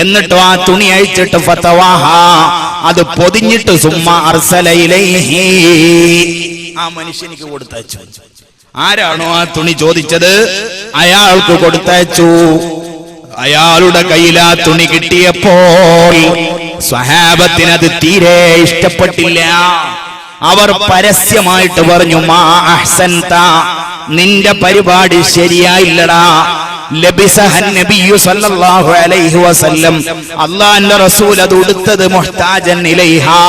എന്നിട്ട് ആ തുണി അഴിച്ചിട്ട് ഫതവാഹ, അത് പൊതിഞ്ഞിട്ട് സുമ്മ അർസല ഇലൈഹി, ആ മനുഷ്യനിക്ക് കൊടുത്തയച്ചു. ആരാണോ ആ തുണി ചോദിച്ചത് അയാൾക്ക് കൊടുത്തയച്ചു. അയാളുടെ കയ്യിൽ ആ തുണി കിട്ടിയപ്പോൾ സ്വഹാബത്തിനത് തീരെ ഇഷ്ടപ്പെട്ടില്ല. അവർ പരസ്യമായിട്ട് പറഞ്ഞു, മാ അഹ്സൻത, നിന്റെ പരിപാടി ശരിയായില്ലടാ. ലബിസഹൻ നബിയ്യു സല്ലല്ലാഹു അലൈഹി വസല്ലം, അല്ലാഹുവിന്റെ റസൂൽ അത് ഉടുത്തത് മുഹ്താജൻ ഇലൈഹാ,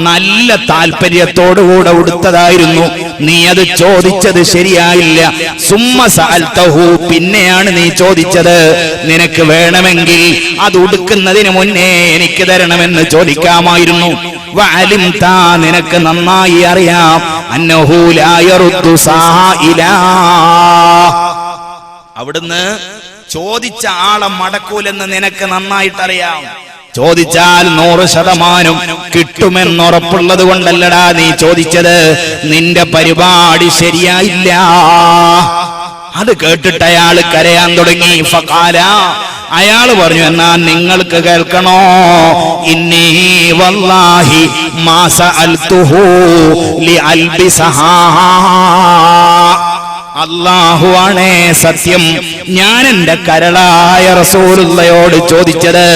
നല്ല താല്പര്യത്തോടുകൂടെ ഉടുത്തതായിരുന്നു. നീ അത് ചോദിച്ചത് ശരിയായില്ല. സുമ്മ സഅൽതഹു, പിന്നെയാണ് നീ ചോദിച്ചത്. നിനക്ക് വേണമെങ്കിൽ അത് ഉടുക്കുന്നതിന് മുന്നേ എനിക്ക് തരണമെന്ന് ചോദിക്കാമായിരുന്നു. വഅലിംത, നിനക്ക് നന്നായി അറിയാം, അന്നഹു ലാ യറുദ്ദു സായിലാ, അവിടുന്ന് ചോദിച്ച ആളെ മടക്കൂലെന്ന് നിനക്ക് നന്നായിട്ടറിയാം. ചോദിച്ചാൽ 100% കിട്ടുമെന്നുറപ്പുള്ളത് കൊണ്ടല്ലടാ നീ ചോദിച്ചത്. നിന്റെ പരിപാടി ശരിയായില്ല. അത് കേട്ടിട്ട് അയാൾ കരയാൻ തുടങ്ങി. ഫഖാല, അയാൾ പറഞ്ഞു, എന്നാ നിങ്ങൾക്ക് കേൾക്കണോ? ഇന്നി വല്ലാഹി മാ സഅൽതുഹു ലി അൽബിസഹാ, അല്ലാഹുവാണേ സത്യം, ഞാൻ എന്റെ കരളായ റസൂലുള്ളയോട് ചോദിച്ചത്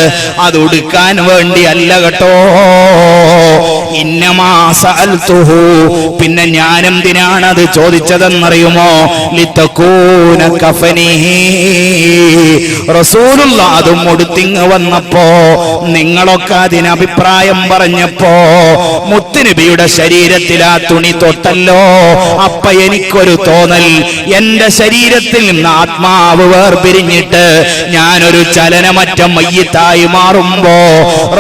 അത് ഉടുക്കാൻ വേണ്ടി അല്ല കേട്ടോ. ഇന്നമാ സഅൽതുഹു, പിന്നെ ഞാൻ എന്തിനാണ് അത് ചോദിച്ചതെന്നറിയുമോ? ലിതകൂന കഫനിഹി, റസൂലുള്ള അതും ഉടുത്തിങ് വന്നപ്പോ നിങ്ങളൊക്കെ അതിന് അഭിപ്രായം പറഞ്ഞപ്പോ മുത്തുനബിയുടെ ശരീരത്തിൽ ആ തുണി തൊട്ടല്ലോ. അപ്പ എനിക്കൊരു തോന്നൽ, എന്റെ ശരീരത്തിൽ നിന്ന് ആത്മാവ് വേർപിരിഞ്ഞിട്ട് ഞാനൊരു ചലനമറ്റ മയ്യിത്തായി മാറുമ്പോ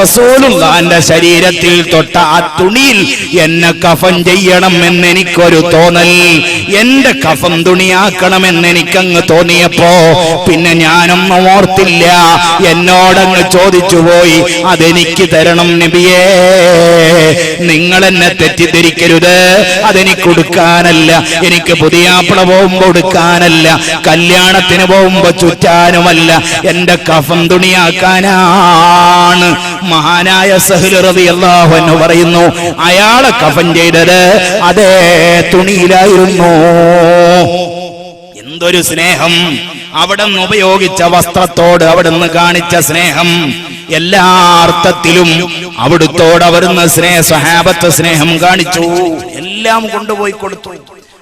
റസൂലുള്ളാഹിന്റെ ശരീരത്തിൽ തൊട്ട ആ തുണിയിൽ എന്നെ കഫൻ ചെയ്യണമെന്ന് എനിക്കൊരു തോന്നൽ, എന്റെ കഫൻ തുണിയാക്കണമെന്ന് എനിക്കങ്ങ് തോന്നിയപ്പോ പിന്നെ ഞാനൊന്നും ഓർത്തില്ല, എന്നോടങ്ങ് ചോദിച്ചു പോയി, അതെനിക്ക് തരണം നബിയേ. നിങ്ങൾ എന്നെ തെറ്റിദ്ധരിക്കരുത്, അതെനിക്ക് കൊടുക്കാനല്ല, എനിക്ക് പുതിയാപ്പിള പോകുമ്പോ കൊടുക്കാനല്ല, കല്യാണത്തിന് പോകുമ്പോ ചുറ്റാനുമല്ല, എന്റെ കഫൻ തുണിയാക്കാനാണ്. മഹാനായ സഹ്ൽ റളിയല്ലാഹു അൻഹു പറയുന്നു, അയാളെ കഫൻ ചെയ്തത് അതേ തുണിയിലായിരുന്നു. എന്തൊരു സ്നേഹം! അവിടുന്ന് ഉപയോഗിച്ച വസ്ത്രത്തോട് അവിടുന്ന് കാണിച്ച സ്നേഹം എല്ലാ അർത്ഥത്തിലും അവിടുത്തോട് അവിടുന്ന് സ്വഹാബത്ത് സ്നേഹം കാണിച്ചു, എല്ലാം കൊണ്ടുപോയി കൊടുത്തു.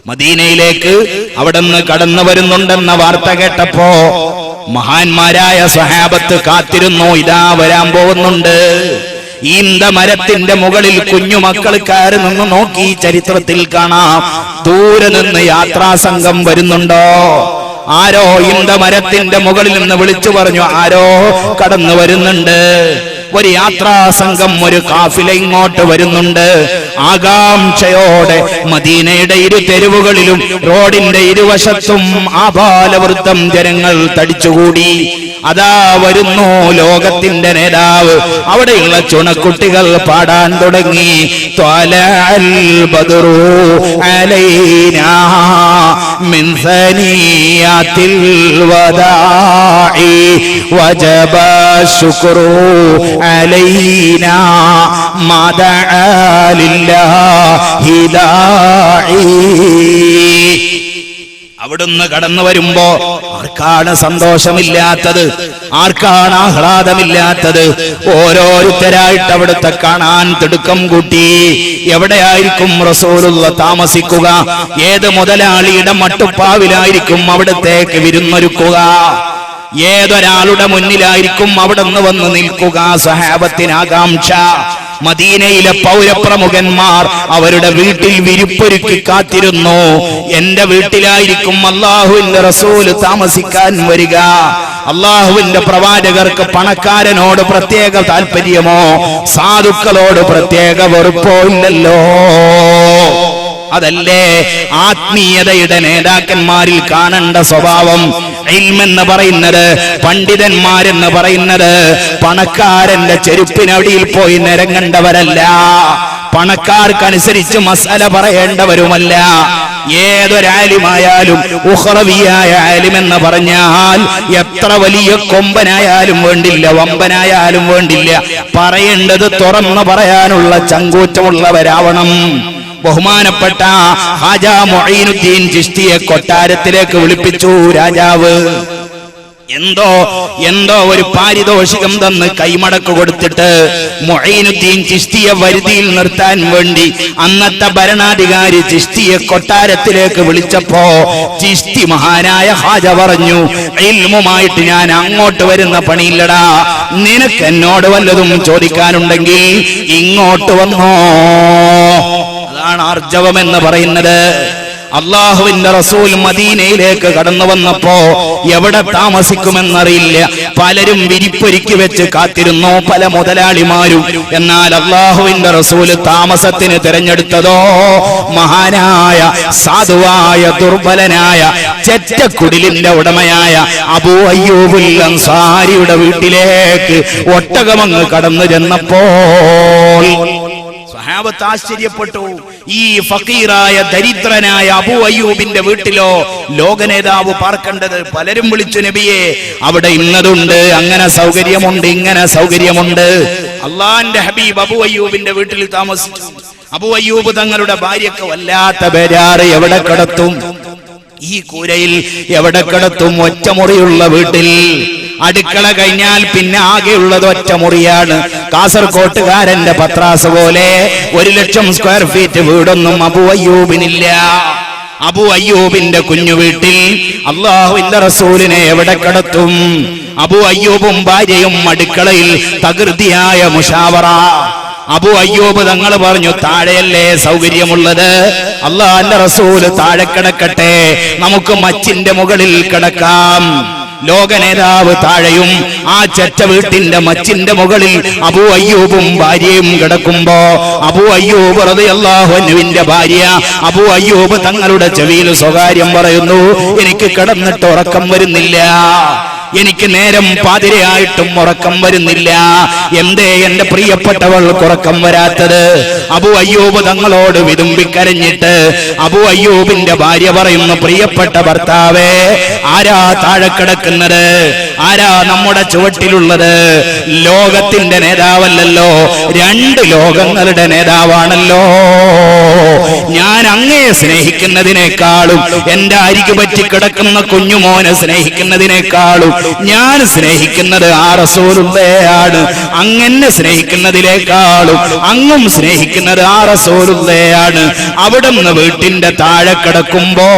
മദീനയിലേക്ക് അവിടുന്ന് കടന്നു വരുന്നുണ്ടെന്ന വാർത്ത കേട്ടപ്പോ മഹാന്മാരായ സ്വഹാബത്ത് കാത്തിരുന്നു, ഇതാ വരാൻ പോകുന്നുണ്ട്. ഈന്ത മരത്തിന്റെ മുകളിൽ കുഞ്ഞുമക്കൾ കയറി നിന്ന് നോക്കി, ചരിത്രത്തിൽ കാണാം, ദൂരെ നിന്ന് യാത്രാസംഘം വരുന്നുണ്ടോ? ആരോ ഈന്ത മരത്തിന്റെ മുകളിൽ നിന്ന് വിളിച്ചു പറഞ്ഞു, ആരോ കടന്നു വരുന്നുണ്ട്. ഒരു യാത്രാ സംഘം, ഒരു കാഫില ഇങ്ങോട്ട് വരുന്നുണ്ട്. ആകാംക്ഷയോടെ മദീനയുടെ ഇരു തെരുവുകളിലും റോഡിന്റെ ഇരുവശത്തും ആബാലവൃദ്ധം ജനങ്ങൾ തടിച്ചുകൂടി. അതാ വരുന്നു ലോകത്തിന്റെ നേതാവ്. അവിടെയുള്ള ചുണക്കുട്ടികൾ പാടാൻ തുടങ്ങി, ത്വലഅൽ ബദ്റു അലൈനാ മിൻ സനിയാത്തിൽ വദാഇ വജബ ശുക്രു അലൈനാ മദഅ ലില്ലാഹി ദാഇ. അവിടുന്ന് കടന്നു വരുമ്പോ ആർക്കാണ് സന്തോഷമില്ലാത്തത്? ആർക്കാണ് ആഹ്ലാദമില്ലാത്തത്? ഓരോരുത്തരായിട്ട് അവിടുത്തെ കാണാൻ തിടുക്കം കൂട്ടി. എവിടെയായിരിക്കും റസൂലുള്ള താമസിക്കുക? ഏത് മുതലാളിയുടെ മട്ടുപ്പാവിലായിരിക്കും അവിടത്തേക്ക് വിരുന്നൊരുക്കുക? ഏതൊരാളുടെ മുന്നിലായിരിക്കും അവിടുന്ന് വന്ന് നിൽക്കുക? സഹാബത്തിന് ആകാംക്ഷ. മദീനയിലെ പൗരപ്രമുഖന്മാർ അവരുടെ വീട്ടിൽ വിരിപ്പൊരുക്കി കാത്തിരുന്നു. എന്റെ വീട്ടിലായിരിക്കും അള്ളാഹുവിന്റെ റസൂല് താമസിക്കാൻ വരിക. അള്ളാഹുവിന്റെ പ്രവാചകർക്ക് പണക്കാരനോട് പ്രത്യേക താല്പര്യമോ സാധുക്കളോട് പ്രത്യേക വെറുപ്പോ ഇല്ലല്ലോ. അതല്ലേ ആത്മീയതയുടെ നേതാക്കന്മാരിൽ കാണേണ്ട സ്വഭാവം. ഇൽമെന്ന് പറയുന്നത്, പണ്ഡിതന്മാരെന്ന് പറയുന്നത് പണക്കാരന്റെ ചെരുപ്പിനടിയിൽ പോയി നിരങ്ങേണ്ടവരല്ല, പണക്കാർക്കനുസരിച്ച് മസല പറയേണ്ടവരുമല്ല. ഏതൊരാലിമായാലും ഉഖ്റവിയായ ആലിമെന്ന് പറഞ്ഞാൽ എത്ര വലിയ കൊമ്പനായാലും വേണ്ടില്ല, വമ്പനായാലും വേണ്ടില്ല, പറയേണ്ടത് തുറന്നു പറയാനുള്ള ചങ്കൂറ്റമുള്ളവരാവണം. ബഹുമാനപ്പെട്ട ഹാജാ മുഈനുദ്ദീൻ ചിശ്തിയെ കൊട്ടാരത്തിലേക്ക് വിളിപ്പിച്ചു രാജാവ്. എന്തോ ഒരു പാരിതോഷികം തന്ന് കൈമടക്ക് കൊടുത്തിട്ട് മുഈനുദ്ദീൻ ചിശ്തിയെ വരുതിയിൽ നിർത്താൻ വേണ്ടി അന്നത്തെ ഭരണാധികാരി ചിശ്തിയെ കൊട്ടാരത്തിലേക്ക് വിളിച്ചപ്പോ ചിശ്തി മഹാനായ ഹാജ പറഞ്ഞു, ഇൽമുമായിട്ട് ഞാൻ അങ്ങോട്ട് വരുന്ന പണിയില്ലടാ, നിനക്ക് എന്നോട് വല്ലതും ചോദിക്കാനുണ്ടെങ്കിൽ ഇങ്ങോട്ട് വന്നോ. അതാണ് ആർജവം എന്ന് പറയുന്നത്. അള്ളാഹുവിന്റെ റസൂൽ മദീനയിലേക്ക് കടന്നു വന്നപ്പോ എവിടെ താമസിക്കുമെന്നറിയില്ല. പലരും വിരിപ്പൊരുക്കി വെച്ച് കാത്തിരുന്നു, പല മുതലാളിമാരും. എന്നാൽ അള്ളാഹുവിന്റെ റസൂല് താമസത്തിന് തിരഞ്ഞെടുത്തതോ മഹാനായ സാധുവായ ദുർബലനായ ചെറ്റക്കുടിലിന്റെ ഉടമയായ അബൂ അയ്യൂബുൽ അൻസാരിയുടെ വീട്ടിലേക്ക് ഒട്ടകമങ്ങ് കടന്നു ചെന്നപ്പോൾ സഹാബത്ത് ആശ്ചര്യപ്പെട്ടു. ഈ ഫക്കീറായ ദരിദ്രനായ അബൂ അയ്യൂബിന്റെ വീട്ടിലോ ലോകനേതാവ് പാർക്കേണ്ടത്? പലരും വിളിച്ചു, നബിയെ അവിടെ ഇന്നതുണ്ട്, അങ്ങനെ സൗകര്യമുണ്ട്, ഇങ്ങനെ സൗകര്യമുണ്ട്. അള്ളാന്റെ ഹബീബ് അബൂ അയ്യൂബിന്റെ വീട്ടിൽ താമസിച്ചു. അബൂ അയ്യൂബ് തങ്ങളുടെ ഭാര്യക്ക് വല്ലാത്ത ബേജാറ്. എവിടെ കിടത്തും? ഈ കൂരയിൽ എവിടെ കിടത്തും? ഒറ്റമുറിയുള്ള വീട്ടിൽ. അടുക്കള കഴിഞ്ഞാൽ പിന്നെ ആകെയുള്ളത് ഒറ്റ മുറിയാണ്. കാസർകോട്ടുകാരന്റെ പത്രാസ് പോലെ 1,00,000 സ്ക്വയർ ഫീറ്റ് വീടൊന്നും അബൂ അയ്യൂബിനില്ല. അബൂ അയ്യൂബിന്റെ കുഞ്ഞു വീട്ടിൽ അള്ളാഹുവിന്റെ റസൂലിനെ എവിടെ കിടത്തും? അബൂ അയ്യൂബും ഭാര്യയും അടുക്കളയിൽ തകൃതിയായ മുഷാവറ. അബൂ അയ്യൂബ് തങ്ങൾ പറഞ്ഞു, താഴെയല്ലേ സൗകര്യമുള്ളത്, അള്ളാഹുവിന്റെ റസൂല് താഴെ കിടക്കട്ടെ, നമുക്ക് മച്ചിന്റെ മുകളിൽ കിടക്കാം. ലോക നേതാവ് താഴെയും ആ ചെറ്റ വീട്ടിന്റെ മച്ചിന്റെ മുകളിൽ അബൂ അയ്യൂബും ഭാര്യയും കിടക്കുമ്പോ അബൂ അയ്യൂബ് റളിയല്ലാഹു അൻഹുവിന്റെ ഭാര്യ അബൂ അയ്യൂബ് തങ്ങളുടെ ചെവിയിൽ സ്വകാര്യം പറയുന്നു, എനിക്ക് കിടന്നിട്ട് ഉറക്കം വരുന്നില്ല, എനിക്ക് നേരം പാതിരയായിട്ടും ഉറക്കം വരുന്നില്ല. എന്തേ എന്റെ പ്രിയപ്പെട്ടവൾക്ക് ഉറക്കം വരാത്തത്? അബൂ അയ്യൂബ് തങ്ങളോട് വിതുമ്പിക്കരഞ്ഞിട്ട് അബൂ അയ്യൂബിന്റെ ഭാര്യ പറയുന്നു, പ്രിയപ്പെട്ട ഭർത്താവേ, ആരാ താഴെ കിടക്കുന്നത്? ആരാ നമ്മുടെ ചുവട്ടിലുള്ളത്? ലോകത്തിന്റെ നേതാവല്ലല്ലോ, 2 ലോകങ്ങളുടെ നേതാവാണല്ലോ. ഞാൻ അങ്ങയെ സ്നേഹിക്കുന്നതിനേക്കാളും എന്റെ അരികു പറ്റി കിടക്കുന്ന കുഞ്ഞുമോനെ സ്നേഹിക്കുന്നതിനേക്കാളും ഞാൻ സ്നേഹിക്കുന്നത് ആ റസൂലുള്ളയാണ്. അങ്ങനെ സ്നേഹിക്കുന്നതിനേക്കാളും അങ്ങും സ്നേഹിക്കുന്നത് ആ റസൂലുള്ളയാണ്. അവിടുന്ന് വീട്ടിന്റെ താഴെ കിടക്കുമ്പോ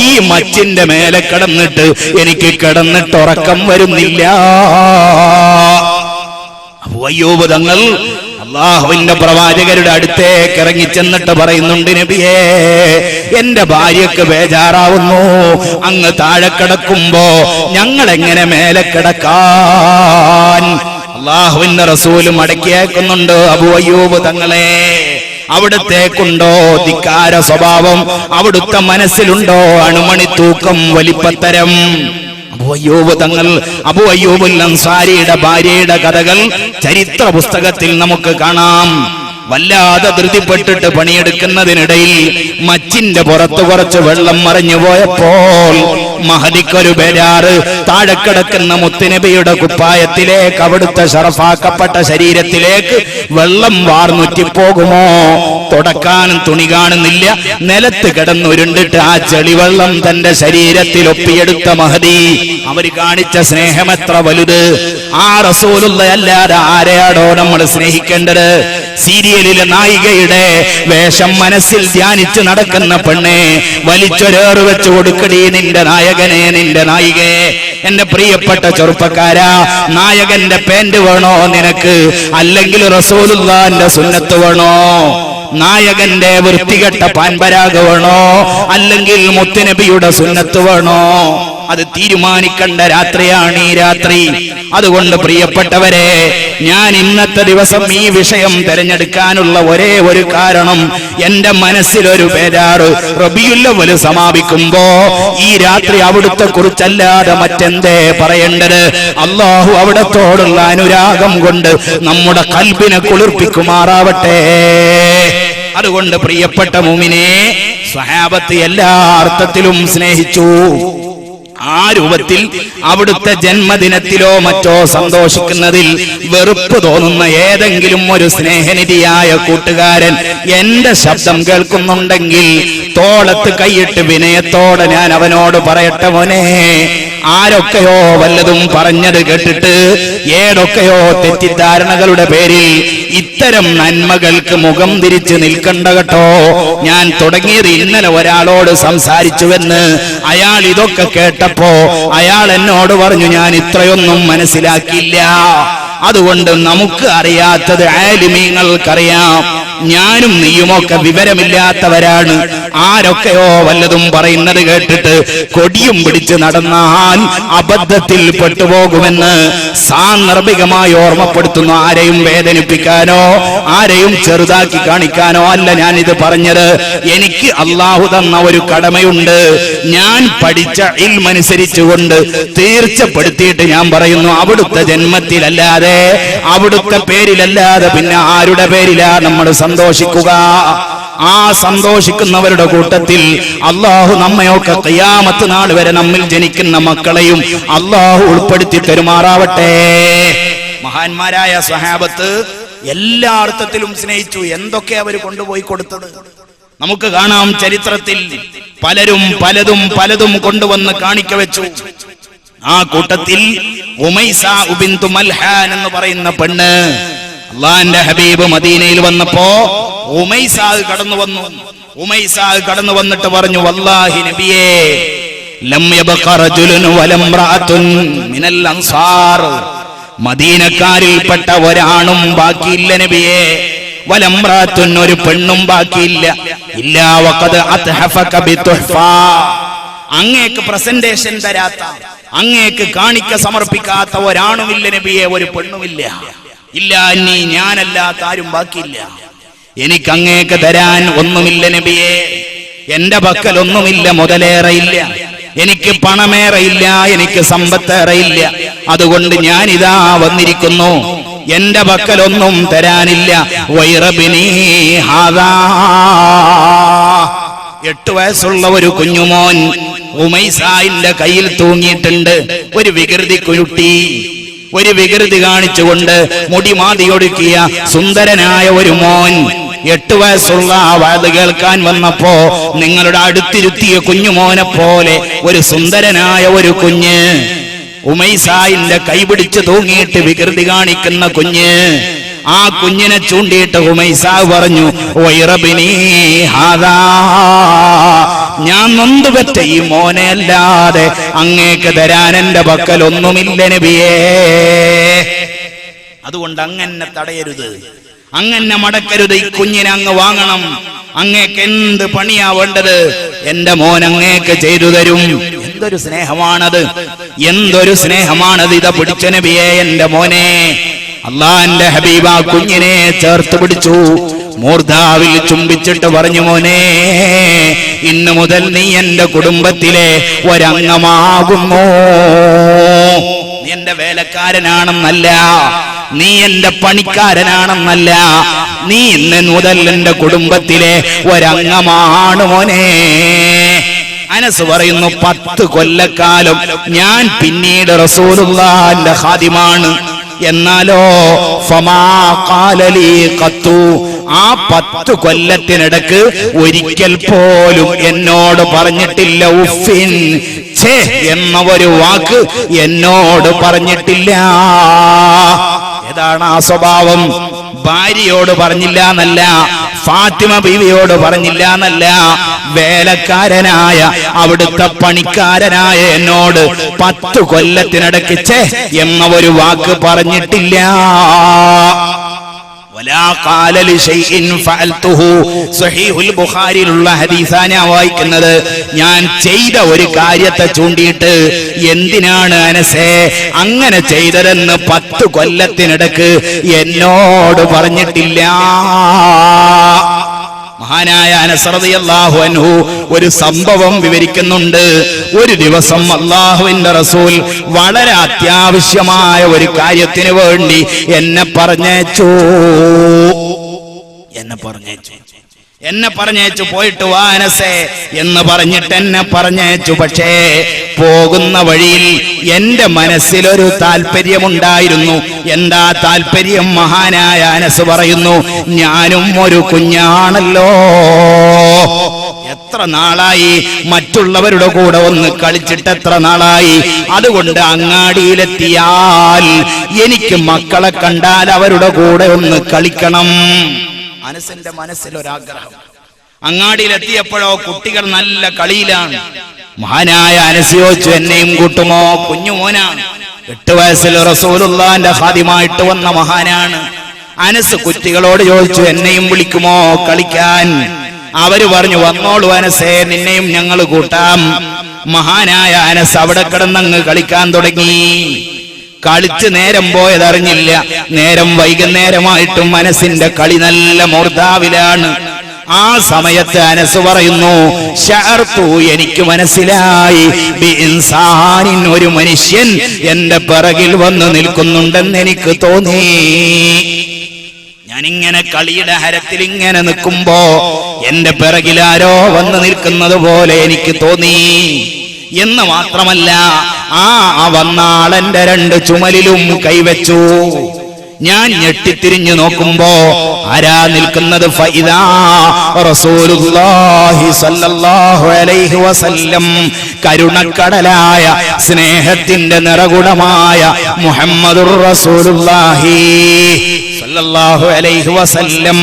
ഈ മച്ചിന്റെ മേലെ കിടന്നിട്ട് എനിക്ക് കിടന്നിട്ട് ഉറക്കം വരുന്നില്ല. അബൂ അയ്യൂബ് തങ്ങൾ അല്ലാഹുവിന്റെ പ്രവാചകരുടെ അടുത്തേക്ക് ഇറങ്ങി ചെന്നിട്ട് പറയുന്നുണ്ട്, നബിയേ, എന്റെ ഭാര്യക്ക് ബേജാറാവുന്നു, അങ്ങ് താഴെ കിടക്കുമ്പോ ഞങ്ങൾ എങ്ങനെ മേലെ കിടക്കാൻ? അല്ലാഹുവിന്റെ റസൂല് മടക്കി അയക്കുന്നുണ്ട്, അബൂ അയ്യൂബ് തങ്ങളെ, അവിടത്തേക്കുണ്ടോ ധിക്കാര സ്വഭാവം? അവിടുത്തെ മനസ്സിലുണ്ടോ അണുമണി തൂക്കം വലിപ്പത്തരം? അബൂ അയ്യൂബ് തങ്ങൾ, അബൂ അയ്യൂബുൽ അൻസാരിയുടെ ഭാര്യയുടെ കഥകൾ ചരിത്ര പുസ്തകത്തിൽ നമുക്ക് കാണാം. വല്ലാതെ ധൃതിപ്പെട്ടിട്ട് പണിയെടുക്കുന്നതിനിടയിൽ മച്ചിന്റെ പുറത്ത് കുറച്ച് വെള്ളം മറിഞ്ഞു പോയപ്പോൾ മഹദിക്കൊരു ബേജാറ്. താഴെ കിടക്കുന്ന മുത്തുനബിയുടെ കുപ്പായത്തിലേക്ക്, അവിടുത്തെ ശറഫാക്കപ്പെട്ട ശരീരത്തിലേക്ക് വെള്ളം വാർന്നുറ്റിപ്പോകുമോ? തുടക്കാനും തുണി കാണുന്നില്ല, നിലത്ത് കിടന്നുരുണ്ടിട്ട് ആ ചെളിവെള്ളം തന്റെ ശരീരത്തിൽ ഒപ്പിയെടുത്ത മഹദി. അവര് കാണിച്ച സ്നേഹം എത്ര വലുത്! ആ റസൂലുള്ളയല്ലാതെ ആരെയാടോ നമ്മൾ സ്നേഹിക്കേണ്ടത്? സീരിയലിലെ നായികയുടെ വേഷം മനസ്സിൽ ധ്യാനിച്ച് നടക്കുന്ന പെണ്ണെ, വലിച്ചൊരേറ് വെച്ച് കൊടുക്കടി നിന്റെ നായകനെ, നിന്റെ നായികയെ. എന്റെ പ്രിയപ്പെട്ട ചെറുപ്പക്കാരാ, നായകന്റെ പാന്റ് വേണോ നിനക്ക്, അല്ലെങ്കിൽ റസൂലുള്ളാഹിന്റെ സുന്നത്ത് വേണോ? നായകന്റെ വൃത്തികെട്ട പാൻപരാഗ് വേണോ, അല്ലെങ്കിൽ മുത്തുനബിയുടെ സുന്നത്ത് വേണോ? അത് തീരുമാനിക്കേണ്ട രാത്രിയാണ് ഈ രാത്രി. അതുകൊണ്ട് പ്രിയപ്പെട്ടവരെ, ഞാൻ ഇന്നത്തെ ദിവസം ഈ വിഷയം തിരഞ്ഞെടുക്കാനുള്ള ഒരേ ഒരു കാരണം, എന്റെ മനസ്സിലൊരു ബേജാറ്. റബീഉൽ അവ്വൽ സമാപിക്കുമ്പോ ഈ രാത്രി അവിടുത്തെ കുറിച്ചല്ലാതെ മറ്റെന്തേ പറയേണ്ടത്? അല്ലാഹു അവിടത്തോടുള്ള അനുരാഗം കൊണ്ട് നമ്മുടെ ഖൽബിനെ കുളിർപ്പിക്കുമാറാവട്ടെ. അതുകൊണ്ട് പ്രിയപ്പെട്ട മുഅ്മിനേ, സ്വഹാബത്ത് എല്ലാ അർത്ഥത്തിലും സ്നേഹിച്ചു. ആ രൂപത്തിൽ അവിടുത്തെ ജന്മദിനത്തിലോ മറ്റോ സന്തോഷിക്കുന്നതിൽ വെറുപ്പ് തോന്നുന്ന ഏതെങ്കിലും ഒരു സ്നേഹനിധിയായ കൂട്ടുകാരൻ എന്റെ ശബ്ദം കേൾക്കുന്നുണ്ടെങ്കിൽ തോളത്ത് കൈയിട്ട് വിനയത്തോടെ ഞാൻ അവനോട് പറയട്ടെ, മോനെ, ആരൊക്കെയോ വല്ലതും പറഞ്ഞത് കേട്ടിട്ട് ഏതൊക്കെയോ തെറ്റിദ്ധാരണകളുടെ പേരിൽ ഇത്തരം നന്മകൾക്ക് മുഖം തിരിച്ച് നിൽക്കണ്ട കേട്ടോ. ഞാൻ തുടങ്ങിയത് ഇന്നലെ ഒരാളോട് സംസാരിച്ചുവെന്ന്. അയാൾ ഇതൊക്കെ കേട്ടപ്പോ അയാൾ എന്നോട് പറഞ്ഞു, ഞാൻ ഇത്രയൊന്നും മനസ്സിലാക്കിയില്ല. അതുകൊണ്ട് നമുക്ക് അറിയാത്തത് ആലിമീങ്ങൾക്കറിയാം. ഞാനും നീയുമൊക്കെ വിവരമില്ലാത്തവരാണ്. ആരൊക്കെയോ വല്ലതും പറയുന്നത് കേട്ടിട്ട് കൊടിയും പിടിച്ച് നടന്നാൽ അബദ്ധത്തിൽ പെട്ടുപോകുമെന്ന് സാന്ദർഭികമായി ഓർമ്മപ്പെടുത്തുന്നു. ആരെയും വേദനിപ്പിക്കാനോ ആരെയും ചെറുതാക്കി കാണിക്കാനോ അല്ല ഞാനിത് പറഞ്ഞത്. എനിക്ക് അല്ലാഹു തന്ന ഒരു കടമയുണ്ട്. ഞാൻ പഠിച്ച ഇൽമനുസരിച്ചുകൊണ്ട് തീർച്ചപ്പെടുത്തിയിട്ട് ഞാൻ പറയുന്നു, അവിടുത്തെ ജന്മത്തിലല്ലാതെ, അവിടുത്തെ പേരിലല്ലാതെ പിന്നെ ആരുടെ പേരിലാ നമ്മൾ സന്തോഷിക്കുക? ആ സന്തോഷിക്കുന്നവരുടെ കൂട്ടത്തിൽ അല്ലാഹു നമ്മയൊക്കെ ഖിയാമത്ത് നാൾ വരെ നമ്മിൽ ജനിക്കുന്ന മക്കളെയും അല്ലാഹു ഉൾപ്പെടുത്തി പെരുമാറാവട്ടെ. മഹാന്മാരായ സ്വഹാബത്ത് എല്ലാ അർത്ഥത്തിലും സ്നേഹിച്ചു. എന്തൊക്കെ അവർ കൊണ്ടുപോയി കൊടുത്തത് നമുക്ക് കാണാം ചരിത്രത്തിൽ. പലരും പലതും കൊണ്ടുവന്ന് കാണിക്ക വെച്ചു. ആ കൂട്ടത്തിൽ ഉമൈസ ബിൻതു മൽഹാൻ എന്ന് പറയുന്ന പെണ്ണ്, അല്ലാഹുവിന്റെ ഹബീബ് മദീനയിൽ വന്നപ്പോ ഉമൈസ കടന്നു വന്നു. ഉമൈസ കടന്നു വന്നിട്ട് പറഞ്ഞു, വല്ലാഹി നബിയേ, ലം യബ്ഖ റജുലുൻ വലംറഅതുൻ മിനൽ അൻസാർ, മദീനക്കാരിൽപ്പെട്ട ഒരാണും ബാക്കിയില്ല നബിയേ. വലംറഅതുൻ, ഒരു പെണ്ണും ബാക്കിയില്ല. ഇല്ലാ വഖദ് അത്ഹഫക ബിതുഹ്ഫ, അങ്ങേക്ക് പ്രസന്റേഷൻ തരാത്ത, അങ്ങേക്ക് കാണിക്ക സമർപ്പിക്കാത്ത ഒരാണുമില്ല നബിയെ, ഒരു പെണ്ണുമില്ല. ഇല്ല നീ ഞാനല്ലാത്ത ആരും ബാക്കിയില്ല. എനിക്ക് അങ്ങേക്ക് തരാൻ ഒന്നുമില്ല നബിയെ. എന്റെ പക്കൽ ഒന്നുമില്ല, മുതലേറെയില്ല, എനിക്ക് പണമേറെയില്ല, എനിക്ക് സമ്പത്തേറെയില്ല. അതുകൊണ്ട് ഞാനിതാ വന്നിരിക്കുന്നു. എന്റെ പക്കലൊന്നും തരാനില്ല. വൈറബിനി ഹാദാ, 8 വയസ്സുള്ള ഒരു കുഞ്ഞുമോൻ ഉമൈസായിന്റെ കയ്യിൽ തൂങ്ങിയിട്ടുണ്ട്. ഒരു വികൃതി കുരുട്ടി, ഒരു വികൃതി കാണിച്ചുകൊണ്ട് മുടി മാതിയൊടുക്കിയ സുന്ദരനായ ഒരു മോൻ 8 വയസ്സുള്ള വാത് കേൾക്കാൻ വന്നപ്പോ നിങ്ങളുടെ അടുത്തിരുത്തിയ കുഞ്ഞുമോനെ പോലെ ഒരു സുന്ദരനായ ഒരു കുഞ്ഞ്, ഉമൈസായിന്റെ കൈപിടിച്ച് തൂങ്ങിയിട്ട് വികൃതി കാണിക്കുന്ന കുഞ്ഞ്. ആ കുഞ്ഞിനെ ചൂണ്ടിയിട്ട് ഉമൈസാ പറഞ്ഞു, വൈറബിനി ഹാദാ, ഞാൻ നൊന്തുപറ്റ ഈ മോനെ അല്ലാതെ അങ്ങേക്ക് തരാൻ എന്റെ പക്കൽ ഒന്നുമില്ല നബിയേ. അതുകൊണ്ട് അങ്ങനെ തടയരുത്, അങ്ങനെ മടക്കരുത്. ഈ കുഞ്ഞിനെ അങ്ങ് വാങ്ങണം. അങ്ങേക്ക് എന്ത് പണിയാ വേണ്ടത്, എന്റെ മോൻ അങ്ങേക്ക് ചെയ്തു തരും. എന്തൊരു സ്നേഹമാണത്, എന്തൊരു സ്നേഹമാണത്. ഇതാ പിടിച്ച നബിയെ എന്റെ മോനെ. അള്ളാന്റെ ഹബീബ കുഞ്ഞിനെ ചേർത്ത് പിടിച്ചു, മൂർധാവിൽ ചുംബിച്ചിട്ട് പറഞ്ഞു, മോനെ ഇന്നു മുതൽ നീ എന്റെ കുടുംബത്തിലെ ഒരംഗമാകുന്നു. നീ എന്റെ വേലക്കാരനാണെന്നല്ല, നീ എന്റെ പണിക്കാരനാണെന്നല്ല, നീ ഇന്ന് മുതൽ എന്റെ കുടുംബത്തിലെ ഒരംഗമാണ് മോനെ. അനസ് പറയുന്നു, 10 കൊല്ലക്കാലം ഞാൻ പിന്നീട് റസൂലുള്ളാഹിന്റെ ഖാദിമാണ്. എന്നാലോ ഫമാ ഖാലലി ഖത്തു, ആ 10 കൊല്ലത്തിനിടക്ക് ഒരിക്കൽ പോലും എന്നോട് പറഞ്ഞിട്ടില്ല ഉഫിൻ, ഛേ എന്ന ഒരു വാക്ക് എന്നോട് പറഞ്ഞിട്ടില്ല. ഏതാണ് ആ സ്വഭാവം? ഭാര്യയോട് പറഞ്ഞില്ല എന്നല്ല, ഫാത്തിമ ബീവിയോട് പറഞ്ഞില്ല എന്നല്ല, വേലക്കാരനായ അവിടുത്തെ പണിക്കാരനായ എന്നോട് 10 കൊല്ലത്തിനിടയ്ക്ക് ഛേ എന്ന ഒരു വാക്ക് പറഞ്ഞിട്ടില്ല. സഹീഹുൽ ബുഖാരിയിലുള്ള ഹദീസാണ് വായിക്കുന്നത്. ഞാൻ ചെയ്ത ഒരു കാര്യത്തെ ചൂണ്ടിയിട്ട് എന്തിനാണ് അനസേ അങ്ങനെ ചെയ്തതെന്ന് 10 കൊല്ലത്തിനിടക്ക് എന്നോട് പറഞ്ഞിട്ടില്ല. മഹാനായ അനസ് റളിയല്ലാഹു അൻഹു ഒരു സംഭവം വിവരിക്കുന്നുണ്ട്. ഒരു ദിവസം അല്ലാഹുവിന്റെ റസൂൽ വളരെ അത്യാവശ്യമായ ഒരു കാര്യത്തിന് വേണ്ടി എന്നെ പറഞ്ഞേച്ചു. പോയിട്ട് വാ അനസേ എന്ന് പറഞ്ഞിട്ട് എന്നെ പറഞ്ഞേച്ചു. പക്ഷേ പോകുന്ന വഴിയിൽ എന്റെ മനസ്സിലൊരു താല്പര്യമുണ്ടായിരുന്നു. എന്താ താല്പര്യം? മഹാനായ അനസ് പറയുന്നു, ഞാനും ഒരു കുഞ്ഞാണല്ലോ, എത്ര നാളായി മറ്റുള്ളവരുടെ കൂടെ ഒന്ന് കളിച്ചിട്ട് എത്ര നാളായി. അതുകൊണ്ട് അങ്ങാടിയിലെത്തിയാൽ എനിക്ക് മക്കളെ കണ്ടാൽ അവരുടെ കൂടെ ഒന്ന് കളിക്കണം. അനസിന്റെ മനസ്സിലൊരാഗ്രഹം. അങ്ങാടിയിലെത്തിയപ്പോഴോ കുട്ടികൾ നല്ല കളിയിലാണ്. മഹാനായ അനസ് ചോദിച്ചു, എന്നെയും കൂട്ടുമോ? കുഞ്ഞുമോനാണ്, 8 വയസ്സിൽ റസൂലുള്ളാഹിന്റെ ഖാദിമായിട്ട് വന്ന മഹാനാണ്. അനസ് കുട്ടികളോട് ചോദിച്ചു, എന്നെയും വിളിക്കുമോ കളിക്കാൻ? അവര് പറഞ്ഞു, വന്നോളൂ അനസേ, നിന്നെയും ഞങ്ങൾ കൂട്ടാം. മഹാനായ അനസ് അവിടെ കിടന്നങ്ങ് കളിക്കാൻ തുടങ്ങി. കളിച്ച് നേരം പോയതറിഞ്ഞില്ല. നേരം വൈകുന്നേരമായിട്ടും മനസ്സിന്റെ കളി നല്ല മൂർധാവിലാണ്. ആ സമയത്ത് അനസ് പറയുന്നു, ശഅർതു, എനിക്ക് മനസ്സിലായി, ബി ഇൻസാനിൻ, ഒരു മനുഷ്യൻ എന്റെ പിറകിൽ വന്ന് നിൽക്കുന്നുണ്ടെന്ന് എനിക്ക് തോന്നി. ഞാനിങ്ങനെ കളിയുടെ ഹരത്തിൽ ഇങ്ങനെ നിൽക്കുമ്പോ എന്റെ പിറകിലാരോ വന്ന് നിൽക്കുന്നത് പോലെ എനിക്ക് തോന്നി. എന്ന് മാത്രമല്ല, ആ വന്ന ആളെന്റെ 2 ചുമലിലും കൈവച്ചു. ഞാൻ ഞെട്ടിത്തിരിഞ്ഞു നോക്കുമ്പോ ആരാ നിൽക്കുന്നത്? ഫഇദാ റസൂലുള്ളാഹി സ്വല്ലല്ലാഹു അലൈഹി വസല്ലം, കരുണക്കടലായ സ്നേഹത്തിന്റെ നിറകുടമായ മുഹമ്മദുർ റസൂലുള്ളാഹി സ്വല്ലല്ലാഹു അലൈഹി വസല്ലം.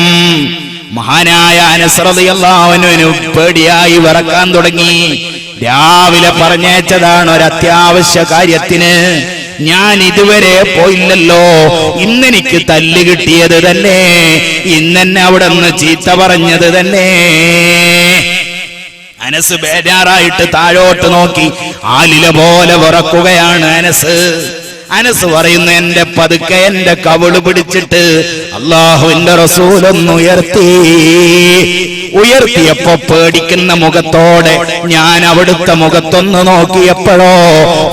മഹാനായ അനസ് റളിയല്ലാഹു അൻഹു പേടിയായി വിറക്കാൻ തുടങ്ങി. രാവിലെ പറഞ്ഞേച്ചതാണ് ഒരു അത്യാവശ്യ കാര്യത്തിന്. ഞാൻ ഇതുവരെ പോയില്ലല്ലോ. ഇന്നെനിക്ക് തല്ല് കിട്ടിയത് തന്നെ, ഇന്നെന്നെ അവിടെ നിന്ന് ചീത്ത പറഞ്ഞത് തന്നെ. അനസ് ബേജാറായിട്ട് താഴോട്ട് നോക്കി ആലില പോലെ വിറക്കുകയാണ് അനസ് പറയുന്നു, എന്റെ പതുക്കെ എന്റെ കവിള് പിടിച്ചിട്ട് അല്ലാഹുവിന്റെ റസൂലൊന്ന് ഉയർത്തിയപ്പോ പേടിക്കുന്ന മുഖത്തോടെ ഞാൻ അവിടുത്തെ മുഖത്തൊന്ന് നോക്കിയപ്പോഴോ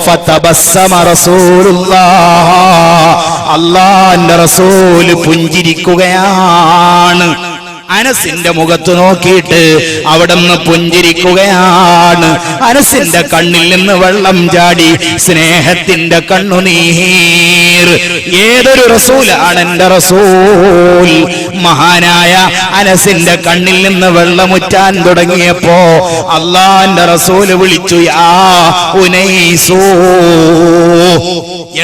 ഫതബസ്സമ റസൂലുള്ളാഹ്, അല്ലാഹുവിന്റെ റസൂല് പുഞ്ചിരിക്കുകയാണ്. അനസിന്റെ മുഖത്ത് നോക്കിയിട്ട് അവിടുന്ന് പുഞ്ചിരിക്കുകയാണ്. അനസിന്റെ കണ്ണിൽ നിന്ന് വെള്ളം ചാടി, സ്നേഹത്തിന്റെ കണ്ണുനീർ. ഏതൊരു റസൂലാണ് എന്റെ റസൂൽ. മഹാനായ അനസിന്റെ കണ്ണിൽ നിന്ന് വെള്ളമുറ്റാൻ തുടങ്ങിയപ്പോ അല്ലാഹുവിന്റെ റസൂല് വിളിച്ചു, യാ ഉനൈസൂ,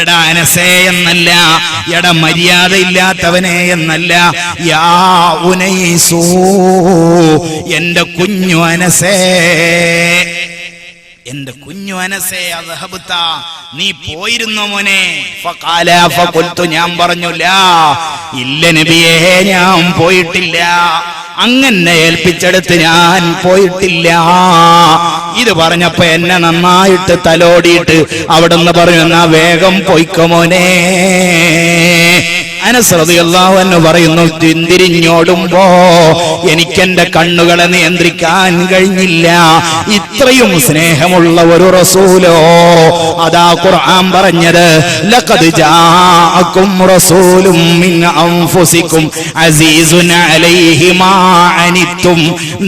എടാ അനസേ എന്നല്ല, എടാ മര്യാദയില്ലാത്തവനെ എന്നല്ല, യാ ഉനൈസൂ, എന്റെ കുഞ്ഞു അനസേ, എന്റെ കുഞ്ഞു അനസേ, അദ്ഹബത, നീ പോയിരുന്നോ മോനെ? ഫഖാല ഫഖുൽതു, ഞാൻ പറഞ്ഞു, ലാ, ഇല്ല നബിയേ, ഞാൻ പോയിട്ടില്ല. അങ്ങനെ ഏൽപ്പിച്ചെടുത്ത് ഞാൻ പോയിട്ടില്ല. ഇത് പറഞ്ഞപ്പോ എന്നെ നന്നായിട്ട് തലോടിയിട്ട് അവിടുന്ന് പറഞ്ഞു, എന്നാ വേഗം പോയിക്കോ മോനെ. അനസ് റളിയല്ലാഹു അൻഹു പറയുന്നു, തിരിഞ്ഞോടുമ്പോ എനിക്കെന്റെ കണ്ണുകളെ നിയന്ത്രിക്കാൻ കഴിഞ്ഞില്ല. ഇത്രയും സ്നേഹമുള്ള ഒരു റസൂലോ. അതാ ഖുർആൻ പറഞ്ഞത്, ലഖദ് ജാഅകും റസൂലും മിൻ അൻഫുസികും അസീസുൻ അലൈഹി മാ അനിത്തും,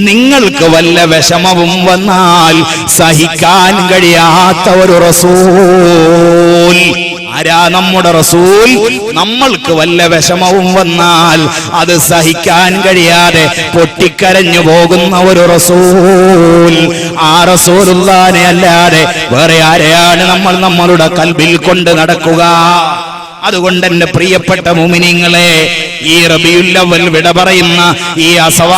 നിങ്ങൾക്ക് വല്ല വിഷമവും വന്നാൽ സഹിക്കാൻ കഴിയാത്ത ഒരു റസൂൽ. ആരാ നമ്മുടെ റസൂൽ? നമ്മൾക്ക് വല്ല വിഷമവും വന്നാൽ അത് സഹിക്കാൻ കഴിയാതെ പൊട്ടിക്കരഞ്ഞു പോകുന്ന ഒരു റസൂൽ. ആ റസൂലുള്ളാഹിനെ അല്ലാതെ വേറെ ആരെയാണ് നമ്മൾ നമ്മളുടെ കൽബിൽ കൊണ്ട് നടക്കുക? അതുകൊണ്ട് എന്റെ പ്രിയപ്പെട്ട മുഅ്മിനീങ്ങളെ, ഈ റബീഉൽ അവ്വൽ വിട പറയുന്ന ഈ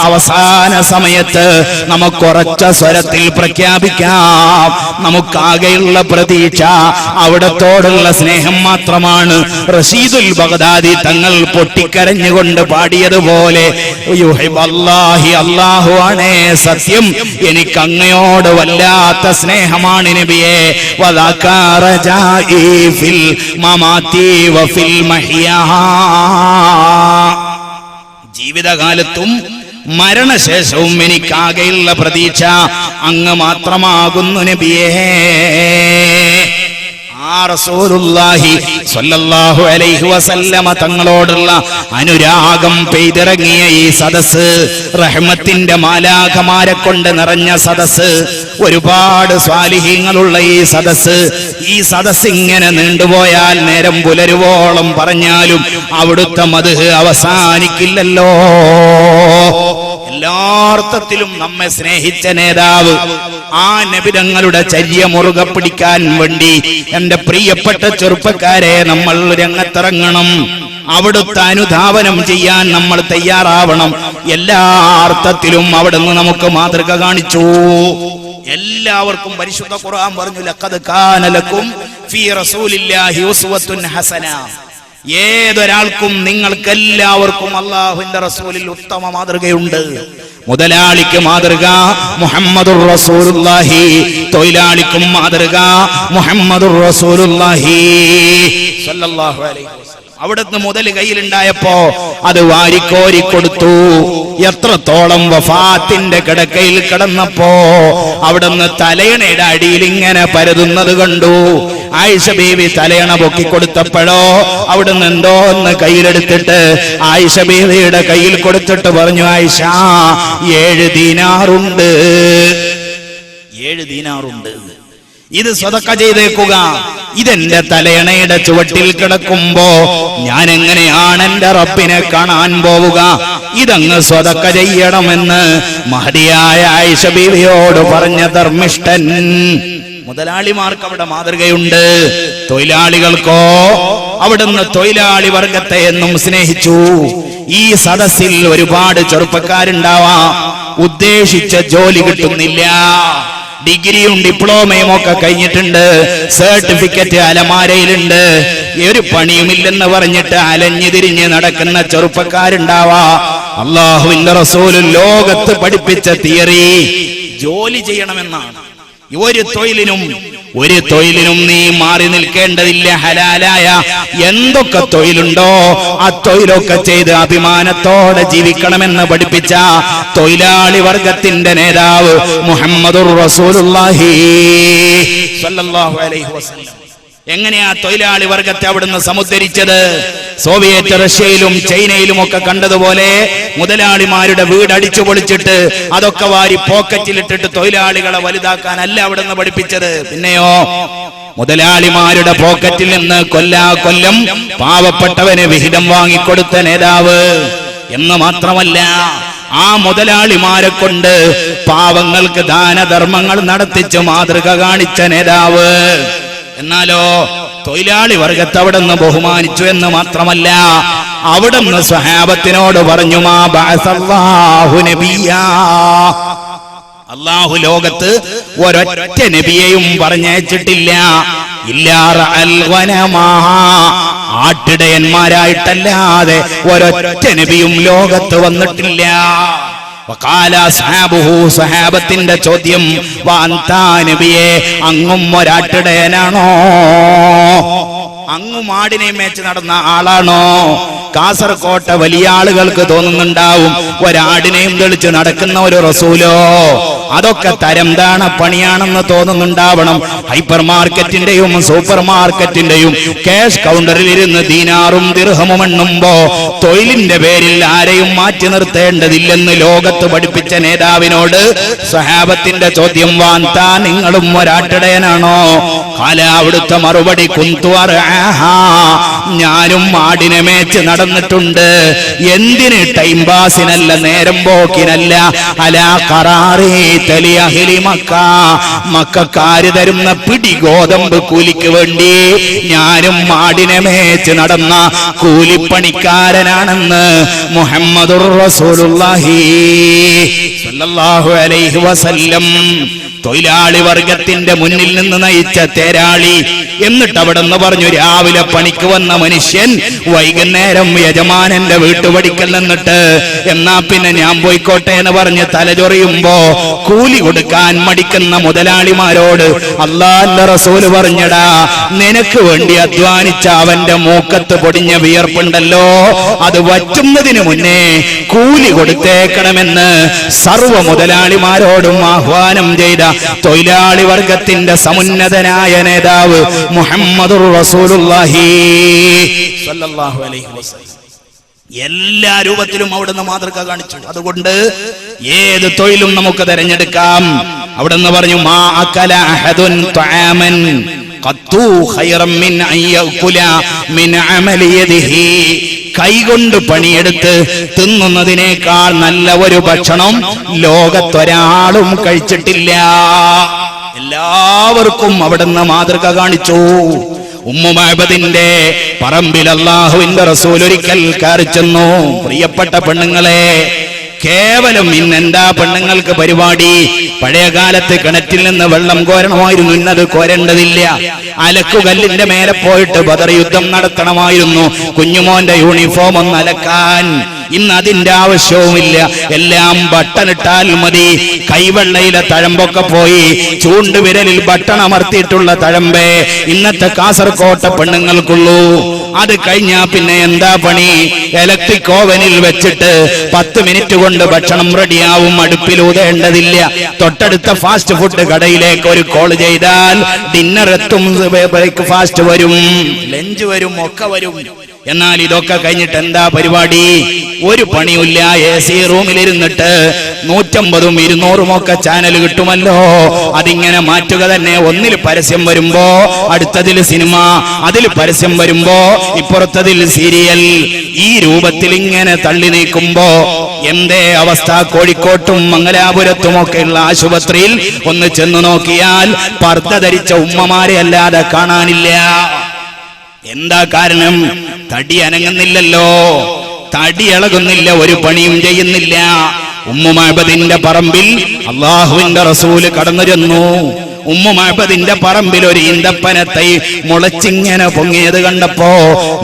അവസാന സമയത്ത് നമുക്കൊരൊറ്റ സ്വരത്തിൽ പ്രഖ്യാപിക്കാം, നമുക്കാകെയുള്ള പ്രതീക്ഷ അവിടത്തോടുള്ള സ്നേഹം മാത്രമാണ്. റഷീദുൽ ബഗ്ദാദി തങ്ങൾ പൊട്ടിക്കരഞ്ഞുകൊണ്ട് പാടിയതുപോലെ, യുഹിബ്ബല്ലാഹി, അല്ലാഹു ആണേ സത്യം, എനിക്ക് അങ്ങയോട് വല്ലാത്ത സ്നേഹമാണ് നബിയേ. വദാകാ റജാഇ ഫിൽ മമാതി വഫിൽ മഹ്യാ, ജീവിതകാലത്തും മരണശേഷവും എനിക്കാകെയുള്ള പ്രതീക്ഷ അങ്ങ് മാത്രമാകുന്നു നബിയേ. ആ റസൂലുള്ളാഹി സ്വല്ലല്ലാഹു അലൈഹി വസല്ലമ തങ്ങളോടുള്ള അനുരാഗം പെയ്തിറങ്ങിയ ഈ സദസ്സ്, റഹ്മത്തിന്റെ മാലാഖമാരെ കൊണ്ട് നിറഞ്ഞ സദസ്സ്, ഒരുപാട് സ്വാലിഹീങ്ങളുള്ള ഈ സദസ്സ് ഇങ്ങനെ നീണ്ടുപോയാൽ നേരം പുലരുവോളം പറഞ്ഞാലും അവിടുത്തെ മദ്ഹ് അവസാനിക്കില്ലല്ലോ. എല്ലാർത്ഥത്തിലും നമ്മെ സ്നേഹിച്ച നേതാവ്, ആ നബി തങ്ങളുടെ ചര്യ മുറുകെ പിടിക്കാൻ വേണ്ടി എന്റെ പ്രിയപ്പെട്ട ചെറുപ്പക്കാരെ നമ്മൾ രംഗത്തിറങ്ങണം. അവിടുത്തെ അനുധാവനം ചെയ്യാൻ നമ്മൾ തയ്യാറാവണം. എല്ലാ അർത്ഥത്തിലും അവിടുന്ന് നമുക്ക് മാതൃക കാണിച്ചു. എല്ലാവർക്കും പരിശുദ്ധ ഖുർആൻ പറഞ്ഞു, ലഖദ് കാന ലക്കും ഫീ റസൂലില്ലാഹി ഉസ്വത്തുൻ ഹസന. ഏതൊരാൾക്കും, നിങ്ങൾക്കെല്ലാവർക്കും അല്ലാഹുവിന്റെ റസൂലിൽ ഉത്തമ മാതൃകയുണ്ട്. മുതലാളിക്ക് മാതൃക മുഹമ്മദുർ റസൂലുള്ളാഹി, തൊഴിലാളിക്കും മാതൃക മുഹമ്മദുർ റസൂലുള്ളാഹി സ്വല്ലല്ലാഹു അലൈഹി വസല്ലം. അവിടുന്ന് മുതൽ കയ്യിലുണ്ടായപ്പോ അത് വാരിക്കോരി കൊടുത്തു. എത്രത്തോളം വഫാത്തിന്റെ കിടക്കയിൽ കിടന്നപ്പോ അവിടുന്ന് തലയണയുടെ അടിയിൽ ഇങ്ങനെ പരതുന്നത് കണ്ടു. ആയിഷ ബീവി തലയണ പൊക്കിക്കൊടുത്തപ്പോഴോ അവിടുന്ന് എന്തോ ഒന്ന് കയ്യിലെടുത്തിട്ട് ആയിഷ ബീവിയുടെ കയ്യിൽ കൊടുത്തിട്ട് പറഞ്ഞു, ആയിഷ 7 ദീനാറുണ്ട്, 7 ദീനാറുണ്ട്, ഇത് സ്വതക്ക ചെയ്തേക്കുക. ഇതെന്റെ തലയണയുടെ ചുവട്ടിൽ കിടക്കുമ്പോ ഞാൻ എങ്ങനെയാണ് എന്റെ റബ്ബിനെ കാണാൻ പോവുക? ഇതങ്ങ് സ്വതക്ക ചെയ്യണമെന്ന് മഹദിയായ ആയിഷ ബീവിയോട് പറഞ്ഞ ധർമ്മിഷ്ഠൻ. മുതലാളിമാർക്ക് അവിടെ മാതൃകയുണ്ട്, തൊഴിലാളികൾക്കോ അവിടുന്ന് തൊഴിലാളി വർഗത്തെ എന്നും സ്നേഹിച്ചു. ഈ സദസ്സിൽ ഒരുപാട് ചെറുപ്പക്കാരുണ്ടാവാം, ഉദ്ദേശിച്ച ജോലി കിട്ടുന്നില്ല. ഡിഗ്രിയും ഡിപ്ലോമയും ഒക്കെ കഴിഞ്ഞിട്ടുണ്ട്, സർട്ടിഫിക്കറ്റ് അലമാരയിലുണ്ട്, ഒരു പണിയുമില്ലെന്ന് പറഞ്ഞിട്ട് അലഞ്ഞു തിരിഞ്ഞ് നടക്കുന്ന ചെറുപ്പക്കാരുണ്ടാവാ. അല്ലാഹുവിന്റെ റസൂൽ ലോകത്ത് പഠിപ്പിച്ച തിയറി ജോലി ചെയ്യണമെന്നാണ്. ഒരു തൊഴിലിനും നീ മാറി നിൽക്കേണ്ടതില്ല. ഹലാലായ എന്തൊക്കെ തൊഴിലുണ്ടോ ആ തൊഴിലൊക്കെ ചെയ്ത് അഭിമാനത്തോടെ ജീവിക്കണമെന്ന് പഠിപ്പിച്ച തൊഴിലാളി വർഗത്തിന്റെ നേതാവ് മുഹമ്മദുർ റസൂലുള്ളാഹി സ്വല്ലല്ലാഹു അലൈഹി വസല്ലം. എങ്ങനെയാ തൊഴിലാളി വർഗത്തെ അവിടുന്ന് സമുദ്ധരിച്ചത്? സോവിയറ്റ് റഷ്യയിലും ചൈനയിലും ഒക്കെ കണ്ടതുപോലെ മുതലാളിമാരുടെ വീട് അടിച്ചു പൊളിച്ചിട്ട് അതൊക്കെ വാരി പോക്കറ്റിലിട്ടിട്ട് തൊഴിലാളികളെ വലുതാക്കാനല്ല അവിടുന്ന് പഠിപ്പിച്ചത്. പിന്നെയോ മുതലാളിമാരുടെ പോക്കറ്റിൽ നിന്ന് കൊല്ലം പാവപ്പെട്ടവന് വിഹിതം വാങ്ങിക്കൊടുത്ത നേതാവ് എന്ന് മാത്രമല്ല, ആ മുതലാളിമാരെ കൊണ്ട് പാവങ്ങൾക്ക് ദാനധർമ്മങ്ങൾ നടത്തിച്ച് മാതൃക കാണിച്ച നേതാവ്. എന്നാലോ തൊഴിലാളി വർഗത്തെ അവിടുന്ന് ബഹുമാനിച്ചു എന്ന് മാത്രമല്ല, അവിടുന്ന് സ്വഹാബത്തിനോട് പറഞ്ഞു, മാ ബഅസല്ലാഹു നബിയ്യാ, അല്ലാഹു ലോകത്ത് ഒരൊറ്റ നബിയെയും പറഞ്ഞയച്ചിട്ടില്ല. ഇല്ലാ റഅൽ ഗനമാ, ആട്ടിടയന്മാരായിട്ടല്ലാതെ ഒരൊറ്റ നബിയും ലോകത്ത് വന്നിട്ടില്ല. വഖാല അസ്ഹാബുഹു, സഹാബത്തിന്റെ ചോദ്യം, വഅൻതാ നബിയേ, അങ്ങും ഒരാട്ടിടയനാണോ? അങ്ങും ആടിനെ മേച്ച് നടന്ന ആളാണോ? കാസർകോട്ടെ വലിയ ആളുകൾക്ക് തോന്നുന്നുണ്ടാവും, ഒരാടിനെയും തെളിച്ച് നടക്കുന്ന ഒരു റസൂലോ? അതൊക്കെ തരം താണ പണിയാണെന്ന് തോന്നുന്നുണ്ടാവണം. ഹൈപ്പർ മാർക്കറ്റിന്റെയും സൂപ്പർ മാർക്കറ്റിന്റെയും ക്യാഷ് കൗണ്ടറിൽ ഇരുന്ന് ദീനാറും ദിർഹമും എണ്ണുമ്പോ തൊഴിലിന്റെ പേരിൽ ആരെയും മാറ്റി നിർത്തേണ്ടതില്ലെന്ന് ലോകത്ത് പഠിപ്പിച്ച നേതാവിനോട് സ്വഹാബത്തിന്റെ ചോദ്യം, വാന്താ നിങ്ങളും ഒരാട്ടിടയനാണോ? കാല, അവിടുത്തെ മറുപടി, കുന്തു അർആഹാ, ഞാനും ആടിനെ മേച്ച് നടന്നിട്ടുണ്ട്. എന്തിന്? ടൈം പാസിനല്ല, നേരം പോക്കിനല്ല. അലാ ഖറാറി തലി അഹ്ലി മക്ക, മക്കക്കാര് തരുന്ന പിടി ഗോതമ്പ് കൂലിക്ക് വേണ്ടി ഞാനും ആടിനെ മേച്ച് നടന്ന കൂലിപ്പണിക്കാരനാണെന്ന് മുഹമ്മദുർ റസൂലുള്ളാഹി സ്വല്ലല്ലാഹു അലൈഹി വസല്ലം തൊഴിലാളി വർഗത്തിന്റെ മുന്നിൽ നിന്ന് നയിച്ച തേരാളി. എന്നിട്ട് അവിടെ നിന്ന് പറഞ്ഞു, രാവിലെ പണിക്ക് വന്ന മനുഷ്യൻ വൈകുന്നേരം യജമാനന്റെ വീട്ടുപടിക്കൽ നിന്നിട്ട് എന്നാ പിന്നെ ഞാൻ പോയിക്കോട്ടെ എന്ന് പറഞ്ഞ് തലചൊറിയുമ്പോ കൂലി കൊടുക്കാൻ മടിക്കുന്ന മുതലാളിമാരോട് അല്ലാഹുവിന്റെ റസൂല് പറഞ്ഞടാ, നിനക്ക് വേണ്ടി അധ്വാനിച്ച അവന്റെ മൂക്കത്ത് പൊടിഞ്ഞ വിയർപ്പുണ്ടല്ലോ, അത് വറ്റുന്നതിന് മുന്നേ കൂലി കൊടുത്തേക്കണമെന്ന് സർവ്വ മുതലാളിമാരോടും ആഹ്വാനം ചെയ്ത തൊഴിലാളി വർഗത്തിന്റെ സമുന്നതനായ നേതാവ് മുഹമ്മദുർ റസൂലുള്ളാഹി സ്വല്ലല്ലാഹു അലൈഹി വസല്ലം എല്ലാ രൂപത്തിലും അവിടുന്ന് മാതൃക കാണിച്ചു. അതുകൊണ്ട് ഏത് തൊഴിലും നമുക്ക് തിരഞ്ഞെടുക്കാം. അവിടുന്ന് പറഞ്ഞു, മാ അകല അഹദുൻ തആമൻ ഖത്തു ഖൈറൻ മിൻ അയ്യകുല മിൻ അമലി യദിഹി, കൈകൊണ്ട് പണിയെടുത്ത് തിന്നുന്നതിനേക്കാൾ നല്ല ഒരു ഭക്ഷണം ലോകത്തൊരാളും കഴിച്ചിട്ടില്ല. എല്ലാവർക്കും അവിടുന്ന് മാതൃക കാണിച്ചു. ഉമ്മു മഅബദിന്റെ പറമ്പിൽ അല്ലാഹുവിന്റെ റസൂൽ ഒരിക്കൽ കയറി ചെന്നു. പ്രിയപ്പെട്ട പെണ്ണുങ്ങളെ, കേവലം ഇന്നെന്താ പെണ്ണുങ്ങൾക്ക് പരിപാടി? പഴയ കാലത്ത് കിണറ്റിൽ നിന്ന് വെള്ളം കോരണമായിരുന്നു, ഇന്നത് കോരേണ്ടതില്ല. അലക്കുകല്ലിന്റെ മേലെ പോയിട്ട് ബദർ യുദ്ധം നടത്തണമായിരുന്നു കുഞ്ഞുമോന്റെ യൂണിഫോം ഒന്ന് അലക്കാൻ. ഇന്ന് അതിന്റെ ആവശ്യവുമില്ല, എല്ലാം ബട്ടണിട്ടാൽ മതി. കൈവെള്ളയിലെ തഴമ്പൊക്കെ പോയി ചൂണ്ടുവിരലിൽ ബട്ടൺ അമർത്തിയിട്ടുള്ള തഴമ്പേ ഇന്നത്തെ കാസർകോട്ടെ പെണ്ണുങ്ങൾക്കുള്ളൂ. അത് കഴിഞ്ഞാ പിന്നെ എന്താ പണി? ഇലക്ട്രിക് ഓവനിൽ വെച്ചിട്ട് 10 മിനിറ്റ് കൊണ്ട് ഭക്ഷണം റെഡിയാവും, അടുപ്പിലൂതേണ്ടതില്ല. തൊട്ടടുത്ത ഫാസ്റ്റ് ഫുഡ് കടയിലേക്ക് ഒരു കോൾ ചെയ്താൽ ഡിന്നർ എത്തും, ബ്രേക്ക്ഫാസ്റ്റ് വരും, ലഞ്ച് വരും, ഒക്കെ വരും. എന്നാൽ ഇതൊക്കെ കഴിഞ്ഞിട്ട് എന്താ പരിപാടി? ഒരു പണിയില്ല. AC റൂമിലിരുന്നിട്ട് 150ഉം 200ഉം ഒക്കെ ചാനൽ കിട്ടുമല്ലോ, അതിങ്ങനെ മാറ്റുക തന്നെ. ഒന്നിൽ പരസ്യം വരുമ്പോ അടുത്തതിൽ സിനിമ, അതിൽ പരസ്യം വരുമ്പോ ഇപ്പുറത്തതിൽ സീരിയൽ. ഈ രൂപത്തിൽ ഇങ്ങനെ തള്ളി നീക്കുമ്പോ എന്തേ അവസ്ഥ? കോഴിക്കോട്ടും മംഗലാപുരത്തും ഒക്കെയുള്ള ആശുപത്രിയിൽ ഒന്ന് ചെന്നു നോക്കിയാൽ പർദ്ദ ധരിച്ച ഉമ്മമാരെ അല്ലാതെ കാണാനില്ല. എന്താ കാരണം? തടി അനങ്ങുന്നില്ലല്ലോ, തടി ഇളകുന്നില്ല, ഒരു പണിയും ചെയ്യുന്നില്ല. ഉമ്മു മഅബദിന്റെ പറമ്പിൽ അല്ലാഹുവിന്റെ റസൂല് കടന്നു ചെന്നു. ഉമ്മു മഅബദിന്റെ പറമ്പിൽ ഒരു ഈന്തപ്പനത്തൈ മുളച്ചിങ്ങനെ പൊങ്ങിയത് കണ്ടപ്പോ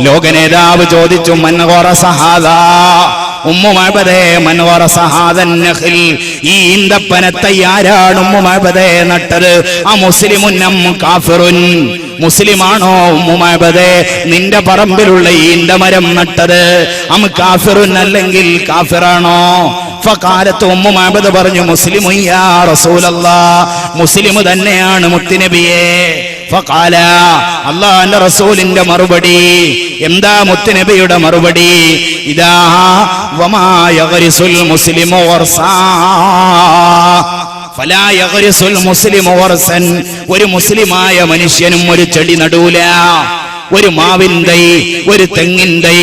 ലോക നേതാവ് ചോദിച്ചു, മൻ ഖറസ ഹാദാ, ഉമ്മു മഅബദേ മൻ വറസ ഹാദൻ നഖിൽ, ഈ ഈന്തപ്പനത്തെ ആരാണ് ഉമ്മു മഅബദേ നട്ടത്? ആ മുസ്ലിമുൻ അം കാഫിറുൻ, മുസ്ലിമാണോ ഉമ്മു മഅബദേ നിന്റെ പറമ്പിലുള്ള ഈന്തമരം നട്ടത്? അം കാഫിറുൻ, അല്ലെങ്കിൽ കാഫിറാണോ? ഫഖാലത്ത് ഉമ്മു മഅബദ് പറഞ്ഞു മുസ്ലിമു യാ റസൂലല്ലാഹ്, മുസ്ലിം തന്നെയാണ് മുത്തുനബിയേ. ഫഖാല, അല്ലാഹുവിന്റെ റസൂലിന്റെ മറുപടി എന്താ? മുത്തുനബിയുടെ മറുപടി ഇദാ വമാ യഗ്രിസുൽ മുസ്ലിമു വർസാ ഫലാ യഗ്രിസുൽ മുസ്ലിമു വർസൻ, ഒരു മുസ്ലിമായ മനുഷ്യനും ഒരു ചെടി നടൂല, ഒരു മാവിൻ തൈ, ഒരു തെങ്ങിൻ തൈ.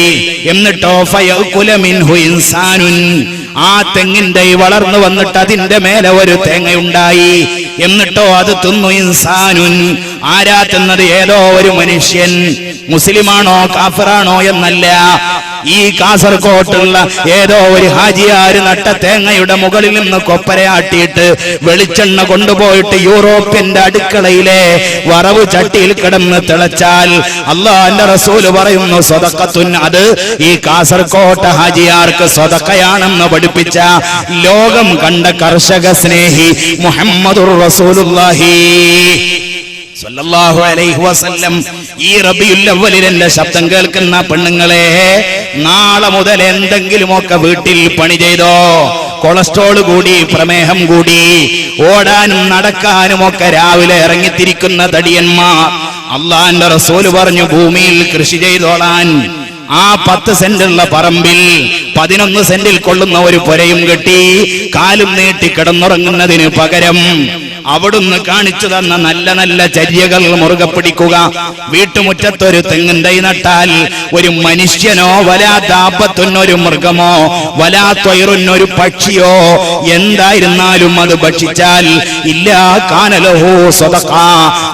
എന്നിട്ടോ ഫയഅകുല മിൻഹു ഇൻസാനുൻ, ആ തെങ്ങിൻ തൈ വളർന്നു വന്നിട്ട് അതിന്റെ മേലെ ഒരു തേങ്ങയുണ്ടായി. എന്നിട്ടോ അത് തിന്നു ഇൻസാനുൻ, ആരാ തിന്നത്? ഏതോ ഒരു മനുഷ്യൻ. മുസ്ലിമാണോ കാഫിറാണോ എന്നല്ല, ഈ കാസർകോട്ടുള്ള ഏതോ ഒരു ഹാജിയാര് നട്ട തേങ്ങയുടെ മുകളിൽ നിന്ന് കൊപ്പരയാട്ടിയിട്ട് വെളിച്ചെണ്ണ കൊണ്ടുപോയിട്ട് യൂറോപ്യന്റെ അടുക്കളയിലെ വറവ് ചട്ടിയിൽ കിടന്ന് തിളച്ചാൽ അല്ലാഹുവിന്റെ റസൂല് പറയുന്നു സദഖത്തുൻ, അത് ഈ കാസർകോട്ട് ഹാജിയാർക്ക് സദഖയാണെന്ന് പഠിപ്പിച്ച ലോകം കണ്ട കർഷക സ്നേഹി മുഹമ്മദുർ റസൂലുള്ളാഹി സല്ലല്ലാഹു അലൈഹി വസല്ലം. ഈ റബീഉൽ അവ്വലിൽ എന്റെ ശബ്ദം കേൾക്കുന്ന പെണ്ണുങ്ങളെ, നാളെ മുതൽ എന്തെങ്കിലുമൊക്കെ വീട്ടിൽ പണി ചെയ്തോ, കൊളസ്ട്രോൾ കൂടി, പ്രമേഹം കൂടി, ഓടാനും നടക്കാനും ഒക്കെ രാവിലെ ഇറങ്ങിത്തിരിക്കുന്ന തടിയന്മാർ, അല്ലാഹുവിന്റെ റസൂല് പറഞ്ഞു ഭൂമിയിൽ കൃഷി ചെയ്തോളാൻ. ആ 10 സെന്റുള്ള പറമ്പിൽ 11 സെന്റിൽ കൊള്ളുന്ന ഒരു പുരയും കെട്ടി കാലും നീട്ടി കിടന്നുറങ്ങുന്നതിന് പകരം അവിടുന്ന് കാണിച്ചു തന്ന നല്ല നല്ല ചര്യകൾ മുറുകെ പിടിക്കുക. വീട്ടുമുറ്റത്തൊരു തെങ്ങിൻ തൈ നട്ടാൽ ഒരു മനുഷ്യനോ വലാ ദാബത്തുന്നൊരു മൃഗമോ വലാ ത്വയ്റുന്നൊരു പക്ഷിയോ എന്തായിരുന്നാലും അത് ഭക്ഷിച്ചാൽ ഇല്ലാ കാനലഹു സദഖ,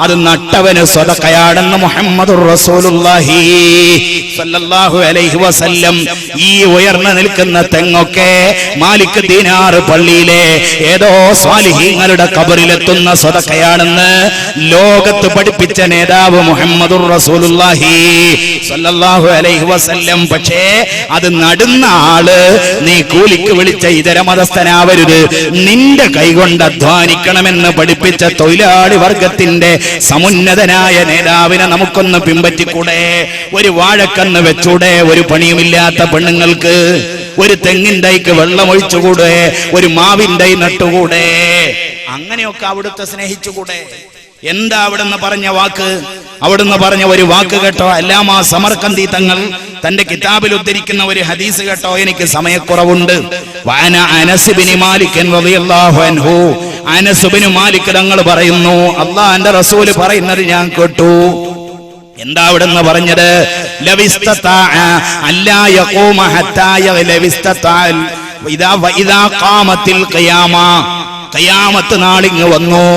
അത് നട്ടവന് സദഖയാണെന്ന് മുഹമ്മദുർ റസൂലുള്ളാഹി സല്ലല്ലാഹു അലൈഹി വസല്ലം. ഈ ഉയർന്നു നിൽക്കുന്ന തെങ്ങൊക്കെ മാലിക് ദീനാർ പള്ളിയിലെ ഏതോ സ്വാലിഹീങ്ങളുടെ ഖബറിലെത്തുന്ന സദഖയാണെന്ന് ലോകത്ത് പഠിപ്പിച്ച നേതാവ് മുഹമ്മദുർ റസൂലുള്ളാഹി സല്ലല്ലാഹു അലൈഹി വസല്ലം. പക്ഷേ അത് നടുന്ന ആള് നീ കൂലിക്ക് വിളിച്ച ഇതര മതസ്ഥനാവരുത്, നിന്റെ കൈകൊണ്ട് അധ്വാനിക്കണമെന്ന് പഠിപ്പിച്ച തൊഴിലാളി വർഗത്തിന്റെ സമുന്നതനായ നേതാവിനെ നമുക്കൊന്ന് പിൻപറ്റിക്കൂടെ? ഒരു വാഴക്കന്ന് വെച്ചൂടെ? ഒരു പണിയുമില്ലാത്ത പെണ്ണുങ്ങൾക്ക് ഒരു തെങ്ങിൻ തൈക്ക് വെള്ളമൊഴിച്ചുകൂടെ? ഒരു മാവിൻ തൈ നട്ടുകൂടെ? അങ്ങനെയൊക്കെ അവിടുത്തെ സ്നേഹിച്ചുകൂടെ? എന്താ അവിടുന്ന് പറഞ്ഞ വാക്ക്? അവിടുന്ന് പറഞ്ഞ ഒരു വാക്ക് കേട്ടോ, അല്ലാമാ സമർകന്ദി തങ്ങൾ തന്റെ കിതാബിൽ ഉദ്ധരിക്കുന്ന ഒരു ഹദീസ് കേട്ടോ, എനിക്ക് സമയക്കുറവുണ്ട്. വഅന അനസ് ബിൻ മാലിക് റളിയല്ലാഹു അൻഹു, അനസ് ബിൻ മാലിക് തങ്ങൾ പറയുന്നു, അല്ലാഹുവിന്റെ റസൂൽ പറയുന്നത് ഞാൻ കേട്ടു. എന്താ അവിടുന്ന് പറഞ്ഞത്? ലവിസ്തതാഅ അല്ലാ യഖൂമ ഹത്താ ലവിസ്തതാഅ ഇദാ ഖാമത്തിൽ ഖിയാമ, ഖിയാമത്ത് നാളിങ്ങ് വന്നു.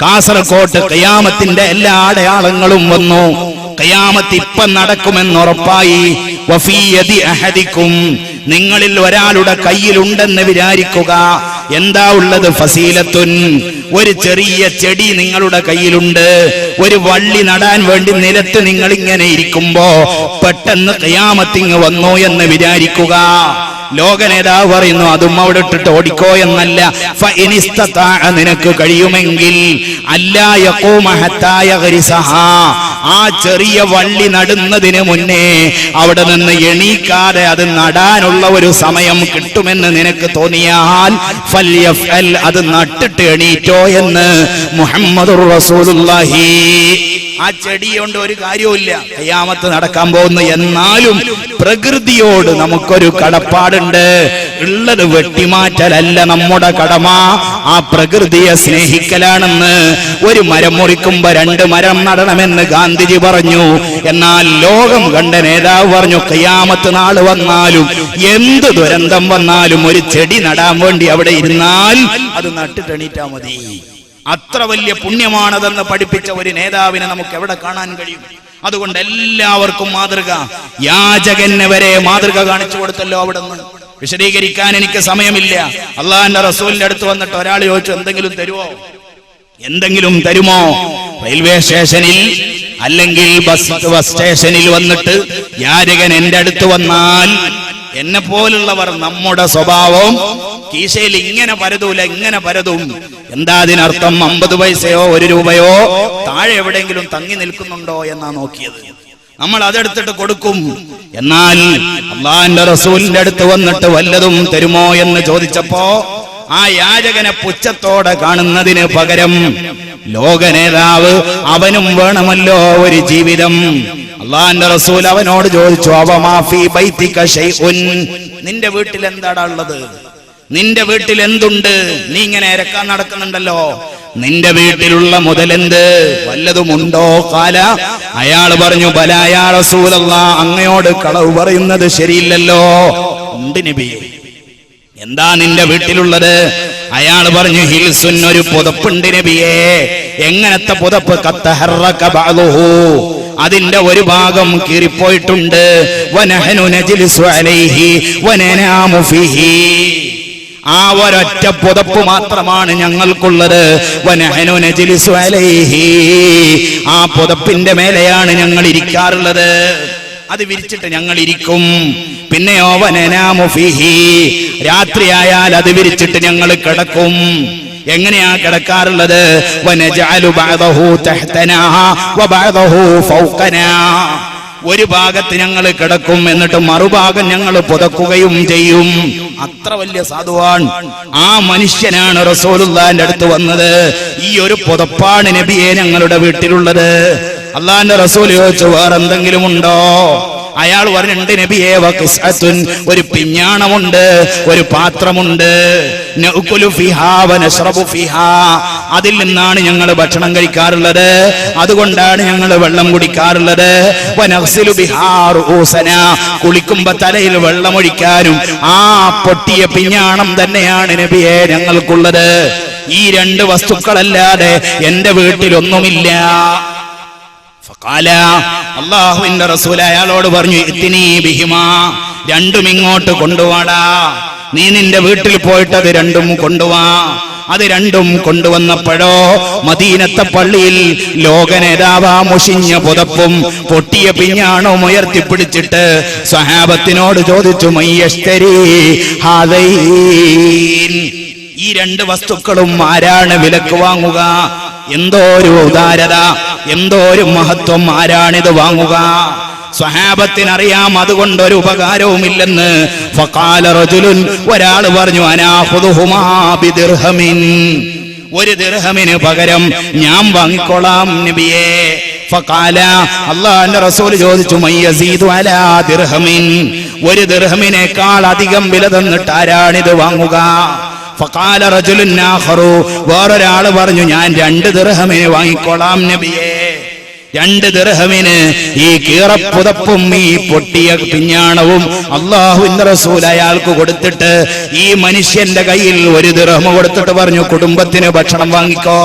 കാസർകോട്ട് ഖിയാമത്തിന്റെ എല്ലാ അടയാളങ്ങളും വന്നു. ഖിയാമത്ത് ഇപ്പം നടക്കുമെന്നുറപ്പായി. വഫീ യദി അഹദിക്കും, നിങ്ങളിൽ ഒരാളുടെ കയ്യിലുണ്ടെന്ന് വിചാരിക്കുക. എന്താ ഉള്ളത്? ഫസീലത്തുൻ, ഒരു ചെറിയ ചെടി നിങ്ങളുടെ കയ്യിലുണ്ട്. ഒരു വള്ളി നടാൻ വേണ്ടി നിലത്ത് നിങ്ങൾ ഇങ്ങനെ ഇരിക്കുമ്പോ പെട്ടെന്ന് ഖിയാമത്തിങ് വന്നു എന്ന് വിചാരിക്കുക. ലോക നേതാവ് പറയുന്നു അതും അവിടെ ഇട്ടിട്ട് ഓടിക്കോ എന്നല്ല. നിനക്ക് കഴിയുമെങ്കിൽ അല്ലാ യഖൂമ ഹത്താ യഗ്രിസഹാ, ആ ചെറിയ വള്ളി നടുന്നതിന് മുന്നേ അവിടെ നിന്ന് എണീക്കാതെ അത് നടാനുള്ള ഒരു സമയം കിട്ടുമെന്ന് നിനക്ക് തോന്നിയാൽ ഫൽയഫ്അൽ, അത് നട്ടിട്ട് എണീറ്റോ എന്ന് മുഹമ്മദുർ റസൂലുള്ളാഹി. ആ ചെടി കൊണ്ട് ഒരു കാര്യവുമില്ല, ഖിയാമത്ത് നടക്കാൻ പോകുന്നു. എന്നാലും പ്രകൃതിയോട് നമുക്കൊരു കടപ്പാടുണ്ട്. ഉള്ളത് വെട്ടിമാറ്റലല്ല നമ്മുടെ കടമ, ആ പ്രകൃതിയെ സ്നേഹിക്കലാണെന്ന്. ഒരു മരം മുറിക്കുമ്പോ 2 മരം നടണമെന്ന് ഗാന്ധിജി പറഞ്ഞു. എന്നാൽ ലോകം കണ്ട നേതാവ് പറഞ്ഞു ഖിയാമത്ത് നാള് വന്നാലും എന്ത് ദുരന്തം വന്നാലും ഒരു ചെടി നടാൻ വേണ്ടി അവിടെ ഇരുന്നാൽ അത് നട്ടിട്ടെണീറ്റാ മതി. അത്ര വലിയ പുണ്യമാണതെന്ന് പഠിപ്പിച്ച ഒരു നേതാവിനെ നമുക്ക് എവിടെ കാണാൻ കഴിയും? അതുകൊണ്ട് എല്ലാവർക്കും മാതൃക. യാചകന് വരെ മാതൃക കാണിച്ചു കൊടുത്തല്ലോ അവിടുന്ന്. വിശദീകരിക്കാൻ എനിക്ക് സമയമില്ല. അള്ളാഹുവിന്റെ റസൂലിന്റെ അടുത്ത് വന്നിട്ട് ഒരാൾ ചോദിച്ചു, എന്തെങ്കിലും തരുമോ? എന്തെങ്കിലും തരുമോ? റെയിൽവേ സ്റ്റേഷനിൽ അല്ലെങ്കിൽ ബസ് സ്റ്റേഷനിൽ വന്നിട്ട് യാചകൻ എന്റെ അടുത്ത് വന്നാൽ എന്നെ പോലുള്ളവർ നമ്മുടെ സ്വഭാവം കീശയിൽ ഇങ്ങനെ പരതൂല, ഇങ്ങനെ പരതും. എന്താ അതിനർത്ഥം? 50 പൈസയോ 1 രൂപയോ താഴെ എവിടെയെങ്കിലും തങ്ങി നിൽക്കുന്നുണ്ടോ എന്നാ നോക്കിയത്. നമ്മൾ അതെടുത്തിട്ട് കൊടുക്കും. എന്നാൽ അള്ളാഹുവിന്റെ റസൂലിന്റെ അടുത്ത് വന്നിട്ട് വല്ലതും തരുമോ എന്ന് ചോദിച്ചപ്പോ ആ യാചകനെ പുച്ഛത്തോടെ കാണുന്നതിന് പകരം ലോക നേതാവ് അവനും വേണമല്ലോ ഒരു ജീവിതം. അള്ളാഹുവിന്റെ റസൂൽ അവനോട് ചോദിച്ചു, അവമാഫി ബൈതിക ശൈഉൻ, നിന്റെ വീട്ടിൽ എന്താടാ ഉള്ളത്? നിന്റെ വീട്ടിൽ എന്തുണ്ട്? നീ ഇങ്ങനെ ഇരക്കാൻ നടക്കുന്നുണ്ടല്ലോ, നിന്റെ വീട്ടിലുള്ള മുതലെന്ത്? വല്ലതുമുണ്ടോ? കാല, അയാൾ പറഞ്ഞു, ബലാ യാ റസൂലല്ലാഹ്, അങ്ങയോട് കളവ് പറയുന്നത് ശരിയില്ലല്ലോ. ഉണ്ട് നബിയേ. എന്താ നിന്റെ വീട്ടിലുള്ളത്? അയാൾ പറഞ്ഞു, ഹിൽസുൻ, ഒരു പുതപ്പുണ്ട് നബിയേ. എങ്ങനത്തെ പുതപ്പ്? ഖത്തഹറക ബഅദുഹു, അതിന്റെ ഒരു ഭാഗം കീറിപ്പോയിട്ടുണ്ട്. വനഹനു നജ്ലിസു അലൈഹി വനനാമു ഫീഹി, ആ ഒരൊറ്റ പുതപ്പ് മാത്രമാണ് ഞങ്ങൾക്കുള്ളത്. വനഹനു നജ്ലിസു അലൈഹി, ആ പുതപ്പിന്റെ മേലെയാണ് ഞങ്ങൾ ഇരിക്കാറുള്ളത്. അത് വിരിച്ചിട്ട് ഞങ്ങൾ ഇരിക്കും. പിന്നെയോ വനനാമു ഫീഹി, രാത്രിയായാൽ അത് വിരിച്ചിട്ട് ഞങ്ങൾ കിടക്കും. എങ്ങനെയാ കിടക്കാറുള്ളത്? വനജഅലു ബഅദഹു തഹ്തനാ വബഅദഹു ഫൗഖനാ, ഒരു ഭാഗത്ത് ഞങ്ങൾ കിടക്കും, എന്നിട്ട് മറുഭാഗം ഞങ്ങൾ പുതക്കുകയും ചെയ്യും. അത്ര വലിയ സാധുവാൻ ആ മനുഷ്യനാണ് റസൂലുള്ളാഹിന്റെ അടുത്ത് വന്നത്. ഈ ഒരു പുതപ്പാണ് നബിയെ ഞങ്ങളുടെ വീട്ടിലുള്ളത്. അള്ളാഹിന്റെ റസൂൽ ചോദിച്ചു, വേറെന്തെങ്കിലും ഉണ്ടോ? അയാൾ പറഞ്ഞിട്ടുണ്ട് നബിയേ, വഖിസ്അത്തുൻ, ഒരു പിഞ്ഞാണമുണ്ട്, ഒരു പാത്രമുണ്ട്. നഅകുലു ഫിഹാ വനശ്റബു ഫിഹാ, അതിൽ നിന്നാണ് ഞങ്ങൾ ഭക്ഷണം കഴിക്കാറുള്ളത്, അതുകൊണ്ടാണ് ഞങ്ങൾ വെള്ളം കുടിക്കാറുള്ളത്. വനഗ്സിലു ബിഹാ റൂസനാ, കുളിക്കുമ്പോ തലയിൽ വെള്ളമൊഴിക്കാനും ആ പൊട്ടിയ പിഞ്ഞാണം തന്നെയാണ് നബിയേ ഞങ്ങൾക്കുള്ളത്. ഈ 2 വസ്തുക്കളല്ലാതെ എന്റെ വീട്ടിലൊന്നുമില്ല. അള്ളാഹുവിന്റെ റസൂൽ അയാളോട് പറഞ്ഞു, ഇത്തിനീ ബിഹിമാ, രണ്ടും ഇങ്ങോട്ട് കൊണ്ടുവാടാ. നീ നിന്റെ വീട്ടിൽ പോയിട്ട് അത് 2ഉം കൊണ്ടുവാ. അത് 2ഉം കൊണ്ടുവന്നപ്പോഴോ മദീനത്തെ പള്ളിയിൽ ലോക നേതാവ് മുഷിഞ്ഞ പുതപ്പും പൊട്ടിയ പിഞ്ഞാണവും ഉയർത്തിപ്പിടിച്ചിട്ട് സ്വഹാബത്തിനോട് ചോദിച്ചു, മയ്യശ്തരി ഹാദൈൻ, ഈ 2 വസ്തുക്കളും ആരാണ് വിലക്ക് വാങ്ങുക? എന്തോ ഒരു ഉദാരത, എന്തോ ഒരു മഹത്വം, ആരാണിത് വാങ്ങുക? സ്വഹാബത്തിനറിയാം അതുകൊണ്ടൊരു ഉപകാരവുമില്ലെന്ന്. ഫഖാല റജുലുൻ, ഒരാൾ പറഞ്ഞു, അനാഖുദുഹുമാ ബിദിർഹമിൻ, 1 ദിർഹമിന് പകരം ഞാൻ വാങ്ങിക്കൊള്ളാം നബിയേ. ഫഖാല, അല്ലാഹുവിന്റെ റസൂൽ ചോദിച്ചു, മയ്യസീദു അലാ ദിർഹമിൻ, 1 ദിർഹമിനേക്കാൾ അധികം വില തന്നിട്ട് ആരാണിത് വാങ്ങുക? ഫഖാല റജുലുൻ ആഖറു, വേറൊരാൾ പറഞ്ഞു, ഞാൻ 2 ദിർഹമിന് വാങ്ങിക്കൊള്ളാം നബിയേ. 2 ദിർഹമിന് ഈ കീറപ്പുതപ്പും ഈ പൊട്ടിയ പിഞ്ഞാണവും അല്ലാഹുവിന്റെ റസൂൽ അയാൾക്ക് കൊടുത്തിട്ട് ഈ മനുഷ്യന്റെ കയ്യിൽ 1 ദിർഹം കൊടുത്തിട്ട് പറഞ്ഞു, കുടുംബത്തിന് ഭക്ഷണം വാങ്ങിക്കോ.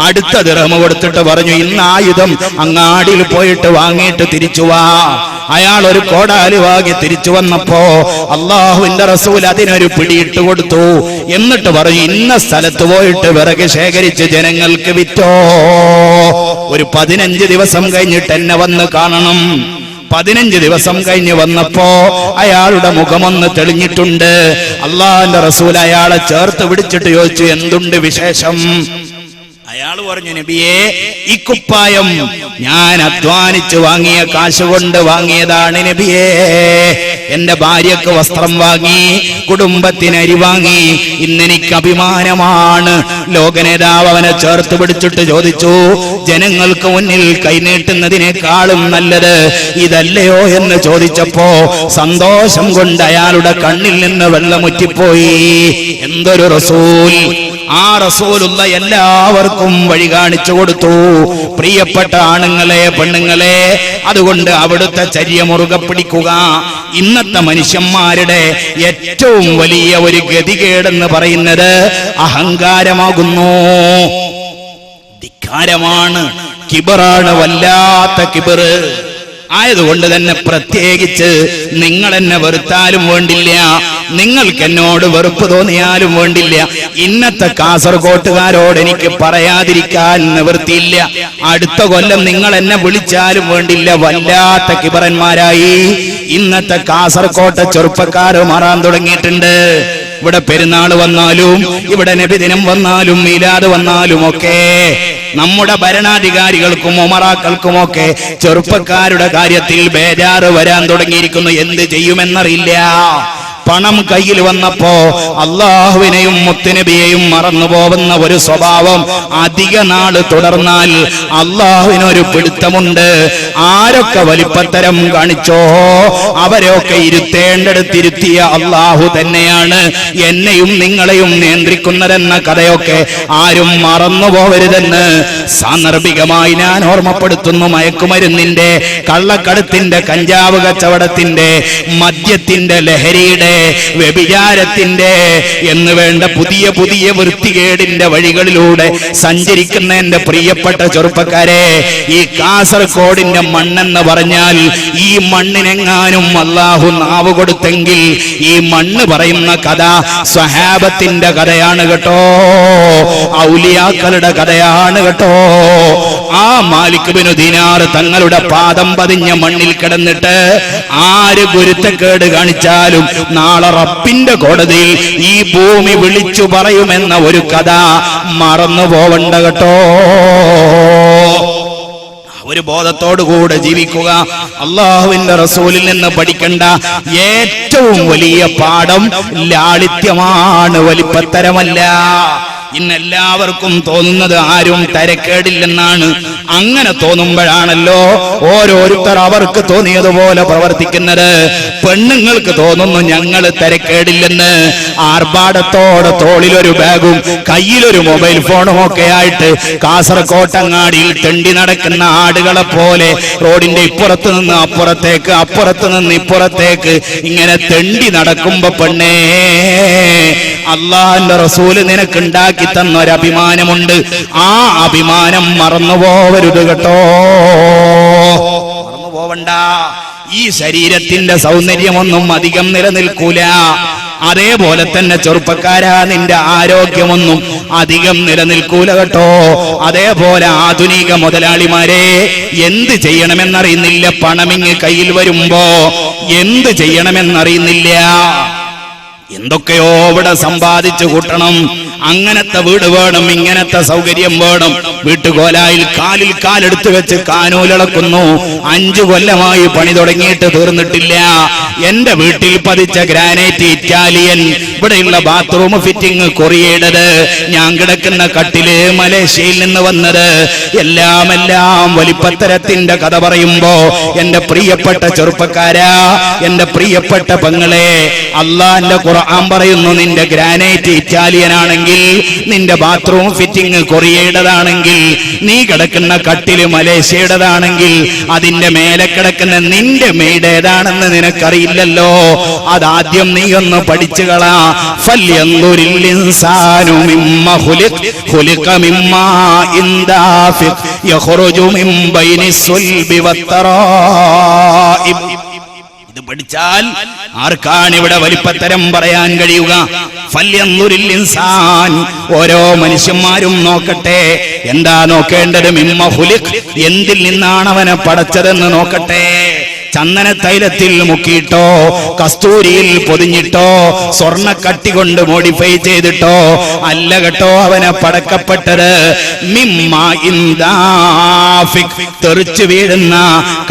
അടുത്ത ദിർഹം കൊടുത്തിട്ട് പറഞ്ഞു, ഇന്ന് ആയുധം അങ്ങാടിയിൽ പോയിട്ട് വാങ്ങിയിട്ട് തിരിച്ചു വാ. അയാൾ ഒരു കോടാലി വാങ്ങി തിരിച്ചു വന്നപ്പോ അല്ലാഹുവിന്റെ റസൂൽ അതിനൊരു പിടിയിട്ട് കൊടുത്തു. എന്നിട്ട് പറഞ്ഞു, ഇന്ന സ്ഥലത്ത് പോയിട്ട് വിറക് ശേഖരിച്ച് ജനങ്ങൾക്ക് വിറ്റോ. ഒരു 15 ദിവസം കഴിഞ്ഞിട്ട് എന്നെ വന്ന് കാണണം. 15 ദിവസം കഴിഞ്ഞ് വന്നപ്പോ അയാളുടെ മുഖമൊന്ന് തെളിഞ്ഞിട്ടുണ്ട്. അല്ലാഹുവിന്റെ റസൂൽ അയാളെ ചേർത്ത് പിടിച്ചിട്ട് ചോദിച്ചു, എന്തുണ്ട് വിശേഷം? അയാൾ പറഞ്ഞു, നബിയേ, ഈ കുപ്പായം ഞാൻ അധ്വാനിച്ച് വാങ്ങിയ കാശ് കൊണ്ട് വാങ്ങിയതാണ് നബിയേ. എന്റെ ഭാര്യക്ക് വസ്ത്രം വാങ്ങി, കുടുംബത്തിന് അരി വാങ്ങി, ഇന്നെനിക്ക് അഭിമാനമാണ്. ലോക നേതാവ് അവനെ ചേർത്ത് പിടിച്ചിട്ട് ചോദിച്ചു, ജനങ്ങൾക്ക് മുന്നിൽ കൈനീട്ടുന്നതിനേക്കാളും നല്ലത് ഇതല്ലയോ എന്ന് ചോദിച്ചപ്പോ സന്തോഷം കൊണ്ട് അയാളുടെ കണ്ണിൽ നിന്ന് വെള്ളമുറ്റിപ്പോയി. എന്തൊരു റസൂൽ! ആ റസൂലുള്ള എല്ലാവർക്കും വഴി കാണിച്ചു കൊടുത്തു. പ്രിയപ്പെട്ട ആണുങ്ങളെ, പെണ്ണുങ്ങളെ, അതുകൊണ്ട് അവിടുത്തെ ചര്യ മുറുകെ പിടിക്കുക. ഇന്നത്തെ മനുഷ്യന്മാരുടെ ഏറ്റവും വലിയ ഒരു ഗതികേടെന്ന് പറയുന്നത് അഹങ്കാരമാകുന്നു, ധിക്കാരമാണ്, കിബറാണ്, വല്ലാത്ത കിബറ്. ആയതുകൊണ്ട് തന്നെ പ്രത്യേകിച്ച് നിങ്ങൾ എന്നെ വെറുത്താലും വേണ്ടില്ല, നിങ്ങൾക്ക് എന്നോട് വെറുപ്പ് തോന്നിയാലും വേണ്ടില്ല, ഇന്നത്തെ കാസർകോട്ടുകാരോട് എനിക്ക് പറയാതിരിക്കാൻ നിവൃത്തിയില്ല. അടുത്ത കൊല്ലം നിങ്ങൾ എന്നെ വിളിച്ചാലും വേണ്ടില്ല. വല്ലാത്ത കിബറന്മാരായി ഇന്നത്തെ കാസർകോട്ടെ ചെറുപ്പക്കാര് മാറാൻ തുടങ്ങിയിട്ടുണ്ട്. ഇവിടെ പെരുന്നാൾ വന്നാലും, ഇവിടെ നബിദിനം വന്നാലും, മീലാദ് വന്നാലും ഒക്കെ നമ്മുടെ ഭരണാധികാരികൾക്കും ഉമറാക്കൾക്കുമൊക്കെ ചെറുപ്പക്കാരുടെ കാര്യത്തിൽ ബേജാറ് വരാൻ തുടങ്ങിയിരിക്കുന്നു. എന്ത് ചെയ്യുമെന്നറിയില്ല. പണം കയ്യിൽ വന്നപ്പോ അള്ളാഹുവിനെയും മുത്തുനബിയെയും മറന്നുപോകുന്ന ഒരു സ്വഭാവം അധിക നാള് തുടർന്നാൽ അള്ളാഹുവിനൊരു പിടുത്തമുണ്ട്. ആരൊക്കെ വലിപ്പത്തരം കാണിച്ചോ അവരെയൊക്കെ ഇരുത്തേണ്ടടുത്തിരുത്തിയ അള്ളാഹു തന്നെയാണ് എന്നെയും നിങ്ങളെയും നിയന്ത്രിക്കുന്നതെന്ന കഥയൊക്കെ ആരും മറന്നുപോകരുതെന്ന് സാന്ദർഭികമായി ഞാൻ ഓർമ്മപ്പെടുത്തുന്നു. മയക്കുമരുന്നിന്റെ, കള്ളക്കടത്തിന്റെ, കഞ്ചാവ് കച്ചവടത്തിന്റെ, മദ്യത്തിന്റെ, ലഹരിയുടെ, വ്യഭിചാരത്തിന്റെ എന്ന് വേണ്ട പുതിയ പുതിയ വൃത്തികേടിന്റെ വഴികളിലൂടെ സഞ്ചരിക്കുന്ന എന്റെ പ്രിയപ്പെട്ട ചെറുപ്പക്കാരെ, ഈ കാസർഗോഡിന്റെ മണ്ണെന്ന് പറഞ്ഞാൽ ഈ മണ്ണിനെങ്ങാനും അല്ലാഹു നാവ് കൊടുത്തെങ്കിൽ ഈ മണ്ണ് പറയുന്ന കഥ സ്വഹാബത്തിന്റെ കഥയാണ് കേട്ടോ, ഔലിയാക്കളുടെ കഥയാണ് കേട്ടോ. ആ മാലിക് ബിൻ ദീനാർ തങ്ങളുടെ പാദം പതിഞ്ഞ മണ്ണിൽ കിടന്നിട്ട് ആര് ഗുരുത്തക്കേട് കാണിച്ചാലും നാളെ റബ്ബിന്റെ കോടതിയിൽ ഈ ഭൂമി വിളിച്ചു പറയുമെന്ന ഒരു കഥ മറന്നു പോവണ്ട കേട്ടോ. ഒരു ബോധത്തോടുകൂടെ ജീവിക്കുക. അള്ളാഹുവിന്റെ റസൂലിൽ നിന്ന് പഠിക്കേണ്ട ഏറ്റവും വലിയ പാഠം ലാളിത്യമാണ്, വലിപ്പത്തരമല്ല. ഇന്നെല്ലാവർക്കും തോന്നുന്നത് ആരും തരക്കേടില്ലെന്നാണ്. അങ്ങനെ തോന്നുമ്പോഴാണല്ലോ ഓരോരുത്തർ അവർക്ക് തോന്നിയതുപോലെ പ്രവർത്തിക്കുന്നത്. പെണ്ണുങ്ങൾക്ക് തോന്നുന്നു ഞങ്ങൾ തരക്കേടില്ലെന്ന്. ആർഭാടത്തോടെ തോളിലൊരു ബാഗും കയ്യിലൊരു മൊബൈൽ ഫോണും ഒക്കെ ആയിട്ട് കാസർകോട്ടങ്ങാടിയിൽ തെണ്ടി നടക്കുന്ന ആടുകളെ പോലെ റോഡിന്റെ ഇപ്പുറത്ത് നിന്ന് അപ്പുറത്തേക്ക്, അപ്പുറത്ത് നിന്ന് ഇപ്പുറത്തേക്ക് ഇങ്ങനെ തെണ്ടി നടക്കുമ്പോ പെണ്ണേ, അള്ളാഹുവിന്റെ റസൂല് നിനക്കുണ്ടാക്കി തന്നൊരഭിമാനമുണ്ട്. ആ അഭിമാനം മറന്നുപോവരുത് കേട്ടോ, മറന്നുപോവണ്ട. ഈ ശരീരത്തിന്റെ സൗന്ദര്യമൊന്നും അധികം നിലനിൽക്കൂല. അതേപോലെ തന്നെ ചെറുപ്പക്കാരാ, നിന്റെ ആരോഗ്യമൊന്നും അധികം നിലനിൽക്കൂല കേട്ടോ. അതേപോലെ ആധുനിക മുതലാളിമാരെ, എന്ത് ചെയ്യണമെന്നറിയുന്നില്ല. പണമിങ്ങ് കയ്യിൽ വരുമ്പോ എന്ത് ചെയ്യണമെന്നറിയുന്നില്ല. എന്തൊക്കെയോ ഇവിടെ സമ്പാദിച്ചു കൂട്ടണം. അങ്ങനത്തെ വീട് വേണം, ഇങ്ങനത്തെ സൗകര്യം വേണം. വീട്ടുകോലായിൽ കാലിൽ കാലെടുത്ത് വെച്ച് കാനൂലിളക്കുന്നു. 5 കൊല്ലമായി പണി തുടങ്ങിയിട്ട് തീർന്നിട്ടില്ല. എന്റെ വീട്ടിൽ പതിച്ച ഗ്രാനൈറ്റ് ഇറ്റാലിയൻ, ഇവിടെയുള്ള ബാത്റൂം ഫിറ്റിംഗ് കൊറിയയുടേത്, ഞാൻ കിടക്കുന്ന കട്ടില് മലേഷ്യയിൽ നിന്ന് വന്നത്, എല്ലാം വലിപ്പത്തരത്തിന്റെ കഥ പറയുമ്പോ എന്റെ പ്രിയപ്പെട്ട ചെറുപ്പക്കാരാ, എന്റെ പ്രിയപ്പെട്ട പെങ്ങളെ, അള്ളാന്റെ ഖുർആൻ പറയുന്നു, നിന്റെ ഗ്രാനൈറ്റ് ഇറ്റാലിയൻ ആണെങ്കിൽ, നിന്റെ ബാത്റൂം ഫിറ്റിംഗ് കൊറിയയുടേതാണെങ്കിൽ, നീ കിടക്കുന്ന കട്ടില് മലേഷ്യയുടേതാണെങ്കിൽ, അതിന്റെ മേലെ കിടക്കുന്ന നിന്റെ മെയ്ഡ് ഏതാണെന്ന് നിനക്കറിയില്ലല്ലോ. അതാദ്യം നീ ഒന്ന് പഠിച്ചുകളാ. ഫല്യൻദുരിൽ ഇൻസാനു മിമ്മ ഖുലിഖ മിമ്മാ ഇൻദാഫിഖ് യഖ്റുജു മിൻ ബൈനി സുൽബി വത്തറാഇബ്. ഇത് പഠിച്ചാൽ ആർക്കാണ് ഇവിടെ വലിപ്പത്തരം പറയാൻ കഴിയുക? ഫല്യൻദുരിൽ ഇൻസാൻ, ഓരോ മനുഷ്യന്മാരും നോക്കട്ടെ. എന്താ നോക്കേണ്ടത്? മിമ്മ ഖുലിഖ്, എന്തിൽ നിന്നാണ് അവനെ പടച്ചതെന്ന് നോക്കട്ടെ. ചന്ദന തൈലത്തിൽ മുക്കിയിട്ടോ, കസ്തൂരിയിൽ പൊതിഞ്ഞിട്ടോ, സ്വർണ്ണക്കട്ടി കൊണ്ട് മോഡിഫൈ ചെയ്തിട്ടോ അല്ല കേട്ടോ അവനെ പടക്കപ്പെട്ടത്. മിമ്മാ ഇൻദാഫിഖ്, തെറിച്ചു വീഴുന്ന,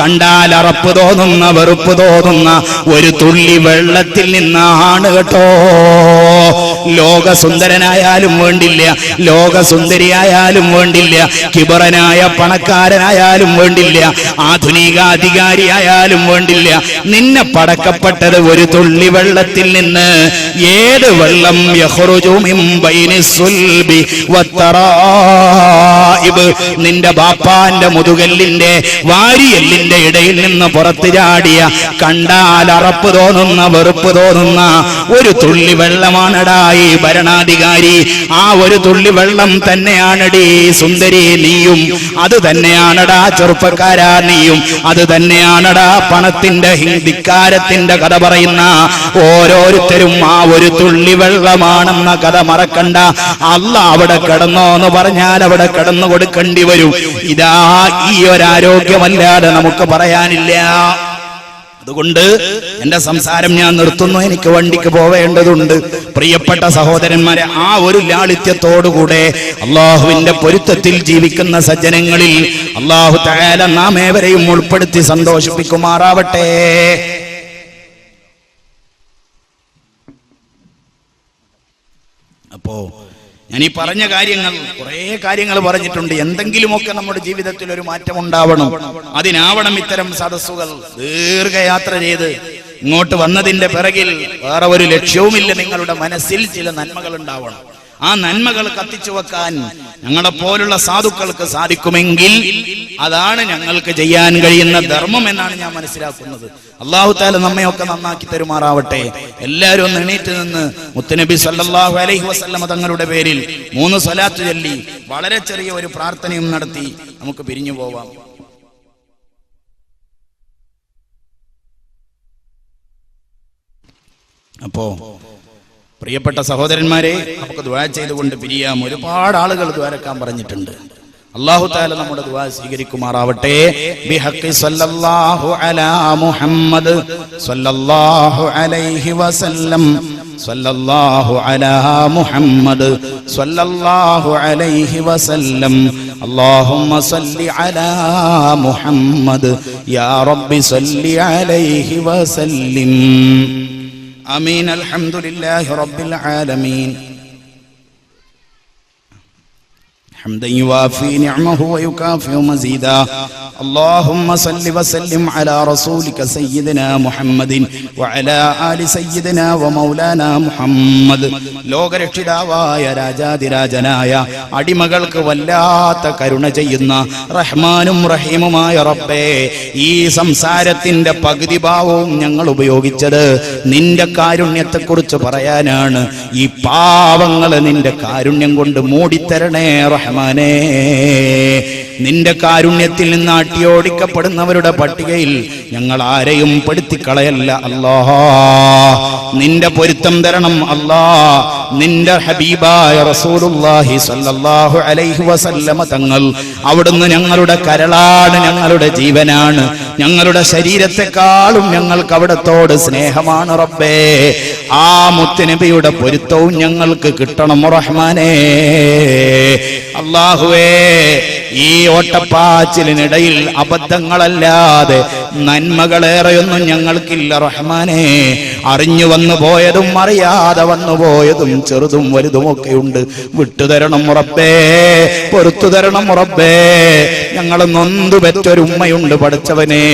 കണ്ടാൽ അറപ്പ് തോന്നുന്ന, വെറുപ്പ് തോന്നുന്ന ഒരു തുള്ളി വെള്ളത്തിൽ നിന്നാണ് കേട്ടോ. ലോകസുന്ദരനായാലും വേണ്ടില്ല, ലോകസുന്ദരിയായാലും വേണ്ടില്ല, കിബറനായ പണക്കാരനായാലും വേണ്ടില്ല, ആധുനിക അധികാരിയായാലും പോയാലും വേണ്ടില്ല, നിന്നെ പടക്കപ്പെട്ടത് ഒരു തുള്ളി വെള്ളത്തിൽ നിന്ന്. ഏത് വെള്ളം? യഖ്റുജു മിൻ ബൈനി സുൽബി വത്തറായിബ്, നിന്റെ ബാപ്പാന്റെ മുതുകല്ലിന്റെ വാരിയെല്ലിന്റെ ഇടയിൽ നിന്ന് പുറത്തു ചാടിയ, കണ്ടാൽ അറപ്പ് തോന്നുന്ന, വെറുപ്പ് തോന്നുന്ന ഒരു തുള്ളി വെള്ളമാണടാ ഈ ഭരണാധികാരി. ആ ഒരു തുള്ളി വെള്ളം തന്നെയാണടി സുന്ദരി നീയും, അത് തന്നെയാണടാ ചെറുപ്പക്കാരാ നീയും, അത് തന്നെയാണടാ പണത്തിന്റെ ധിക്കാരത്തിന്റെ കഥ പറയുന്ന ഓരോരുത്തരും. ആ ഒരു തുള്ളി വെള്ളമാണെന്ന കഥ മറക്കണ്ട. അല്ലാഹ് അവിടെ കിടന്നോ എന്ന് പറഞ്ഞാൽ അവിടെ കിടന്നു കൊടുക്കേണ്ടി വരും. ഇതാ ഈ ഒരാരോഗ്യമല്ലാതെ നമുക്ക് പറയാനില്ല. അതുകൊണ്ട് എന്റെ സംസാരം ഞാൻ നിർത്തുന്നു, എനിക്ക് വണ്ടിക്ക് പോവേണ്ടതുണ്ട്. പ്രിയപ്പെട്ട സഹോദരന്മാരെ, ആ ഒരു ലാളിത്യത്തോടുകൂടെ അള്ളാഹുവിന്റെ പൊരുത്തത്തിൽ ജീവിക്കുന്ന സജ്ജനങ്ങളിൽ അള്ളാഹു തആല നാം ഏവരെയും ഉൾപ്പെടുത്തി സന്തോഷിപ്പിക്കുമാറാവട്ടെ. അപ്പോ ഞാൻ ഈ പറഞ്ഞ കാര്യങ്ങൾ, കുറെ കാര്യങ്ങൾ പറഞ്ഞിട്ടുണ്ട്. എന്തെങ്കിലുമൊക്കെ നമ്മുടെ ജീവിതത്തിൽ ഒരു മാറ്റം ഉണ്ടാവണം. അതിനാവണം ഇത്തരം സദസ്സുകൾ. ദീർഘയാത്ര ചെയ്ത് ഇങ്ങോട്ട് വന്നതിന്റെ പിറകിൽ വേറെ ഒരു ലക്ഷ്യവുമില്ല. നിങ്ങളുടെ മനസ്സിൽ ചില നന്മകൾ ഉണ്ടാവണം. ആ നന്മകൾ കത്തിച്ചു വെക്കാൻ ഞങ്ങളെ പോലുള്ള സാധുക്കൾക്ക് സാധിക്കുമെങ്കിൽ അതാണ് ഞങ്ങൾക്ക് ചെയ്യാൻ കഴിയുന്ന ധർമ്മം എന്നാണ് ഞാൻ മനസ്സിലാക്കുന്നത്. അല്ലാഹു തആല നമ്മയൊക്കെ നന്നാക്കി തരുമാറാവട്ടെ. എല്ലാവരും ഒന്ന് എണീറ്റ് നിന്ന് മുത്തുനബി സല്ലല്ലാഹു അലൈഹി വസല്ലമ തങ്ങളുടെ പേരിൽ 3 സ്വലാത്ത് ചൊല്ലി വളരെ ചെറിയ ഒരു പ്രാർത്ഥനയും നടത്തി നമുക്ക് പിരിഞ്ഞു പോവാം. അപ്പോ പ്രിയപ്പെട്ട സഹോദരന്മാരെ, നമുക്ക് ദുആ ചെയ്തുകൊണ്ട് പിരിയാം. ഒരുപാട് ആളുകൾ ദുആരക്കാൻ പറഞ്ഞിട്ടുണ്ട്. അല്ലാഹു തആല നമ്മുടെ ദുആ സ്വീകരിക്കുമാറാവട്ടെ. ബിഹഖി സല്ലല്ലാഹു അലാ മുഹമ്മദ് സല്ലല്ലാഹു അലൈഹി വസല്ലം, സല്ലല്ലാഹു അലാ മുഹമ്മദ് സല്ലല്ലാഹു അലൈഹി വസല്ലം. അല്ലാഹുമ്മ സല്ലി അലാ മുഹമ്മദ് യാ റബ്ബി സല്ലി അലൈഹി വസല്ലിം. آمين. الحمد لله رب العالمين حمدا يوافي نعمه ويكافئ مزيدا. اللهم صل وسلم على رسولك سيدنا محمد وعلى آل سيدنا ومولانا محمد. ലോകരക്ഷിതാവായ രാജാതിരാജനായ അടിമകൾക്ക് വല്ലാത്ത കരുണ ചെയ്യുന്ന റഹ്മാനും റഹീമുമായ റബ്ബേ, ഈ സംസാരത്തിന്റെ പകുതി ഭാവവും ഞങ്ങൾ ഉപയോഗിച്ചത് നിന്റെ കാരുണ്യത്തെക്കുറിച്ച് പറയാനാണ്. ഈ പാവങ്ങളെ നിന്റെ കാരുണ്യം കൊണ്ട് മൂടിത്തരണേ റഹ്മാനേ. നിന്റെ കാരുണ്യത്തിൽ നിന്ന് അട്ടിയോടിക്കപ്പെടുന്നവരുടെ പട്ടികയിൽ ഞങ്ങൾ ആരെയും പെടുത്തിക്കളയല്ല അല്ലാഹ്. നിന്റെ പൊരുത്തം തരണം അല്ലാഹ്. നിന്റെ ഹബീബായ റസൂലുള്ളാഹി സ്വല്ലല്ലാഹു അലൈഹി വസല്ലമ തങ്ങൾ, അവിടുന്ന് ഞങ്ങളുടെ കരളാണ്, ഞങ്ങളുടെ ജീവനാണ്. ഞങ്ങളുടെ ശരീരത്തെക്കാളും ഞങ്ങൾക്ക് അവിടത്തോട് സ്നേഹമാണ് റബ്ബേ. ആ മുത്തുനബിയുടെ പൊരുത്തവും ഞങ്ങൾക്ക് കിട്ടണം റഹ്മാനേ. അല്ലാഹുവേ, ഈ ഓട്ടപ്പാച്ചിലിനിടയിൽ അബദ്ധങ്ങളല്ലാതെ നന്മകളേറെയൊന്നും ഞങ്ങൾക്കില്ല റഹ്മാനേ. അറിഞ്ഞു വന്നു പോയതും അറിയാതെ വന്നു പോയതും ചെറുതും വലുതുമൊക്കെയുണ്ട്. വിട്ടുതരണം റബ്ബേ, പൊറുത്തു തരണം റബ്ബേ. ഞങ്ങൾ നൊന്തു പെറ്റൊരുമ്മയുണ്ട് പടച്ചവനെ.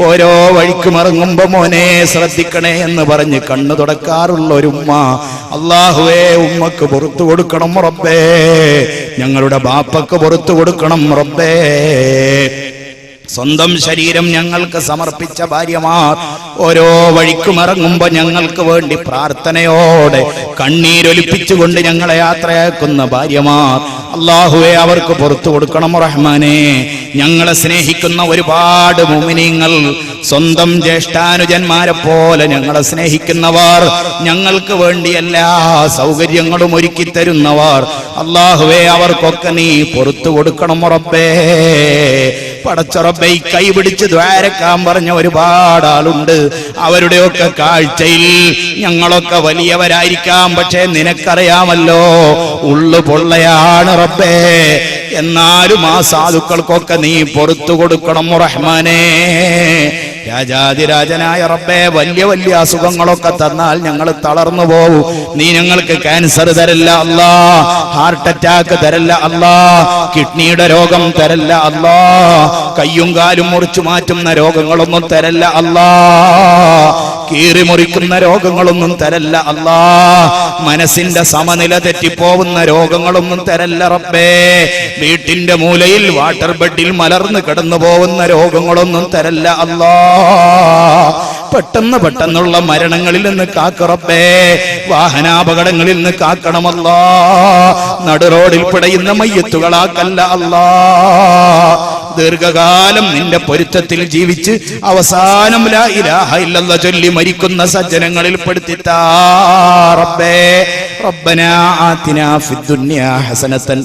ഓരോ വഴിക്കും ഇറങ്ങുമ്പോ മോനെ ശ്രദ്ധിക്കണേ എന്ന് പറഞ്ഞ് കണ്ണു തുടക്കാറുള്ള ഒരുമ്മ. അല്ലാഹുവേ, ഉമ്മക്ക് പുറത്തു കൊടുക്കണം റബ്ബേ. ഞങ്ങളുടെ ബാപ്പക്ക് പുറത്തു കൊടുക്കണം റബ്ബേ. സ്വന്തം ശരീരം ഞങ്ങൾക്ക് സമർപ്പിച്ച ഭാര്യമാർ ഓരോ വഴിക്കും ഇറങ്ങുമ്പോ ഞങ്ങൾക്ക് വേണ്ടി പ്രാർത്ഥനയോടെ കണ്ണീരൊലിപ്പിച്ചുകൊണ്ട് ഞങ്ങളെ യാത്രയാക്കുന്ന ഭാര്യമാർ, അല്ലാഹുവേ, അവർക്ക് പുറത്തു കൊടുക്കണം റഹ്മാനേ. ഞങ്ങളെ സ്നേഹിക്കുന്ന ഒരുപാട് മുഅ്മിനീങ്ങൾ, സ്വന്തം ജ്യേഷ്ഠാനുജന്മാരെ പോലെ ഞങ്ങളെ സ്നേഹിക്കുന്നവർ, ഞങ്ങൾക്ക് വേണ്ടി എല്ലാ സൗകര്യങ്ങളും ഒരുക്കി തരുന്നവർ, അല്ലാഹുവേ, അവർക്കൊക്കെ നീ പുറത്തു കൊടുക്കണം റബ്ബേ. പടച്ച റബ്ബേ, കൈപിടിച്ച് ദ്വാരക്കാൻ പറഞ്ഞ ഒരുപാട് ആളുണ്ട്. അവരുടെയൊക്കെ കാഴ്ചയിൽ ഞങ്ങളൊക്കെ വലിയവരായിരിക്കാം, പക്ഷേ നിനക്കറിയാമല്ലോ ഉള്ളു പൊള്ളയാണ് റബ്ബേ. എന്നാലും ആ സാധുക്കൾക്കൊക്കെ നീ പുറത്തു കൊടുക്കണം റഹ്മാനേ. രാജാതിരാജനായ റബ്ബേ, വലിയ വലിയ അസുഖങ്ങളൊക്കെ തന്നാൽ ഞങ്ങൾ തളർന്നു പോകും. നീ ഞങ്ങൾക്ക് ക്യാൻസർ തരല്ല അല്ലാ, ഹാർട്ട് അറ്റാക്ക് തരല്ല അല്ലാ, കിഡ്നിയുടെ രോഗം തരല്ല അല്ലാ, കയ്യും കാലും മുറിച്ചു മാറ്റുന്ന രോഗങ്ങളൊന്നും തരല്ല അല്ലാ, കീറി മുറിക്കുന്ന രോഗങ്ങളൊന്നും തരല്ല അല്ലാ, മനസ്സിന്റെ സമനില തെറ്റിപ്പോവുന്ന രോഗങ്ങളൊന്നും തരല്ല റബ്ബേ, വീട്ടിന്റെ മൂലയിൽ വാട്ടർ ബെഡിൽ മലർന്ന് കിടന്നു പോകുന്ന രോഗങ്ങളൊന്നും തരല്ല അല്ലാ, പെട്ടെന്നുള്ള മരണങ്ങളിൽ നിന്ന് കാക്ക് റബ്ബേ, വാഹനാപകടങ്ങളിൽ നിന്ന് കാക്കണമല്ലാ, നടുറോഡിൽ പിടയുന്ന മയ്യത്തുകളാക്കല്ല അല്ലാ, ദീർഘകാലം നിന്റെ പൊരുത്തത്തിൽ ജീവിച്ച് അവസാനം ലാ ഇലാഹ ഇല്ലല്ലാഹ് ചൊല്ലി മരിക്കുന്ന സജ്ജനങ്ങളിൽ പെടുത്തിത്താ റബ്ബേ. റബ്ബനാ ആതിനാ ഫിദ്ദുനിയാ ഹസനതൻ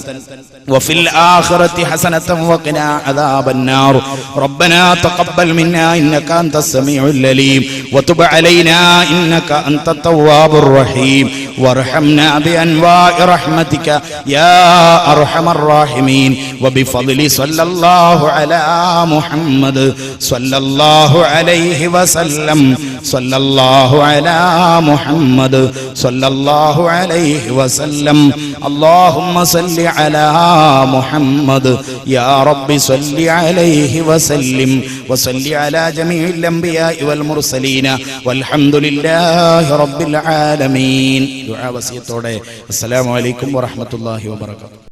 وفي الآخرة حسنة وقنا عذاب النار ربنا تقبل منا إنك أنت السميع العليم وتب علينا إنك أنت التواب الرحيم وارحمنا بأنواع رحمتك يا أرحم الراحمين وبفضل صلى الله على محمد صلى الله عليه وسلم صلى الله على محمد صلى الله عليه وسلم اللهم صل على محمد يا رب صل عليه وسلم وصل على جميع الأنبياء والمرسلين والحمد لله رب العالمين. دعاء وصيتوടെ. السلام عليكم ورحمة الله وبركاته.